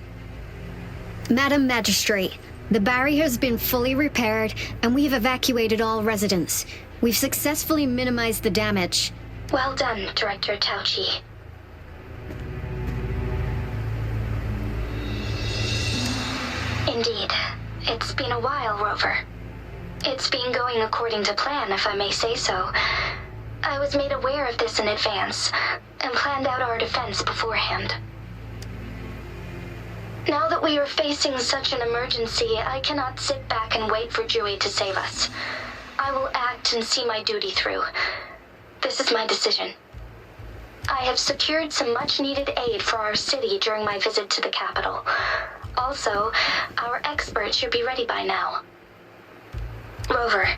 Madam Magistrate, the barrier has been fully repaired and we've evacuated all residents. We've successfully minimized the damage. Well done, Director Tauchi. Indeed. It's been a while, Rover. It's been going according to plan, if I may say so. I was made aware of this in advance, and planned out our defense beforehand. Now that we are facing such an emergency, I cannot sit back and wait for Dewey to save us. I will act and see my duty through. This is my decision. I have secured some much-needed aid for our city during my visit to the capital. Also, our expert should be ready by now. Rover,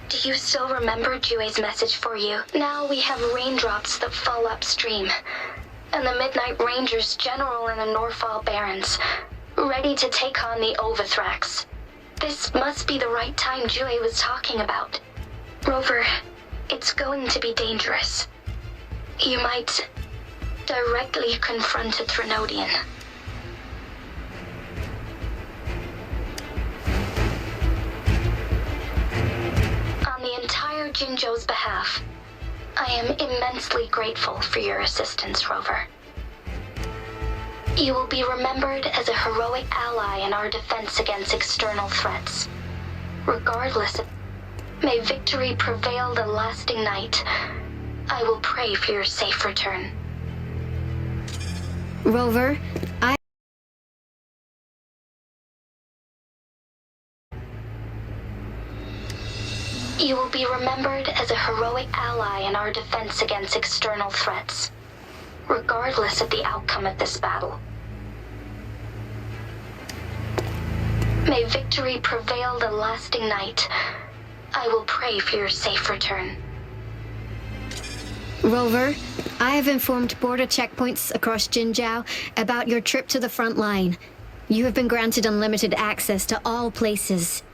do you still remember Dewey's message for you? Now we have raindrops that fall upstream, and the Midnight Rangers General in the Norfall Barrens, ready to take on the Overthrax. This must be the right time Dewey was talking about. Rover, it's going to be dangerous. You might directly confront a Trinodian. On the entire Jinzhou's behalf, I am immensely grateful for your assistance, Rover. You will be remembered as a heroic ally in our defense against external threats. Regardless of... May victory prevail the lasting night. I will pray for your safe return. Rover, You will be remembered as a heroic ally in our defense against external threats, regardless of the outcome of this battle. May victory prevail the lasting night. I will pray for your safe return. Rover, I have informed border checkpoints across Jinzhou about your trip to the front line. You have been granted unlimited access to all places.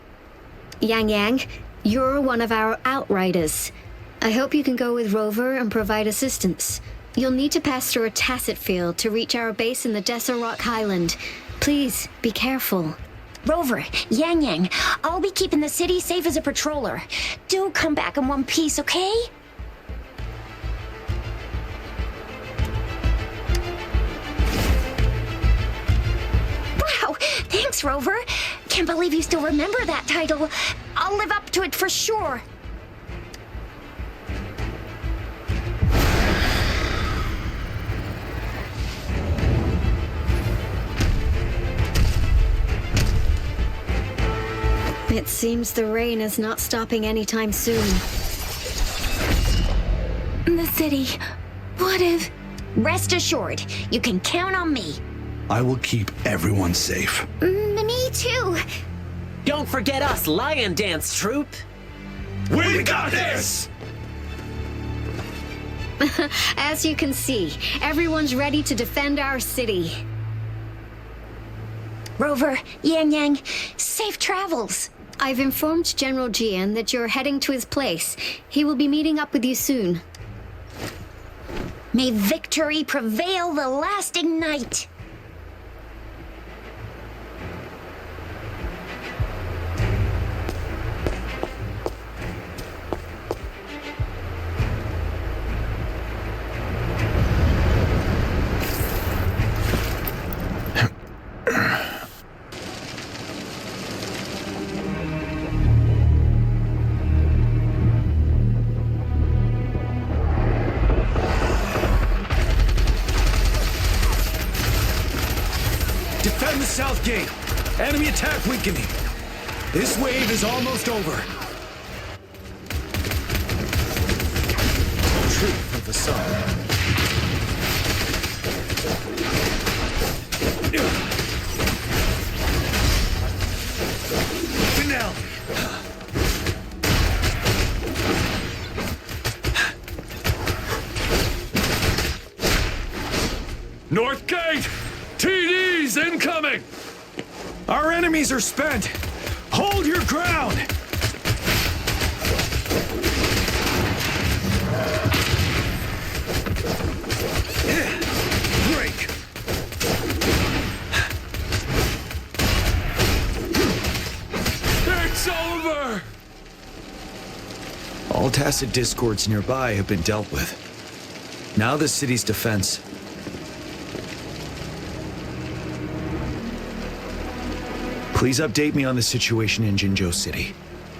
Yang Yang, you're one of our outriders. I hope you can go with Rover and provide assistance. You'll need to pass through a tacit field to reach our base in the Desert Rock Highland. Please, be careful. Rover, Yang Yang, I'll be keeping the city safe as a patroller. Do come back in one piece, okay? Wow, thanks, Rover. Can't believe you still remember that title. I'll live up to it for sure. It seems the rain is not stopping anytime soon. The city. What if... Rest assured, you can count on me. I will keep everyone safe. Me too. Don't forget us, Lion Dance Troupe. We got this! As you can see, everyone's ready to defend our city. Rover, Yang Yang, safe travels. I've informed General Jian that you're heading to his place. He will be meeting up with you soon. May victory prevail the lasting night. Defend the south gate. Enemy attack weakening. This wave is almost over. Truth of the sun. Finale. coming! Our enemies are spent! Hold your ground! Break! It's over! All tacit discords nearby have been dealt with. Now the city's defense. Please update me on the situation in Jinzhou City.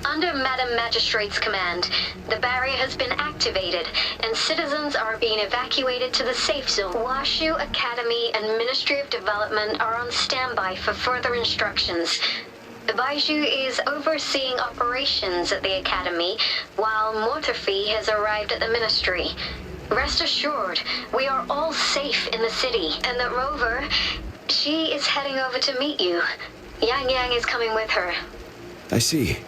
Under Madam Magistrate's command, the barrier has been activated, and citizens are being evacuated to the safe zone. Washu Academy and Ministry of Development are on standby for further instructions. Baiju is overseeing operations at the Academy, while Mortarfi has arrived at the Ministry. Rest assured, we are all safe in the city, and that Rover, she is heading over to meet you. Yang Yang is coming with her. I see.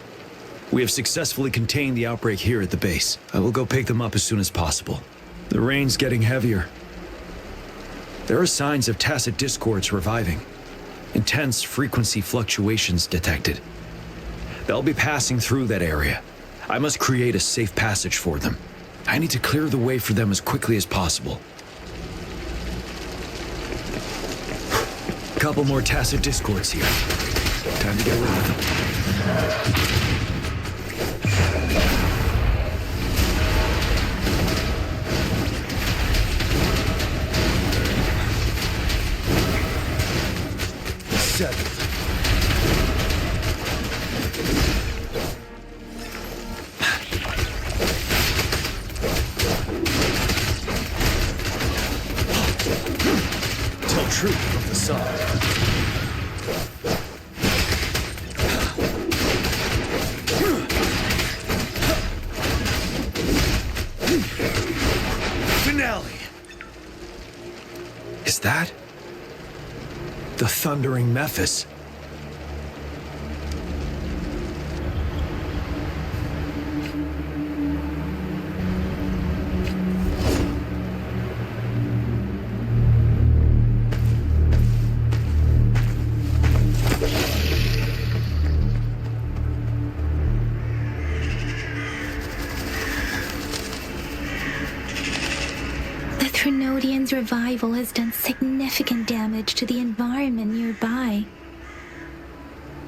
We have successfully contained the outbreak here at the base. I will go pick them up as soon as possible. The rain's getting heavier. There are signs of tacit discords reviving. Intense frequency fluctuations detected. They'll be passing through that area. I must create a safe passage for them. I need to clear the way for them as quickly as possible. Couple more tacit discords here. Time to get rid of them. Settled. Tell truth from the side. Finale. Is that the thundering Mephis? Trinodian's revival has done significant damage to the environment nearby.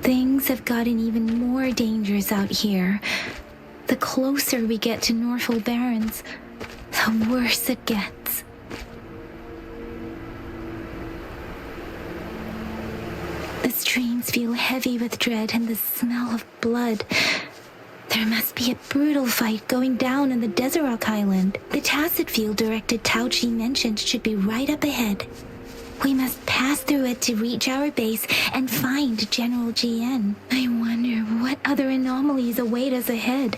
Things have gotten even more dangerous out here. The closer we get to Norfolk Barrens, the worse it gets. The streams feel heavy with dread and the smell of blood. There must be a brutal fight going down in the Desert Island. The tacit field directed Tao Chi mentioned should be right up ahead. We must pass through it to reach our base and find General GN. I wonder what other anomalies await us ahead.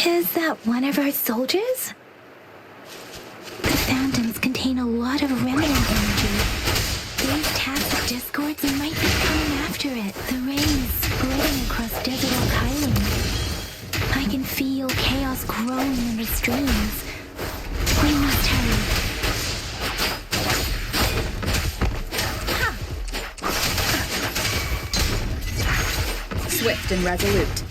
Is that one of our soldiers? The phantoms contain a lot of remnant energy. These tacit discords might be coming after it. The rain is splitting across Desert Island. I can feel chaos growing in the streams. We must hurry. Swift and resolute.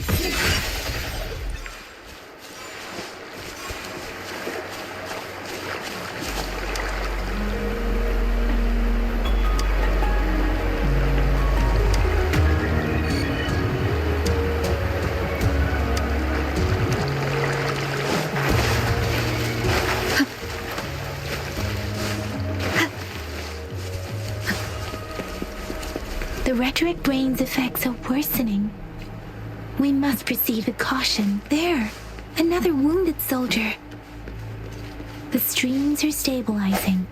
The rhetoric brain's effects are worsening. We must proceed with caution. There, another wounded soldier. The streams are stabilizing.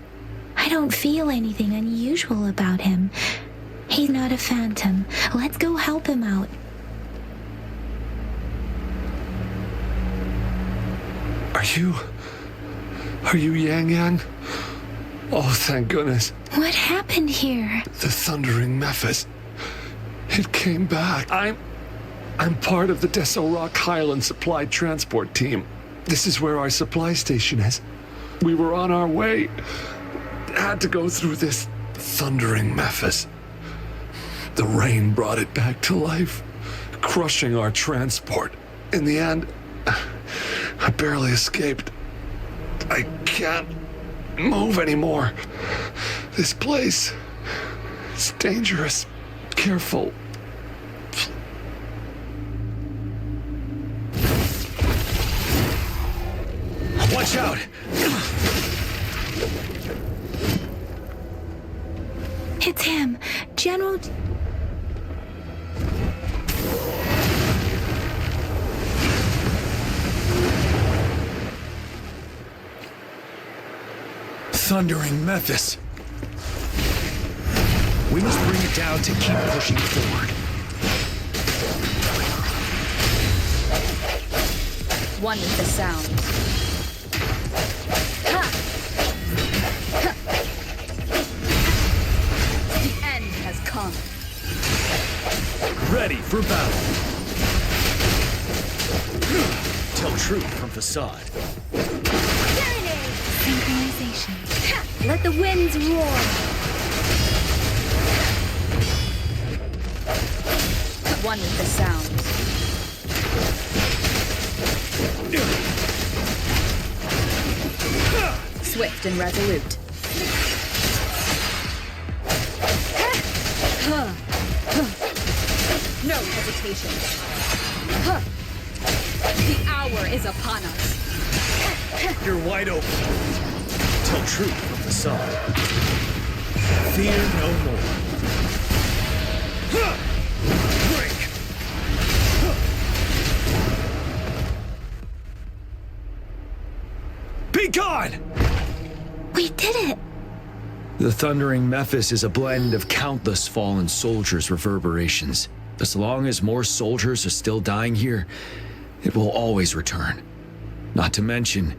I don't feel anything unusual about him. He's not a phantom. Let's go help him out. Are you Yang Yang? Oh, thank goodness. What happened here? The thundering Mephis. It came back. I'm part of the Deso Rock Highland Supply Transport Team. This is where our supply station is. We were on our way. Had to go through this thundering Memphis. The rain brought it back to life, crushing our transport. In the end, I barely escaped. I can't move anymore. This place is dangerous. Careful. Watch out! It's him, General. Thundering Memphis. We must bring it down to keep pushing forward. One with the sound. The end has come. Ready for battle. Tell truth from facade. Synchronization. Let the winds roar. One with the sound. Swift and resolute. No hesitation. The hour is upon us. You're wide open. Tell truth from facade. Fear no more. Break! Be gone! We did it! The thundering Memphis is a blend of countless fallen soldiers' reverberations. As long as more soldiers are still dying here, it will always return. Not to mention,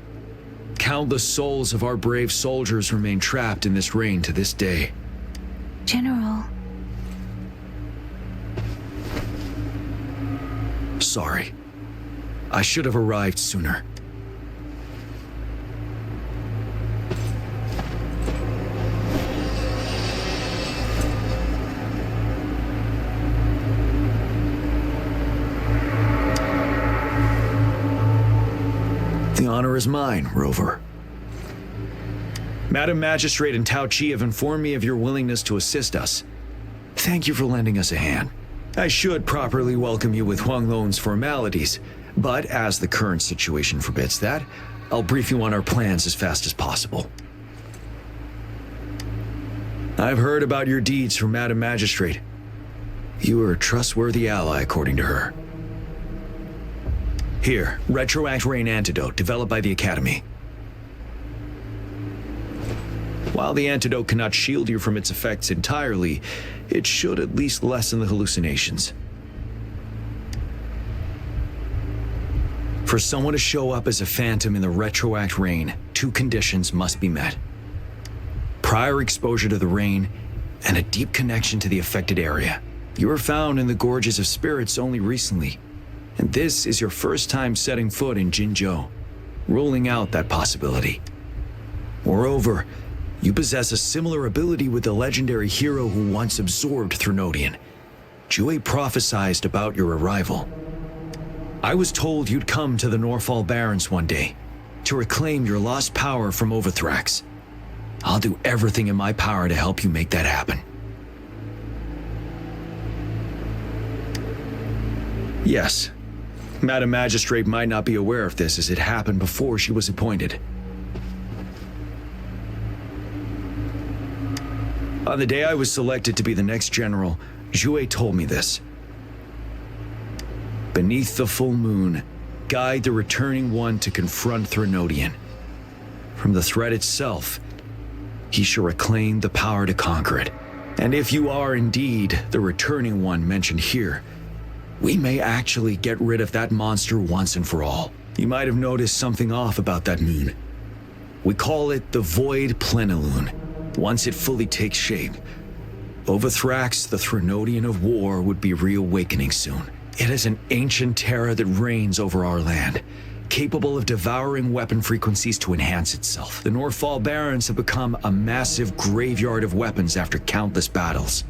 countless souls of our brave soldiers remain trapped in this rain to this day. General. Sorry. I should have arrived sooner. The honor is mine, Rover. Madam Magistrate and Tao Chi have informed me of your willingness to assist us. Thank you for lending us a hand. I should properly welcome you with Huang Lon's formalities, but as the current situation forbids that, I'll brief you on our plans as fast as possible. I've heard about your deeds from Madam Magistrate. You are a trustworthy ally, according to her. Here, Retroact Rain Antidote, developed by the Academy. While the antidote cannot shield you from its effects entirely, it should at least lessen the hallucinations. For someone to show up as a phantom in the Retroact Rain, 2 conditions must be met. Prior exposure to the rain, and a deep connection to the affected area. You were found in the Gorges of Spirits only recently, and this is your first time setting foot in Jinzhou, ruling out that possibility. Moreover, you possess a similar ability with the legendary hero who once absorbed Threnodian. Jue prophesied about your arrival. I was told you'd come to the Norfall Barrens one day to reclaim your lost power from Overthrax. I'll do everything in my power to help you make that happen. Yes, Madam Magistrate might not be aware of this as it happened before she was appointed. On the day I was selected to be the next general, Jue told me this. Beneath the full moon, guide the returning one to confront Threnodian. From the threat itself, he shall reclaim the power to conquer it. And if you are indeed the returning one mentioned here, we may actually get rid of that monster once and for all. You might have noticed something off about that moon. We call it the Void Plenilune. Once it fully takes shape, Overthrax, the Threnodian of War, would be reawakening soon. It is an ancient terror that reigns over our land, capable of devouring weapon frequencies to enhance itself. The Northfall Barrens have become a massive graveyard of weapons after countless battles.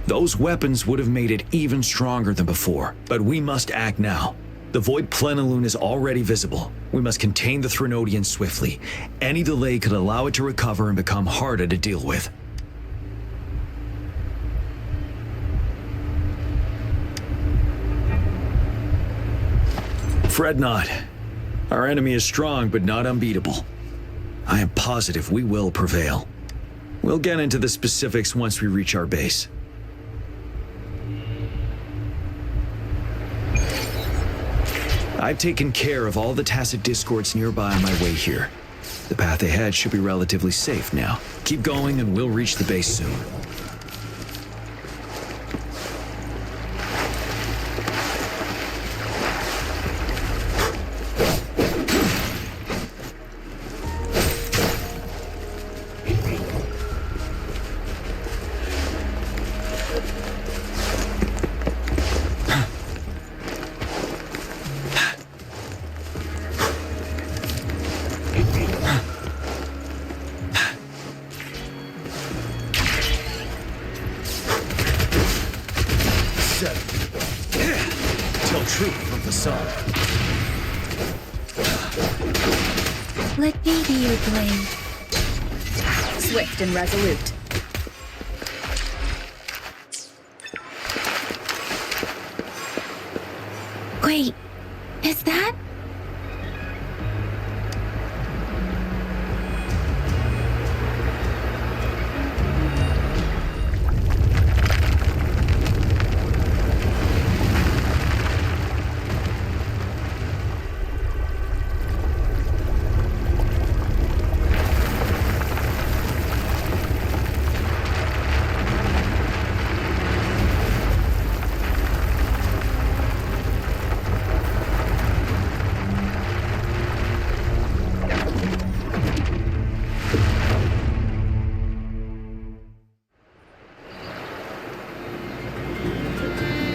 Those weapons would have made it even stronger than before, but we must act now. The Void Plenilune is already visible. We must contain the Threnodian swiftly. Any delay could allow it to recover and become harder to deal with. Fret not. Our enemy is strong, but not unbeatable. I am positive we will prevail. We'll get into the specifics once we reach our base. I've taken care of all the tacit discords nearby on my way here. The path ahead should be relatively safe now. Keep going and we'll reach the base soon. Tell truth from the sun. Let me be your blade. Swift and resolute. Wait, is that?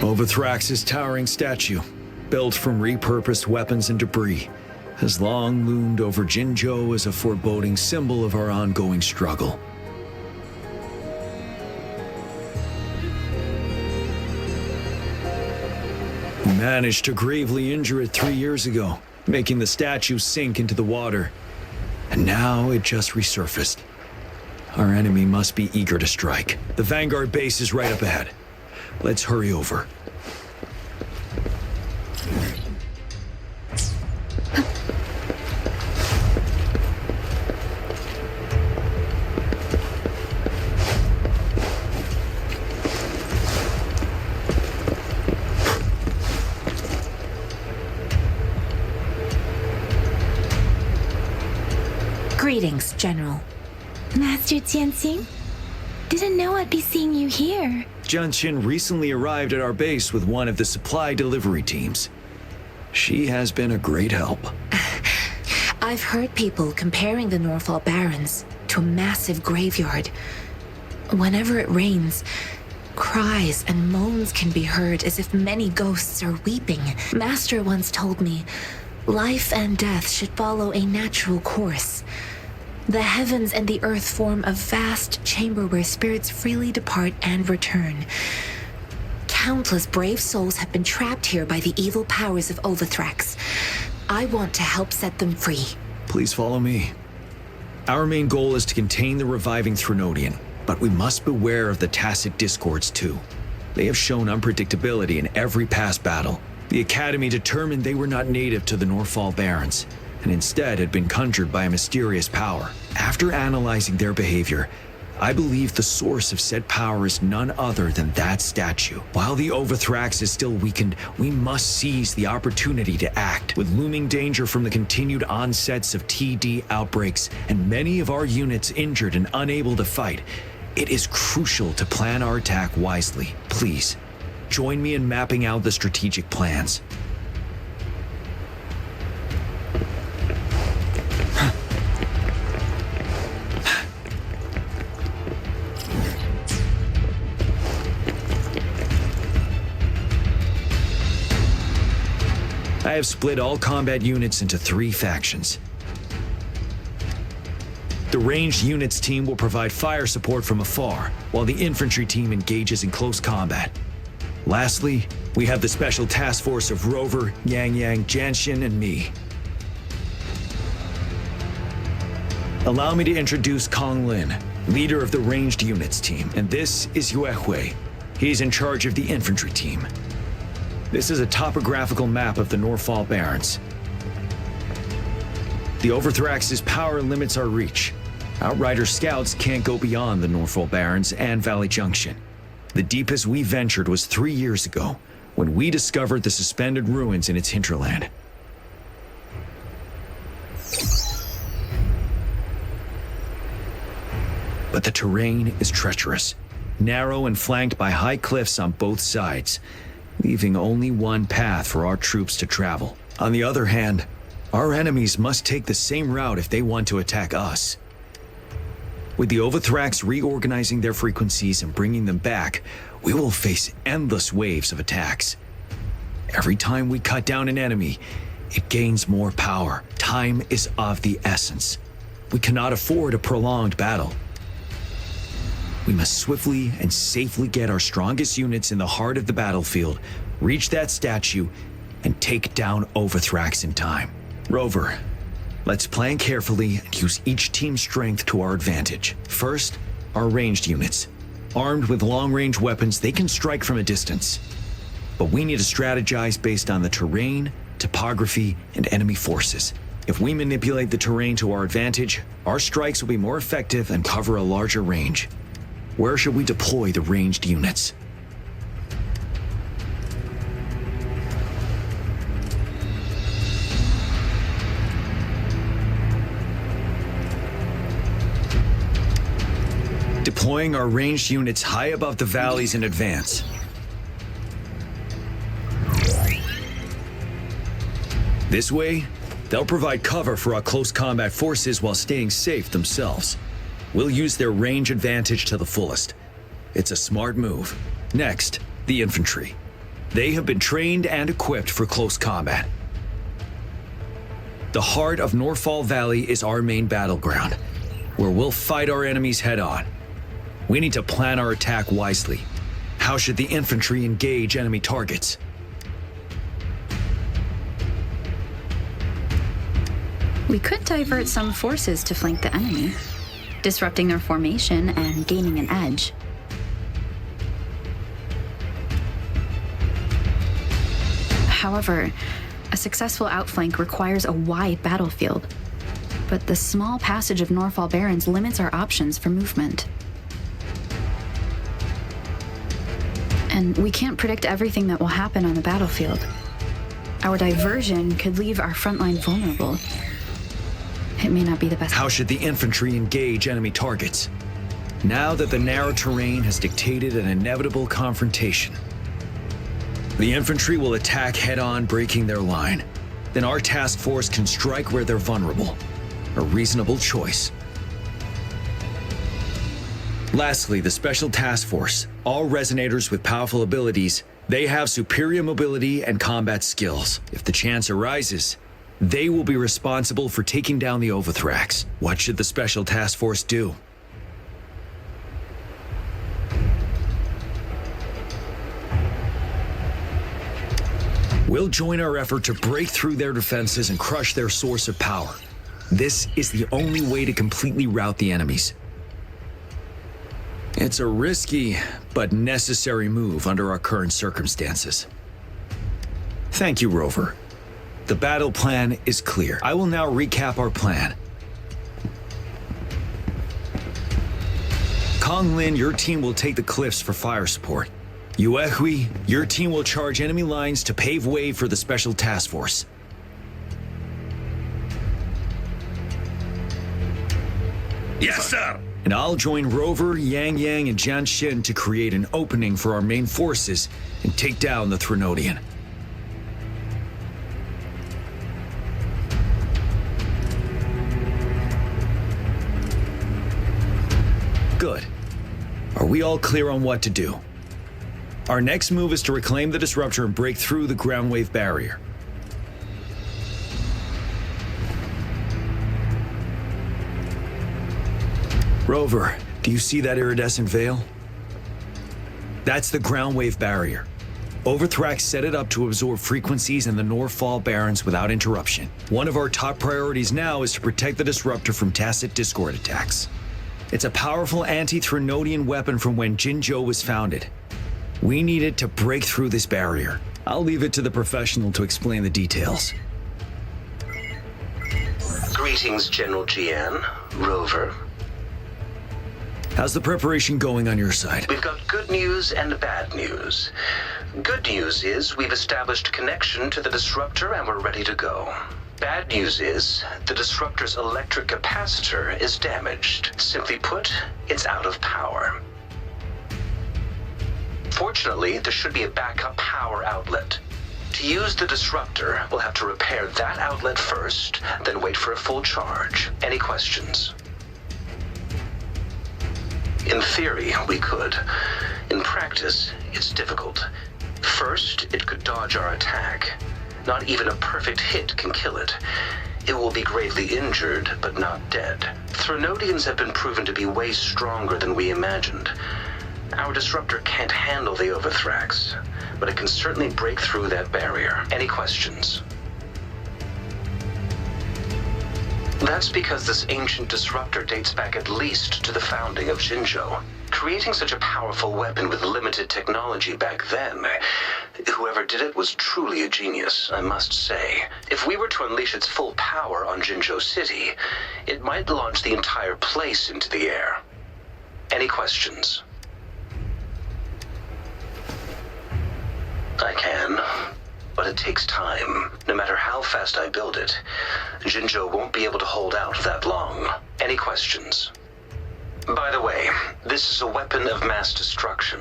Overthrax's towering statue, built from repurposed weapons and debris, has long loomed over Jinzhou as a foreboding symbol of our ongoing struggle. We managed to gravely injure it 3 years ago, making the statue sink into the water. And now it just resurfaced. Our enemy must be eager to strike. The Vanguard base is right up ahead. Let's hurry over. Greetings, General. Master Tianxing? Didn't know I'd be seeing you here. Jianqin recently arrived at our base with one of the supply delivery teams. She has been a great help. I've heard people comparing the Northfall Barrens to a massive graveyard. Whenever it rains, cries and moans can be heard as if many ghosts are weeping. Master once told me, life and death should follow a natural course. The heavens and the earth form a vast chamber where spirits freely depart and return. Countless brave souls have been trapped here by the evil powers of Overthrax. I want to help set them free. Please follow me. Our main goal is to contain the reviving Threnodian, but we must beware of the tacit discords too. They have shown unpredictability in every past battle. The Academy determined they were not native to the Northfall Barrens, and instead had been conjured by a mysterious power. After analyzing their behavior, I believe the source of said power is none other than that statue. While the Overthrax is still weakened, we must seize the opportunity to act. With looming danger from the continued onsets of TD outbreaks and many of our units injured and unable to fight, it is crucial to plan our attack wisely. Please, join me in mapping out the strategic plans. I have split all combat units into 3 factions. The ranged units team will provide fire support from afar, while the infantry team engages in close combat. Lastly, we have the special task force of Rover, Yang Yang, Janshin, and me. Allow me to introduce Kong Lin, leader of the ranged units team, and this is Yue Hui. He's in charge of the infantry team. This is a topographical map of the Norfall Barrens. The Overthrax's power limits our reach. Outrider scouts can't go beyond the Norfall Barrens and Valley Junction. The deepest we ventured was 3 years ago, when we discovered the suspended ruins in its hinterland. But the terrain is treacherous, narrow and flanked by high cliffs on both sides, leaving only one path for our troops to travel. On the other hand, our enemies must take the same route if they want to attack us. With the Overthrax reorganizing their frequencies and bringing them back, we will face endless waves of attacks. Every time we cut down an enemy, it gains more power. Time is of the essence. We cannot afford a prolonged battle. We must swiftly and safely get our strongest units in the heart of the battlefield, reach that statue, and take down Overthrax in time. Rover, let's plan carefully and use each team's strength to our advantage. First, our ranged units. Armed with long-range weapons, they can strike from a distance. But we need to strategize based on the terrain, topography, and enemy forces. If we manipulate the terrain to our advantage, our strikes will be more effective and cover a larger range. Where should we deploy the ranged units? Deploying our ranged units high above the valleys in advance. This way, they'll provide cover for our close combat forces while staying safe themselves. We'll use their range advantage to the fullest. It's a smart move. Next, the infantry. They have been trained and equipped for close combat. The heart of Norfall Valley is our main battleground, where we'll fight our enemies head-on. We need to plan our attack wisely. How should the infantry engage enemy targets? We could divert some forces to flank the enemy, disrupting their formation and gaining an edge. However, a successful outflank requires a wide battlefield, but the small passage of Norfall Barrens limits our options for movement. And we can't predict everything that will happen on the battlefield. Our diversion could leave our frontline vulnerable. It may not be the best. How should the infantry engage enemy targets? Now that the narrow terrain has dictated an inevitable confrontation, the infantry will attack head-on, breaking their line. Then our task force can strike where they're vulnerable. A reasonable choice. Lastly, the Special Task Force. All resonators with powerful abilities, they have superior mobility and combat skills. If the chance arises, they will be responsible for taking down the Overthrax. What should the Special Task Force do? We'll join our effort to break through their defenses and crush their source of power. This is the only way to completely rout the enemies. It's a risky but necessary move under our current circumstances. Thank you, Rover. The battle plan is clear. I will now recap our plan. Kong Lin, your team will take the cliffs for fire support. Yue Hui, your team will charge enemy lines to pave way for the Special Task Force. Yes, sir! And I'll join Rover, Yang Yang, and Janshin to create an opening for our main forces and take down the Threnodian. Good. Are we all clear on what to do? Our next move is to reclaim the disruptor and break through the ground wave barrier. Rover, do you see that iridescent veil? That's the ground wave barrier. Overthrax set it up to absorb frequencies in the Northfall Barrens without interruption. One of our top priorities now is to protect the disruptor from tacit discord attacks. It's a powerful anti-Threnodian weapon from when Jinzhou was founded. We need it to break through this barrier. I'll leave it to the professional to explain the details. Greetings, General Jian. Rover. How's the preparation going on your side? We've got good news and bad news. Good news is we've established connection to the disruptor and we're ready to go. Bad news is the disruptor's electric capacitor is damaged. Simply put, it's out of power. Fortunately, there should be a backup power outlet. To use the disruptor, we'll have to repair that outlet first, then wait for a full charge. Any questions? In theory, we could. In practice, it's difficult. First, it could dodge our attack. Not even a perfect hit can kill it. It will be gravely injured, but not dead. Threnodians have been proven to be way stronger than we imagined. Our disruptor can't handle the Overthrax, but it can certainly break through that barrier. Any questions? That's because this ancient disruptor dates back at least to the founding of Jinzhou. Creating such a powerful weapon with limited technology back then, whoever did it was truly a genius, I must say. If we were to unleash its full power on Jinzhou City, it might launch the entire place into the air. Any questions? I can, but it takes time. No matter how fast I build it, Jinzhou won't be able to hold out that long. Any questions? By the way, this is a weapon of mass destruction.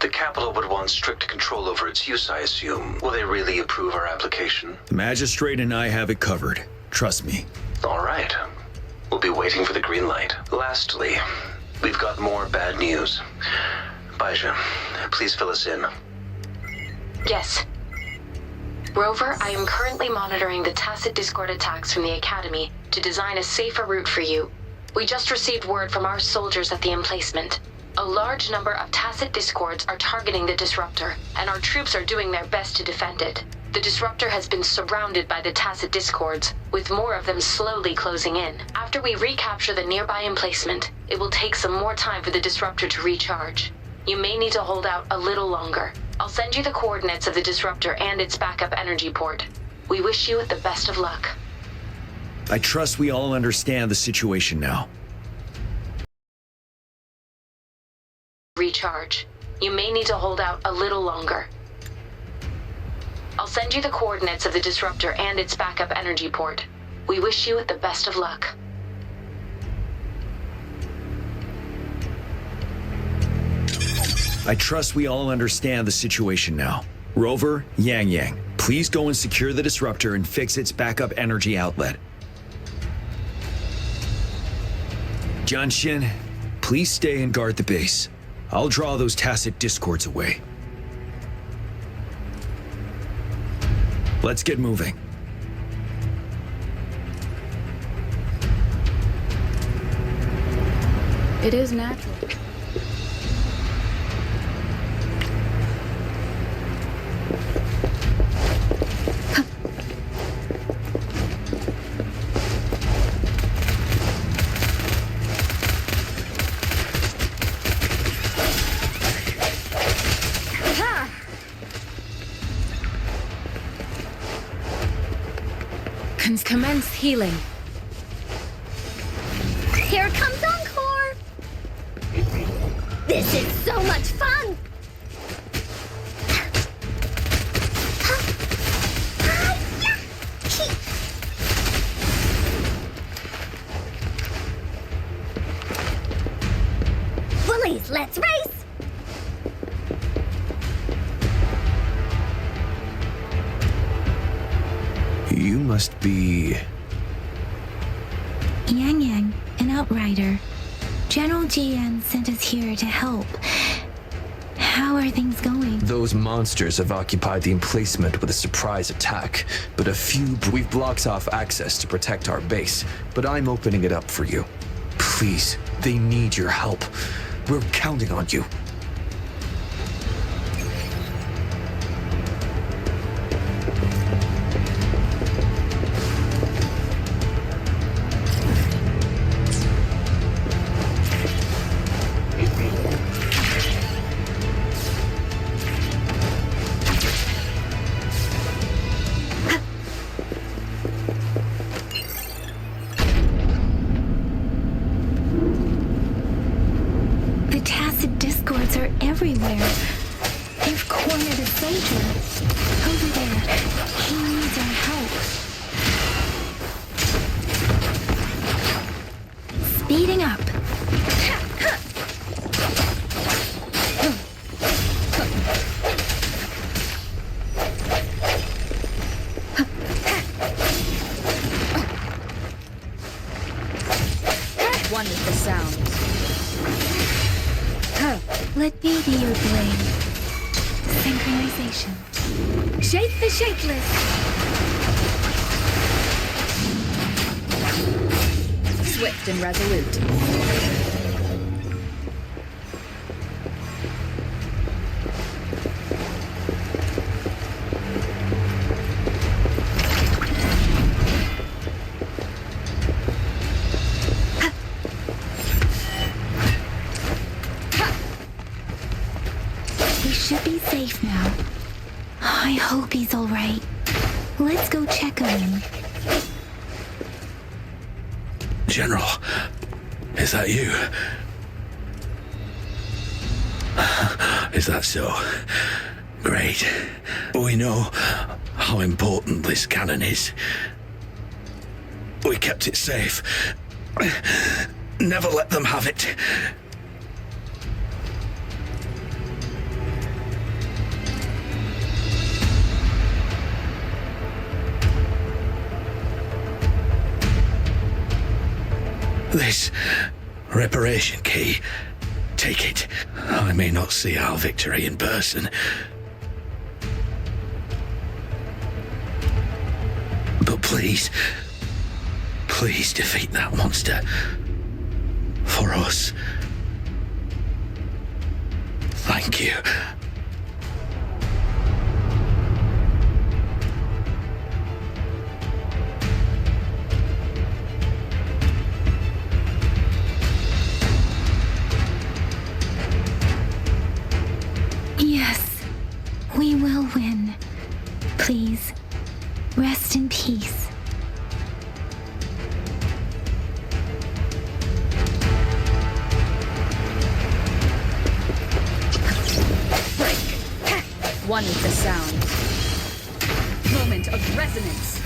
The capital would want strict control over its use, I assume. Will they really approve our application? The magistrate and I have it covered. Trust me. All right. We'll be waiting for the green light. Lastly, we've got more bad news. Baizha, please fill us in. Yes. Rover, I am currently monitoring the tacit discord attacks from the Academy to design a safer route for you. We just received word from our soldiers at the emplacement. A large number of tacit discords are targeting the disruptor, and our troops are doing their best to defend it. The disruptor has been surrounded by the tacit discords, with more of them slowly closing in. After we recapture the nearby emplacement, it will take some more time for the disruptor to recharge. You may need to hold out a little longer. I'll send you the coordinates of the disruptor and its backup energy port. We wish you the best of luck. I trust we all understand the situation now. Recharge. You may need to hold out a little longer. I'll send you the coordinates of the disruptor and its backup energy port. We wish you the best of luck. I trust we all understand the situation now. Rover, Yang, please go and secure the disruptor and fix its backup energy outlet. Jianshin, please stay and guard the base. I'll draw those tacit discords away. Let's get moving. It is natural. Commence healing. Here comes Encore! This is so much fun! Bullies, let's race! You must be... Yang, an outrider. General Jian sent us here to help. How are things going? Those monsters have occupied the emplacement with a surprise attack, but we've blocked off access to protect our base, but I'm opening it up for you. Please, They need your help. We're counting on you. The tacit discords are everywhere. They've cornered a soldier. Over there. He needs our help. Speeding up. One with the sound. Let me be your blade. Synchronization. Shape the shapeless. Swift and resolute. We should be safe now. I hope he's all right. Let's go check on him. General, is that you? Is that so? Great. We know how important this cannon is. We kept it safe. Never let them have it. This reparation key, take it. I may not see our victory in person, but please defeat that monster. For us. Thank you. Yes, we will win. Please, rest in peace. One with the sound. Moment of resonance.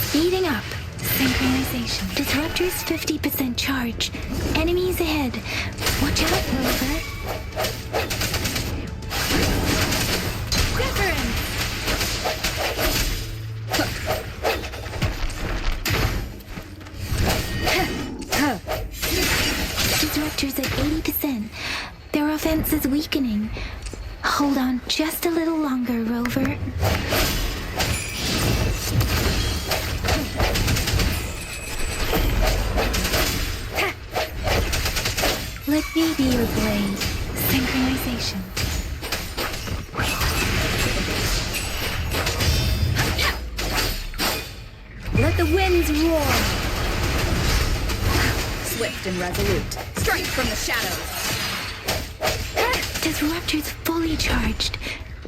Speeding up. Synchronization. Disruptor's 50% charge. Enemies ahead. Watch out, Rover. Disruptor's at 80%. Their offense is weakening. Hold on just a little longer, Rover. Let me be your blade. Synchronization. Let the winds roar. Swift and resolute. Strike from the shadows. Disruptor's fully charged.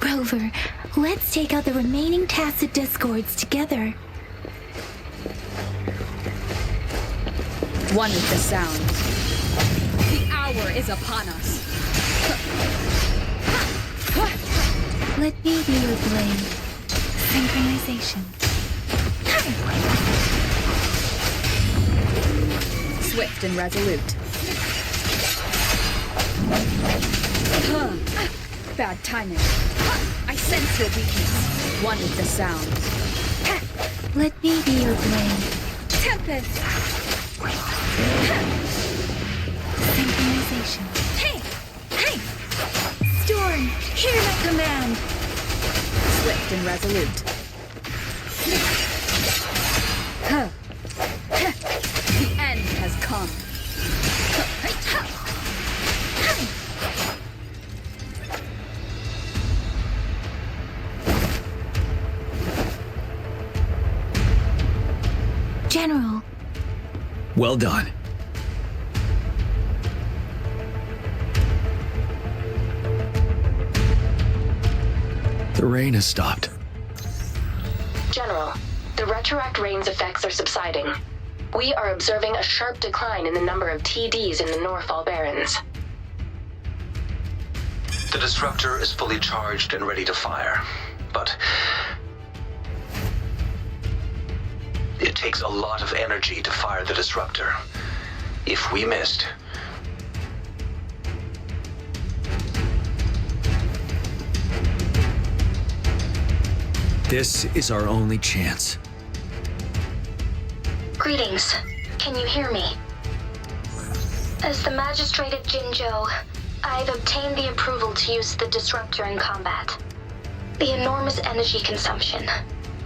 Rover, let's take out the remaining tacit discords together. One with the sound. The hour is upon us. Let me be your blade. Synchronization. Swift and resolute. Bad timing. I sense your weakness. One with the sound. Let me be your blade. Tempest! Synchronization. Hey! Hey! Storm, hear my command. Swift and resolute. The end has come. General. Well done. The rain has stopped. General, the retroact rain's effects are subsiding. We are observing a sharp decline in the number of TDs in the Norfall Barrens. The disruptor is fully charged and ready to fire, but it takes a lot of energy to fire the disruptor. If we missed, This is our only chance. Greetings. Can you hear me? As the Magistrate of Jinzhou, I've obtained the approval to use the disruptor in combat. The enormous energy consumption,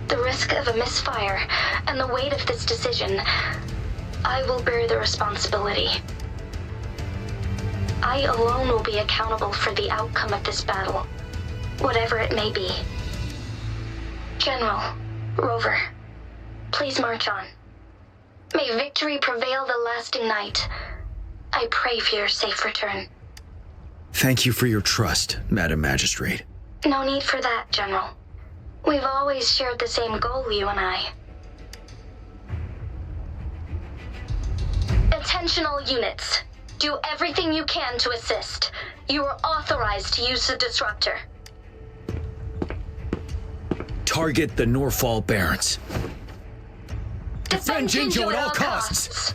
the risk of a misfire, and the weight of this decision, I will bear the responsibility. I alone will be accountable for the outcome of this battle, whatever it may be. General, Rover, please march on. May victory prevail the lasting night. I pray for your safe return. Thank you for your trust, Madam Magistrate. No need for that, General. We've always shared the same goal, you and I. Attention all units. Do everything you can to assist. You are authorized to use the disruptor. Target the Norfall Barrens. Defend Jinzhou at all costs.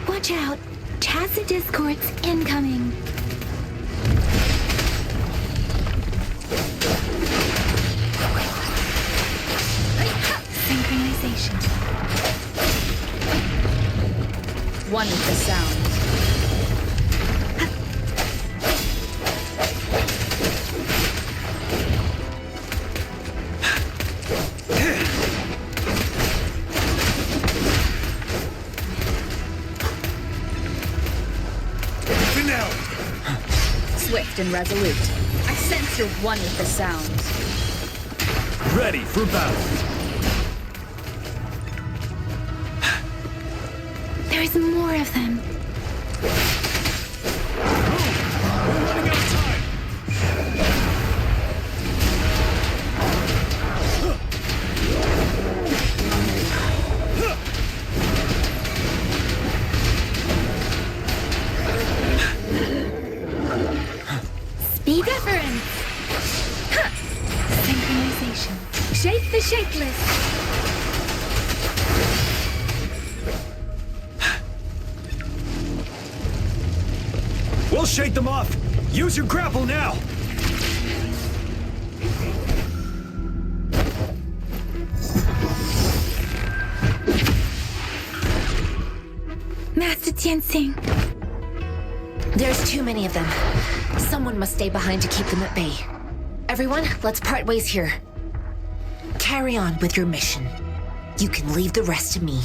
Watch out! Tacit discords incoming! Synchronization. One with the sound. Swift and resolute. I sense you're one with the sound. Ready for battle. There's more of them. We're running out of time. Speed reference. Synchronization. Shape the shapeless. We'll shake them off. Use your grapple now. Master Tianxing. There's too many of them. Someone must stay behind to keep them at bay. Everyone, let's part ways here. Carry on with your mission. You can leave the rest to me.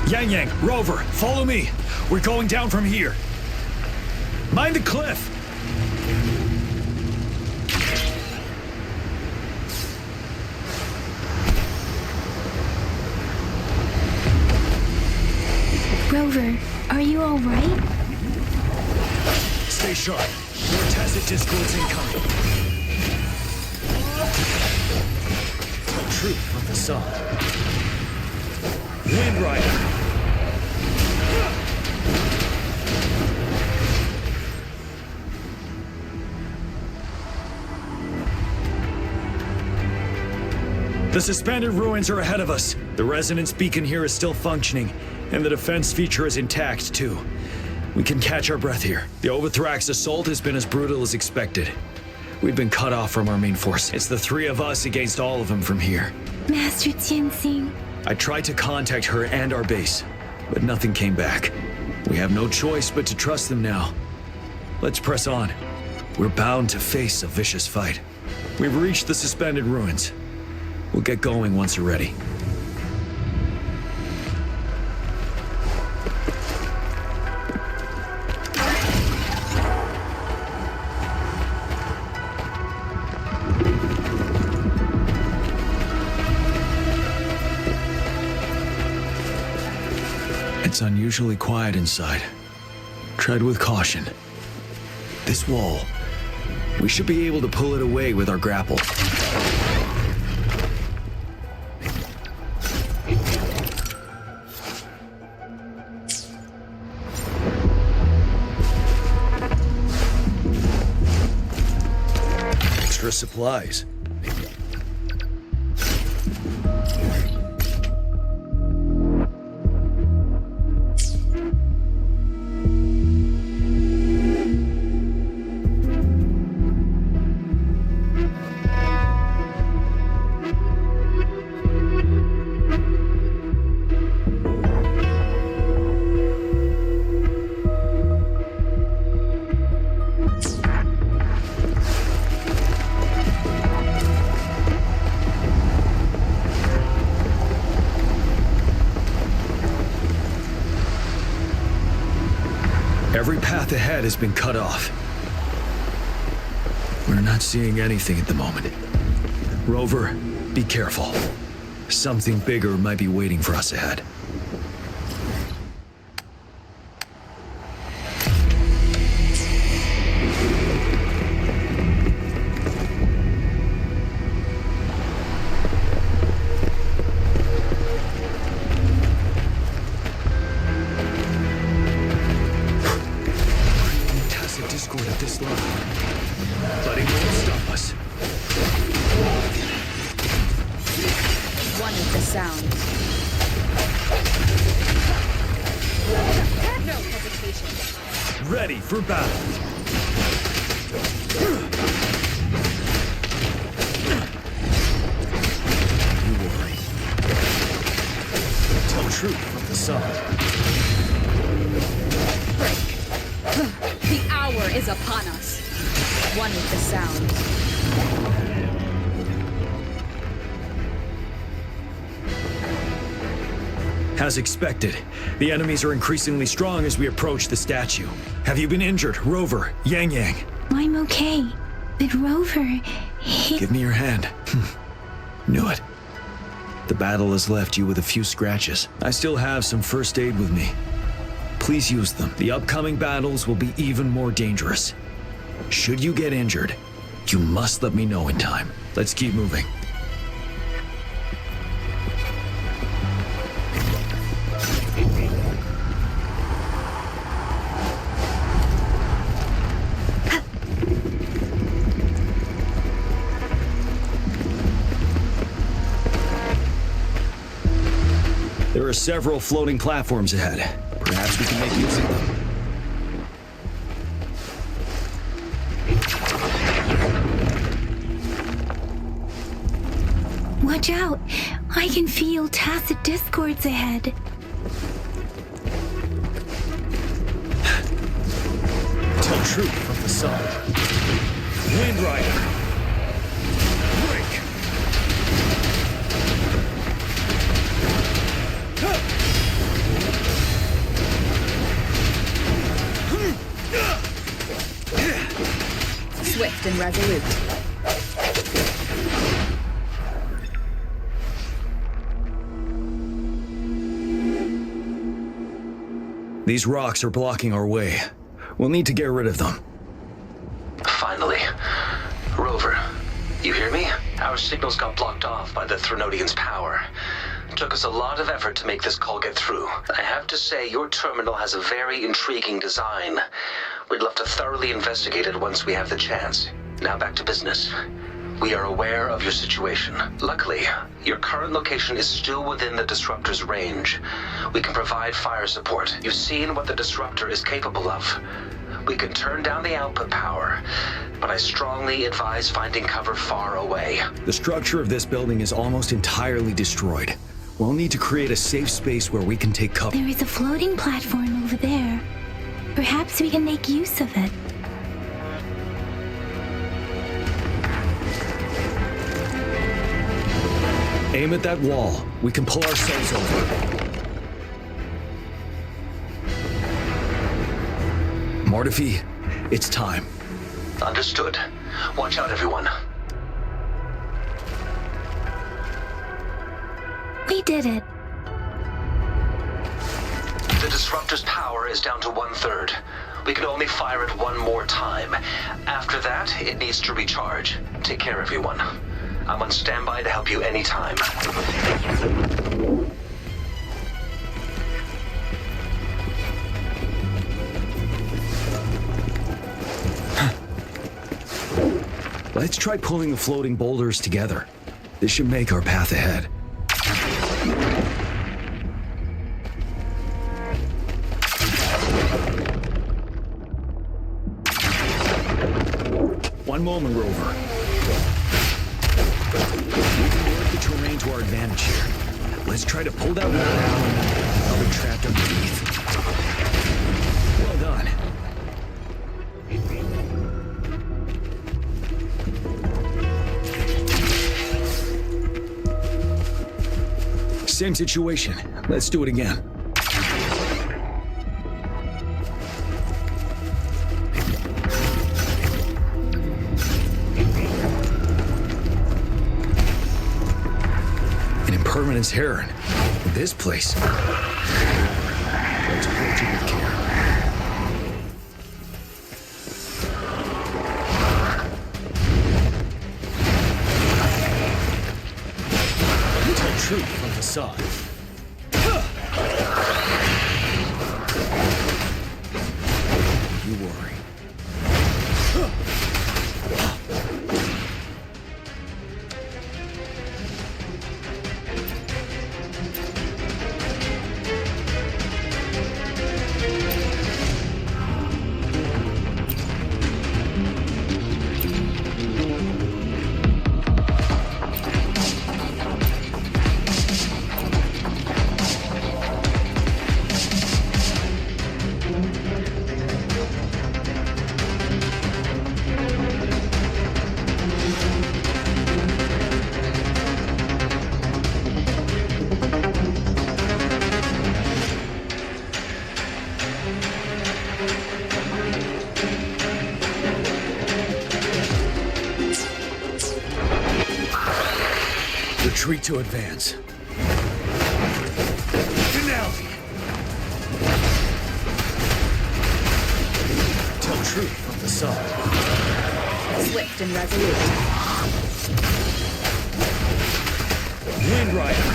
Yang Yang, Rover, follow me. We're going down from here. Mind the cliff. Rover, are you all right? Stay sharp. More tacit discords incoming. The truth from the sun. Wind Rider. The suspended ruins are ahead of us. The resonance beacon here is still functioning, and the defense feature is intact, too. We can catch our breath here. The Overthrax assault has been as brutal as expected. We've been cut off from our main force. It's the three of us against all of them from here. Master Tianxing. I tried to contact her and our base, but nothing came back. We have no choice but to trust them now. Let's press on. We're bound to face a vicious fight. We've reached the suspended ruins. We'll get going once we're ready. It's unusually quiet inside. Tread with caution. This wall, we should be able to pull it away with our grapple. Extra supplies. Every path ahead has been cut off. We're not seeing anything at the moment. Rover, be careful. Something bigger might be waiting for us ahead. Ready for battle. You worry. Tell truth from the sun. Break. The hour is upon us. One with the sound. As expected, the enemies are increasingly strong as we approach the statue. Have you been injured, Rover, Yang Yang? I'm okay, but Rover, he... Give me your hand. Knew it. The battle has left you with a few scratches. I still have some first aid with me. Please use them. The upcoming battles will be even more dangerous. Should you get injured, you must let me know in time. Let's keep moving. There are several floating platforms ahead. Perhaps we can make use of them. Watch out! I can feel tacit discords ahead. Tell truth from the sun. Wind Rider. Break. Swift and resolute. These rocks are blocking our way. We'll need to get rid of them. Finally. Rover, you hear me? Our signals got blocked off by the Threnodian's power. It took us a lot of effort to make this call get through. I have to say, your terminal has a very intriguing design. We'd love to thoroughly investigate it once we have the chance. Now back to business. We are aware of your situation. Luckily, your current location is still within the Disruptor's range. We can provide fire support. You've seen what the Disruptor is capable of. We can turn down the output power, but I strongly advise finding cover far away. The structure of this building is almost entirely destroyed. We'll need to create a safe space where we can take cover. There is a floating platform over there. Perhaps we can make use of it. Aim at that wall. We can pull ourselves over. Mortefi, it's time. Understood. Watch out, everyone. We did it. The Disruptor's power is down to 1/3. We can only fire it one more time. After that, it needs to recharge. Take care, everyone. I'm on standby to help you anytime. Let's try pulling the floating boulders together. This should make our path ahead. One moment, Rover. We can work the terrain to our advantage here. Let's try to pull that wall down. I'll be trapped underneath. Well done. Same situation. Let's do it again. An impermanence heron. This place. Let's approach it with care. Tell truth from the side. You worry. Retreat to advance. Finale! Tell truth from the side. Swift and resolute. Wind Rider.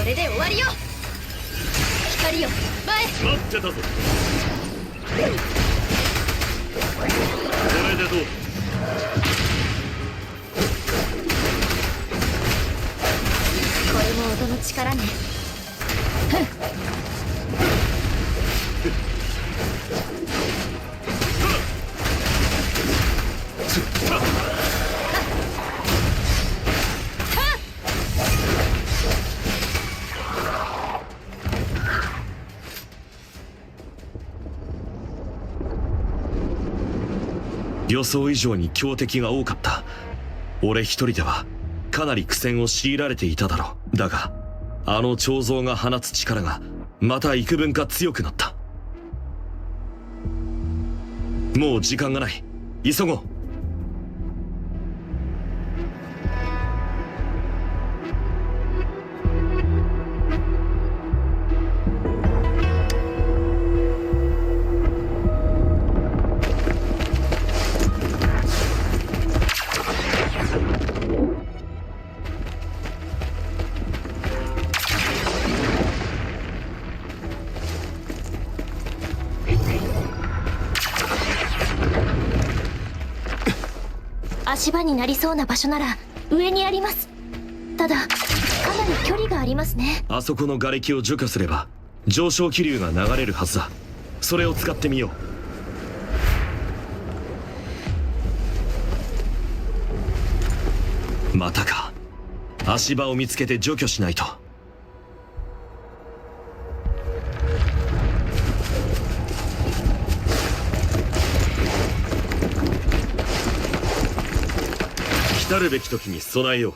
れで終わりよ。光よ、前。待ってたぞ。これでどう？これも音の力ね。予想以上に強敵が多かった。俺一人ではかなり苦戦を強いられていただろう。だがあの彫像が放つ力がまた幾分か強くなった。もう時間がない。急ごう。足場になりそうな場所なら上にあります。ただかなり距離がありますね。あそこの瓦礫を除去すれば上昇気流が流れるはずだ。それを使ってみよう。またか。足場を見つけて除去しないと。来るべき時に備えよう。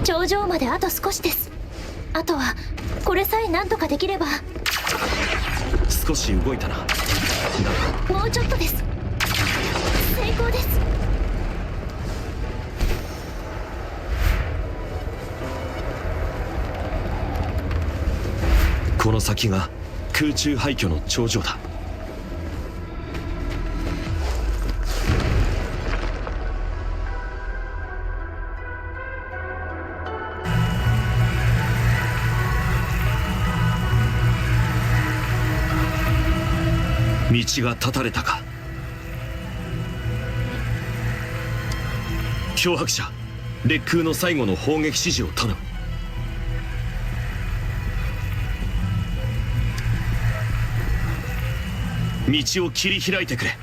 頂上まであと少しです。あとはこれさえ何とかできれば。少し動いたな。もうちょっとです。成功です。この先が空中廃墟の頂上だ。道が断たれたか。漂白者、烈空の最後の砲撃指示を頼む。道を切り開いてくれ。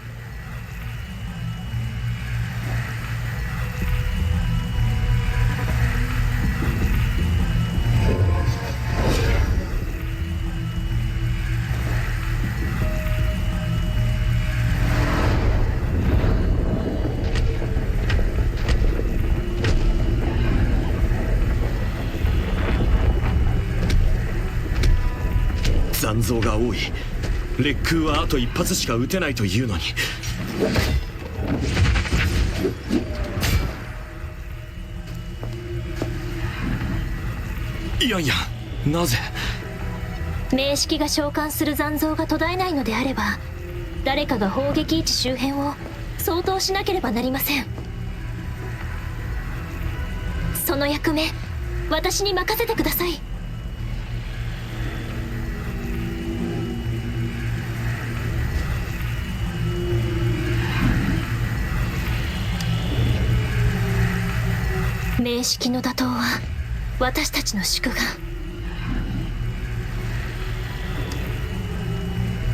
残像が多い。烈空はあと一発しか撃てないというのに。いやいや、なぜ。名式が召喚する残像が途絶えないのであれば、誰かが砲撃位置周辺を掃討しなければなりません。その役目、私に任せてください。名式の打倒は私たちの宿願。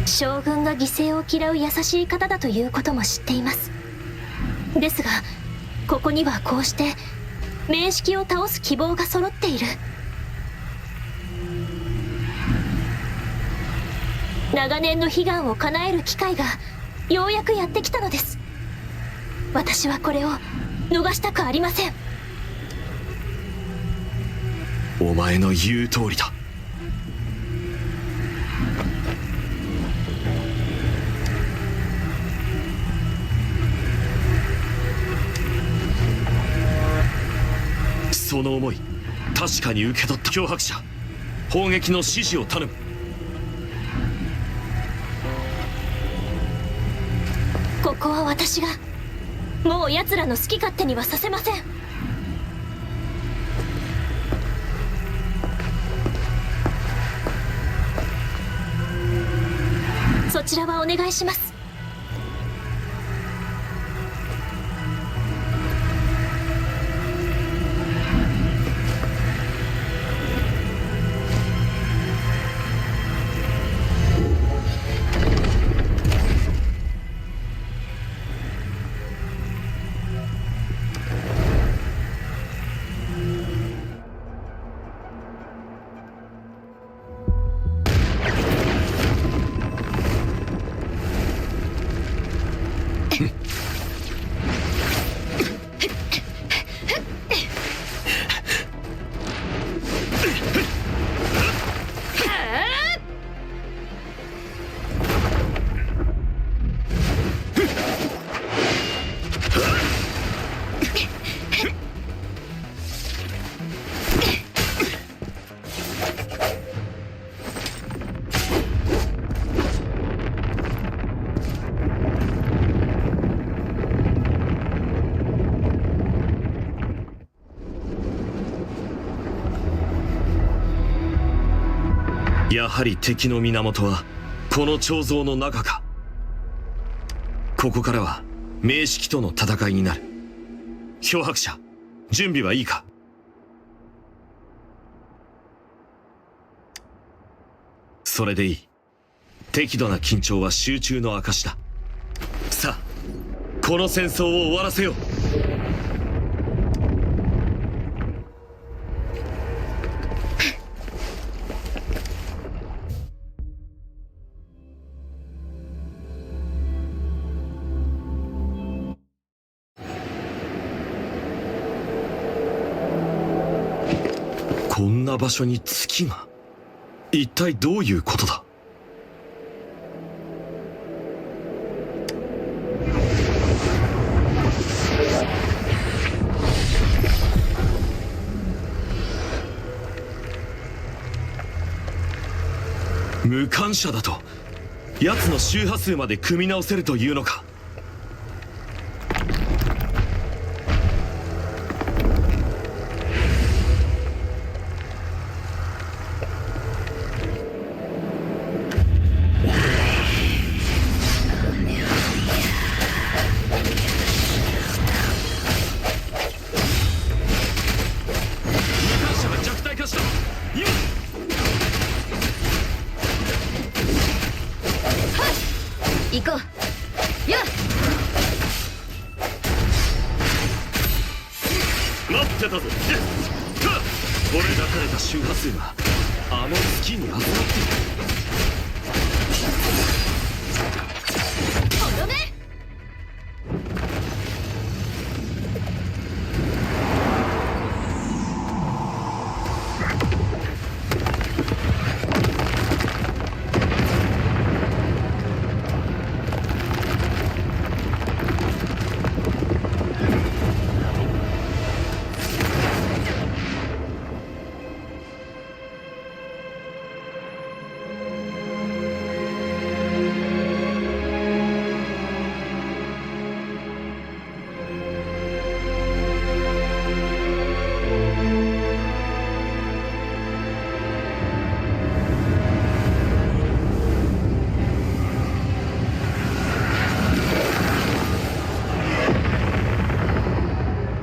将軍が犠牲を嫌う優しい方だということも知っています。ですがここにはこうして名式を倒す希望が揃っている。長年の悲願を叶える機会がようやくやってきたのです。私はこれを逃したくありません。お前の言う通りだ。その思い確かに受け取った。脅迫者、砲撃の指示を頼む。ここは私が。もう奴らの好き勝手にはさせません。そちらはお願いします。やはり敵の源はこの彫像の中か。ここからは名式との戦いになる。漂白者、準備はいいか。それでいい。適度な緊張は集中の証だ。さあ、この戦争を終わらせよう。こんな場所に月が。一体どういうことだ。無感者だと奴の周波数まで組み直せるというのか。行こう。やっ待ってたぞ。これ抱かれた周波数があの月に集まっている。とどめ。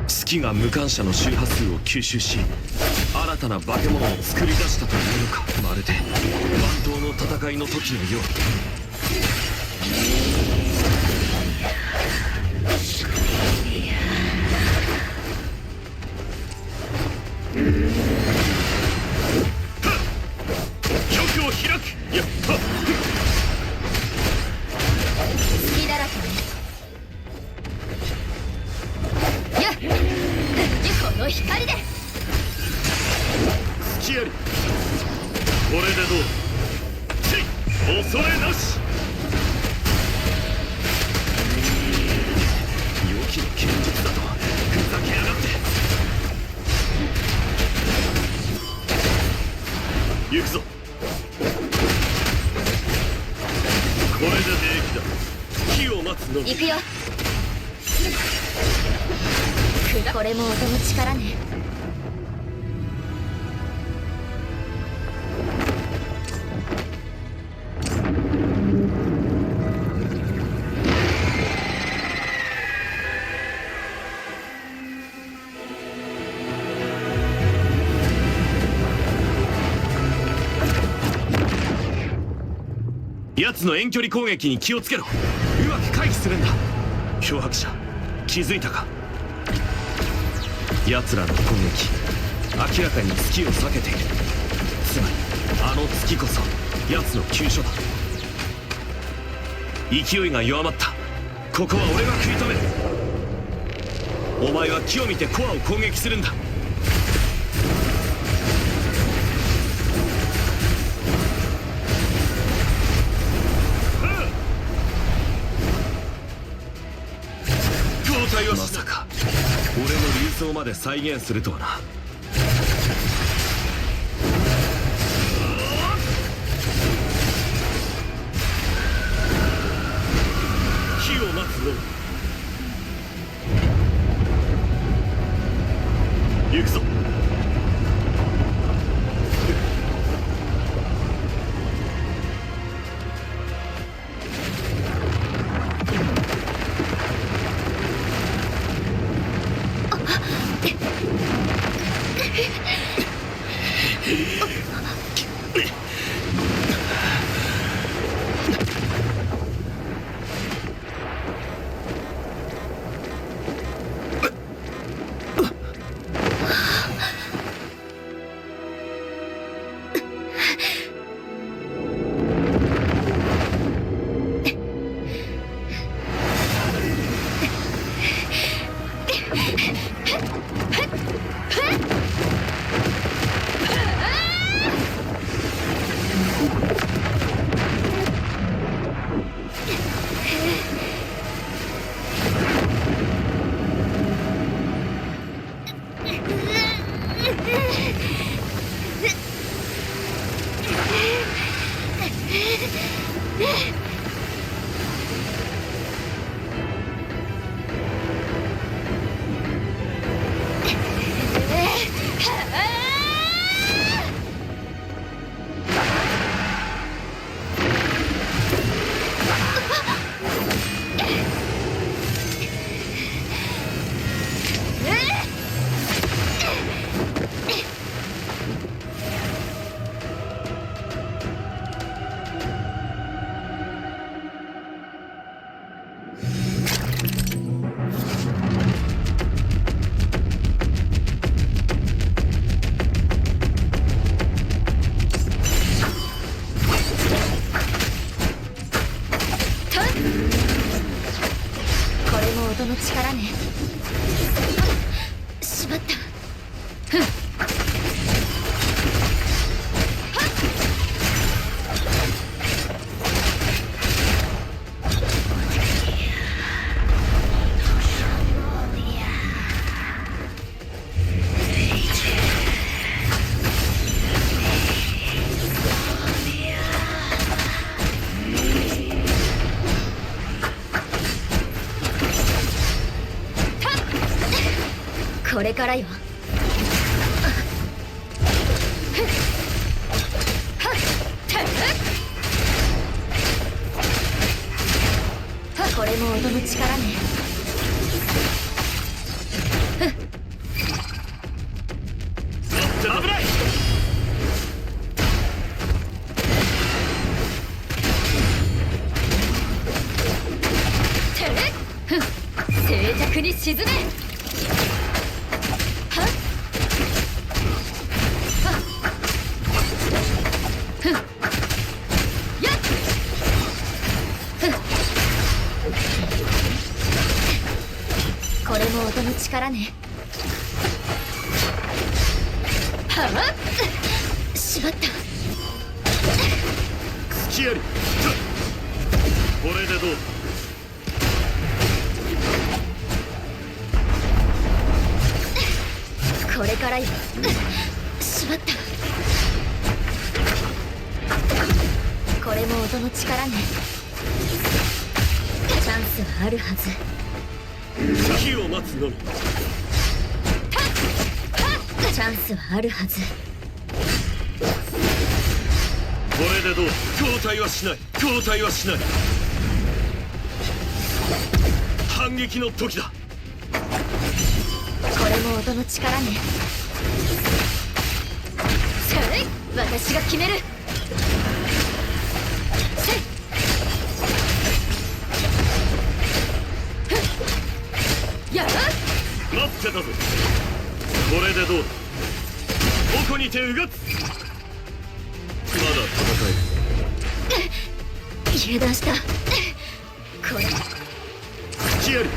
月が無感者の周波数を吸収し、新たな化け物を作り出したというのか。まるで万刀の戦いの時のよう。玉を開く。やっはっ。隙だらけね。やっこの光で。月あり。これでどう。恐れなし。良きの剣術だとふざけやがって。行くぞ。これで平気だ。火を待つのみ。行くよ。これも音の力ね。奴の遠距離攻撃に気をつけろ。うまく回避するんだ。脅迫者、気づいたか。奴らの攻撃、明らかに月を避けている。つまりあの月こそ奴の急所だ。勢いが弱まった。ここは俺が食い止める。お前は木を見てコアを攻撃するんだ。まさか俺の流走まで再現するとはな。火を待つのみ。行くぞ。音の力ね。しまった。これからよ。これも音の力ね。危ない。静寂に沈め。これも音の力ね。はあ、しまった。隙あり。これでどうだ。これからよ。しまった。元の力ね。チャンスはあるはず。時を待つのみ。チャンスはあるはず。これでどう？交代はしない。交代はしない。反撃の時だ。これも音の力ね。私が決める。やっ待ってたぞ。これでどうだ？どこにてうがつ。まだ戦える。油断した。これ隙あり。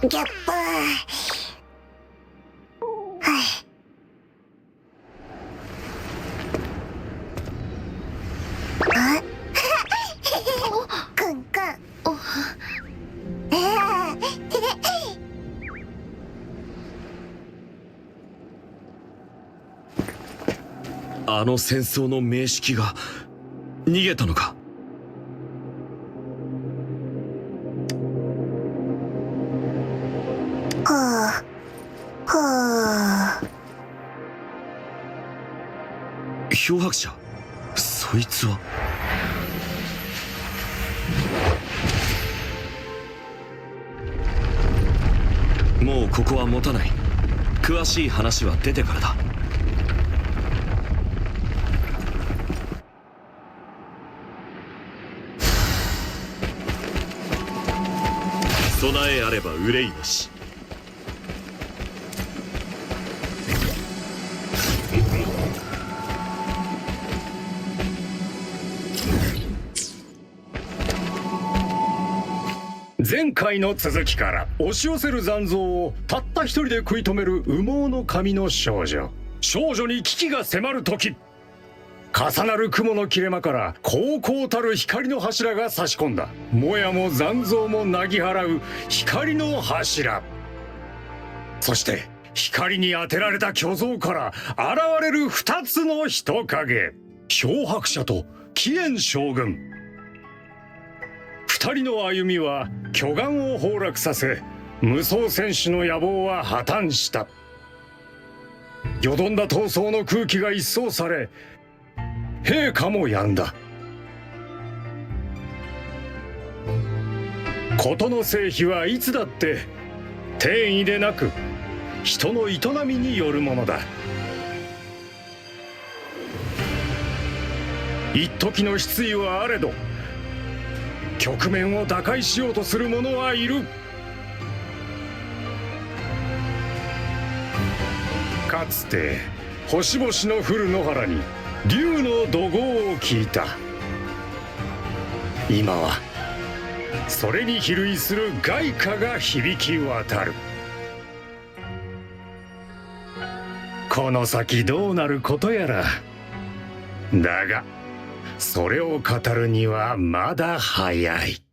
ギャップー。くんくん。あの戦争の名式が逃げたのか。漂白者、そいつは。もうここは持たない。詳しい話は出てからだ。備えあれば憂いなし。前回の続きから押し寄せる残像をたった一人で食い止める羽毛の髪の少女。少女に危機が迫る時、重なる雲の切れ間から高々たる光の柱が差し込んだ。もやも残像もなぎ払う光の柱。そして光に当てられた巨像から現れる二つの人影、漂白者と貴炎将軍。二人の歩みは巨岩を崩落させ、無双戦士の野望は破綻した。よどんだ闘争の空気が一掃され、陛下も病んだ。事の成否はいつだって天意でなく人の営みによるものだ。一時の失意はあれど、局面を打開しようとする者はいる。かつて星々の降る野原に竜の怒号を聞いた。今はそれに比類する外貨が響き渡る。この先どうなることやら。だがそれを語るにはまだ早い。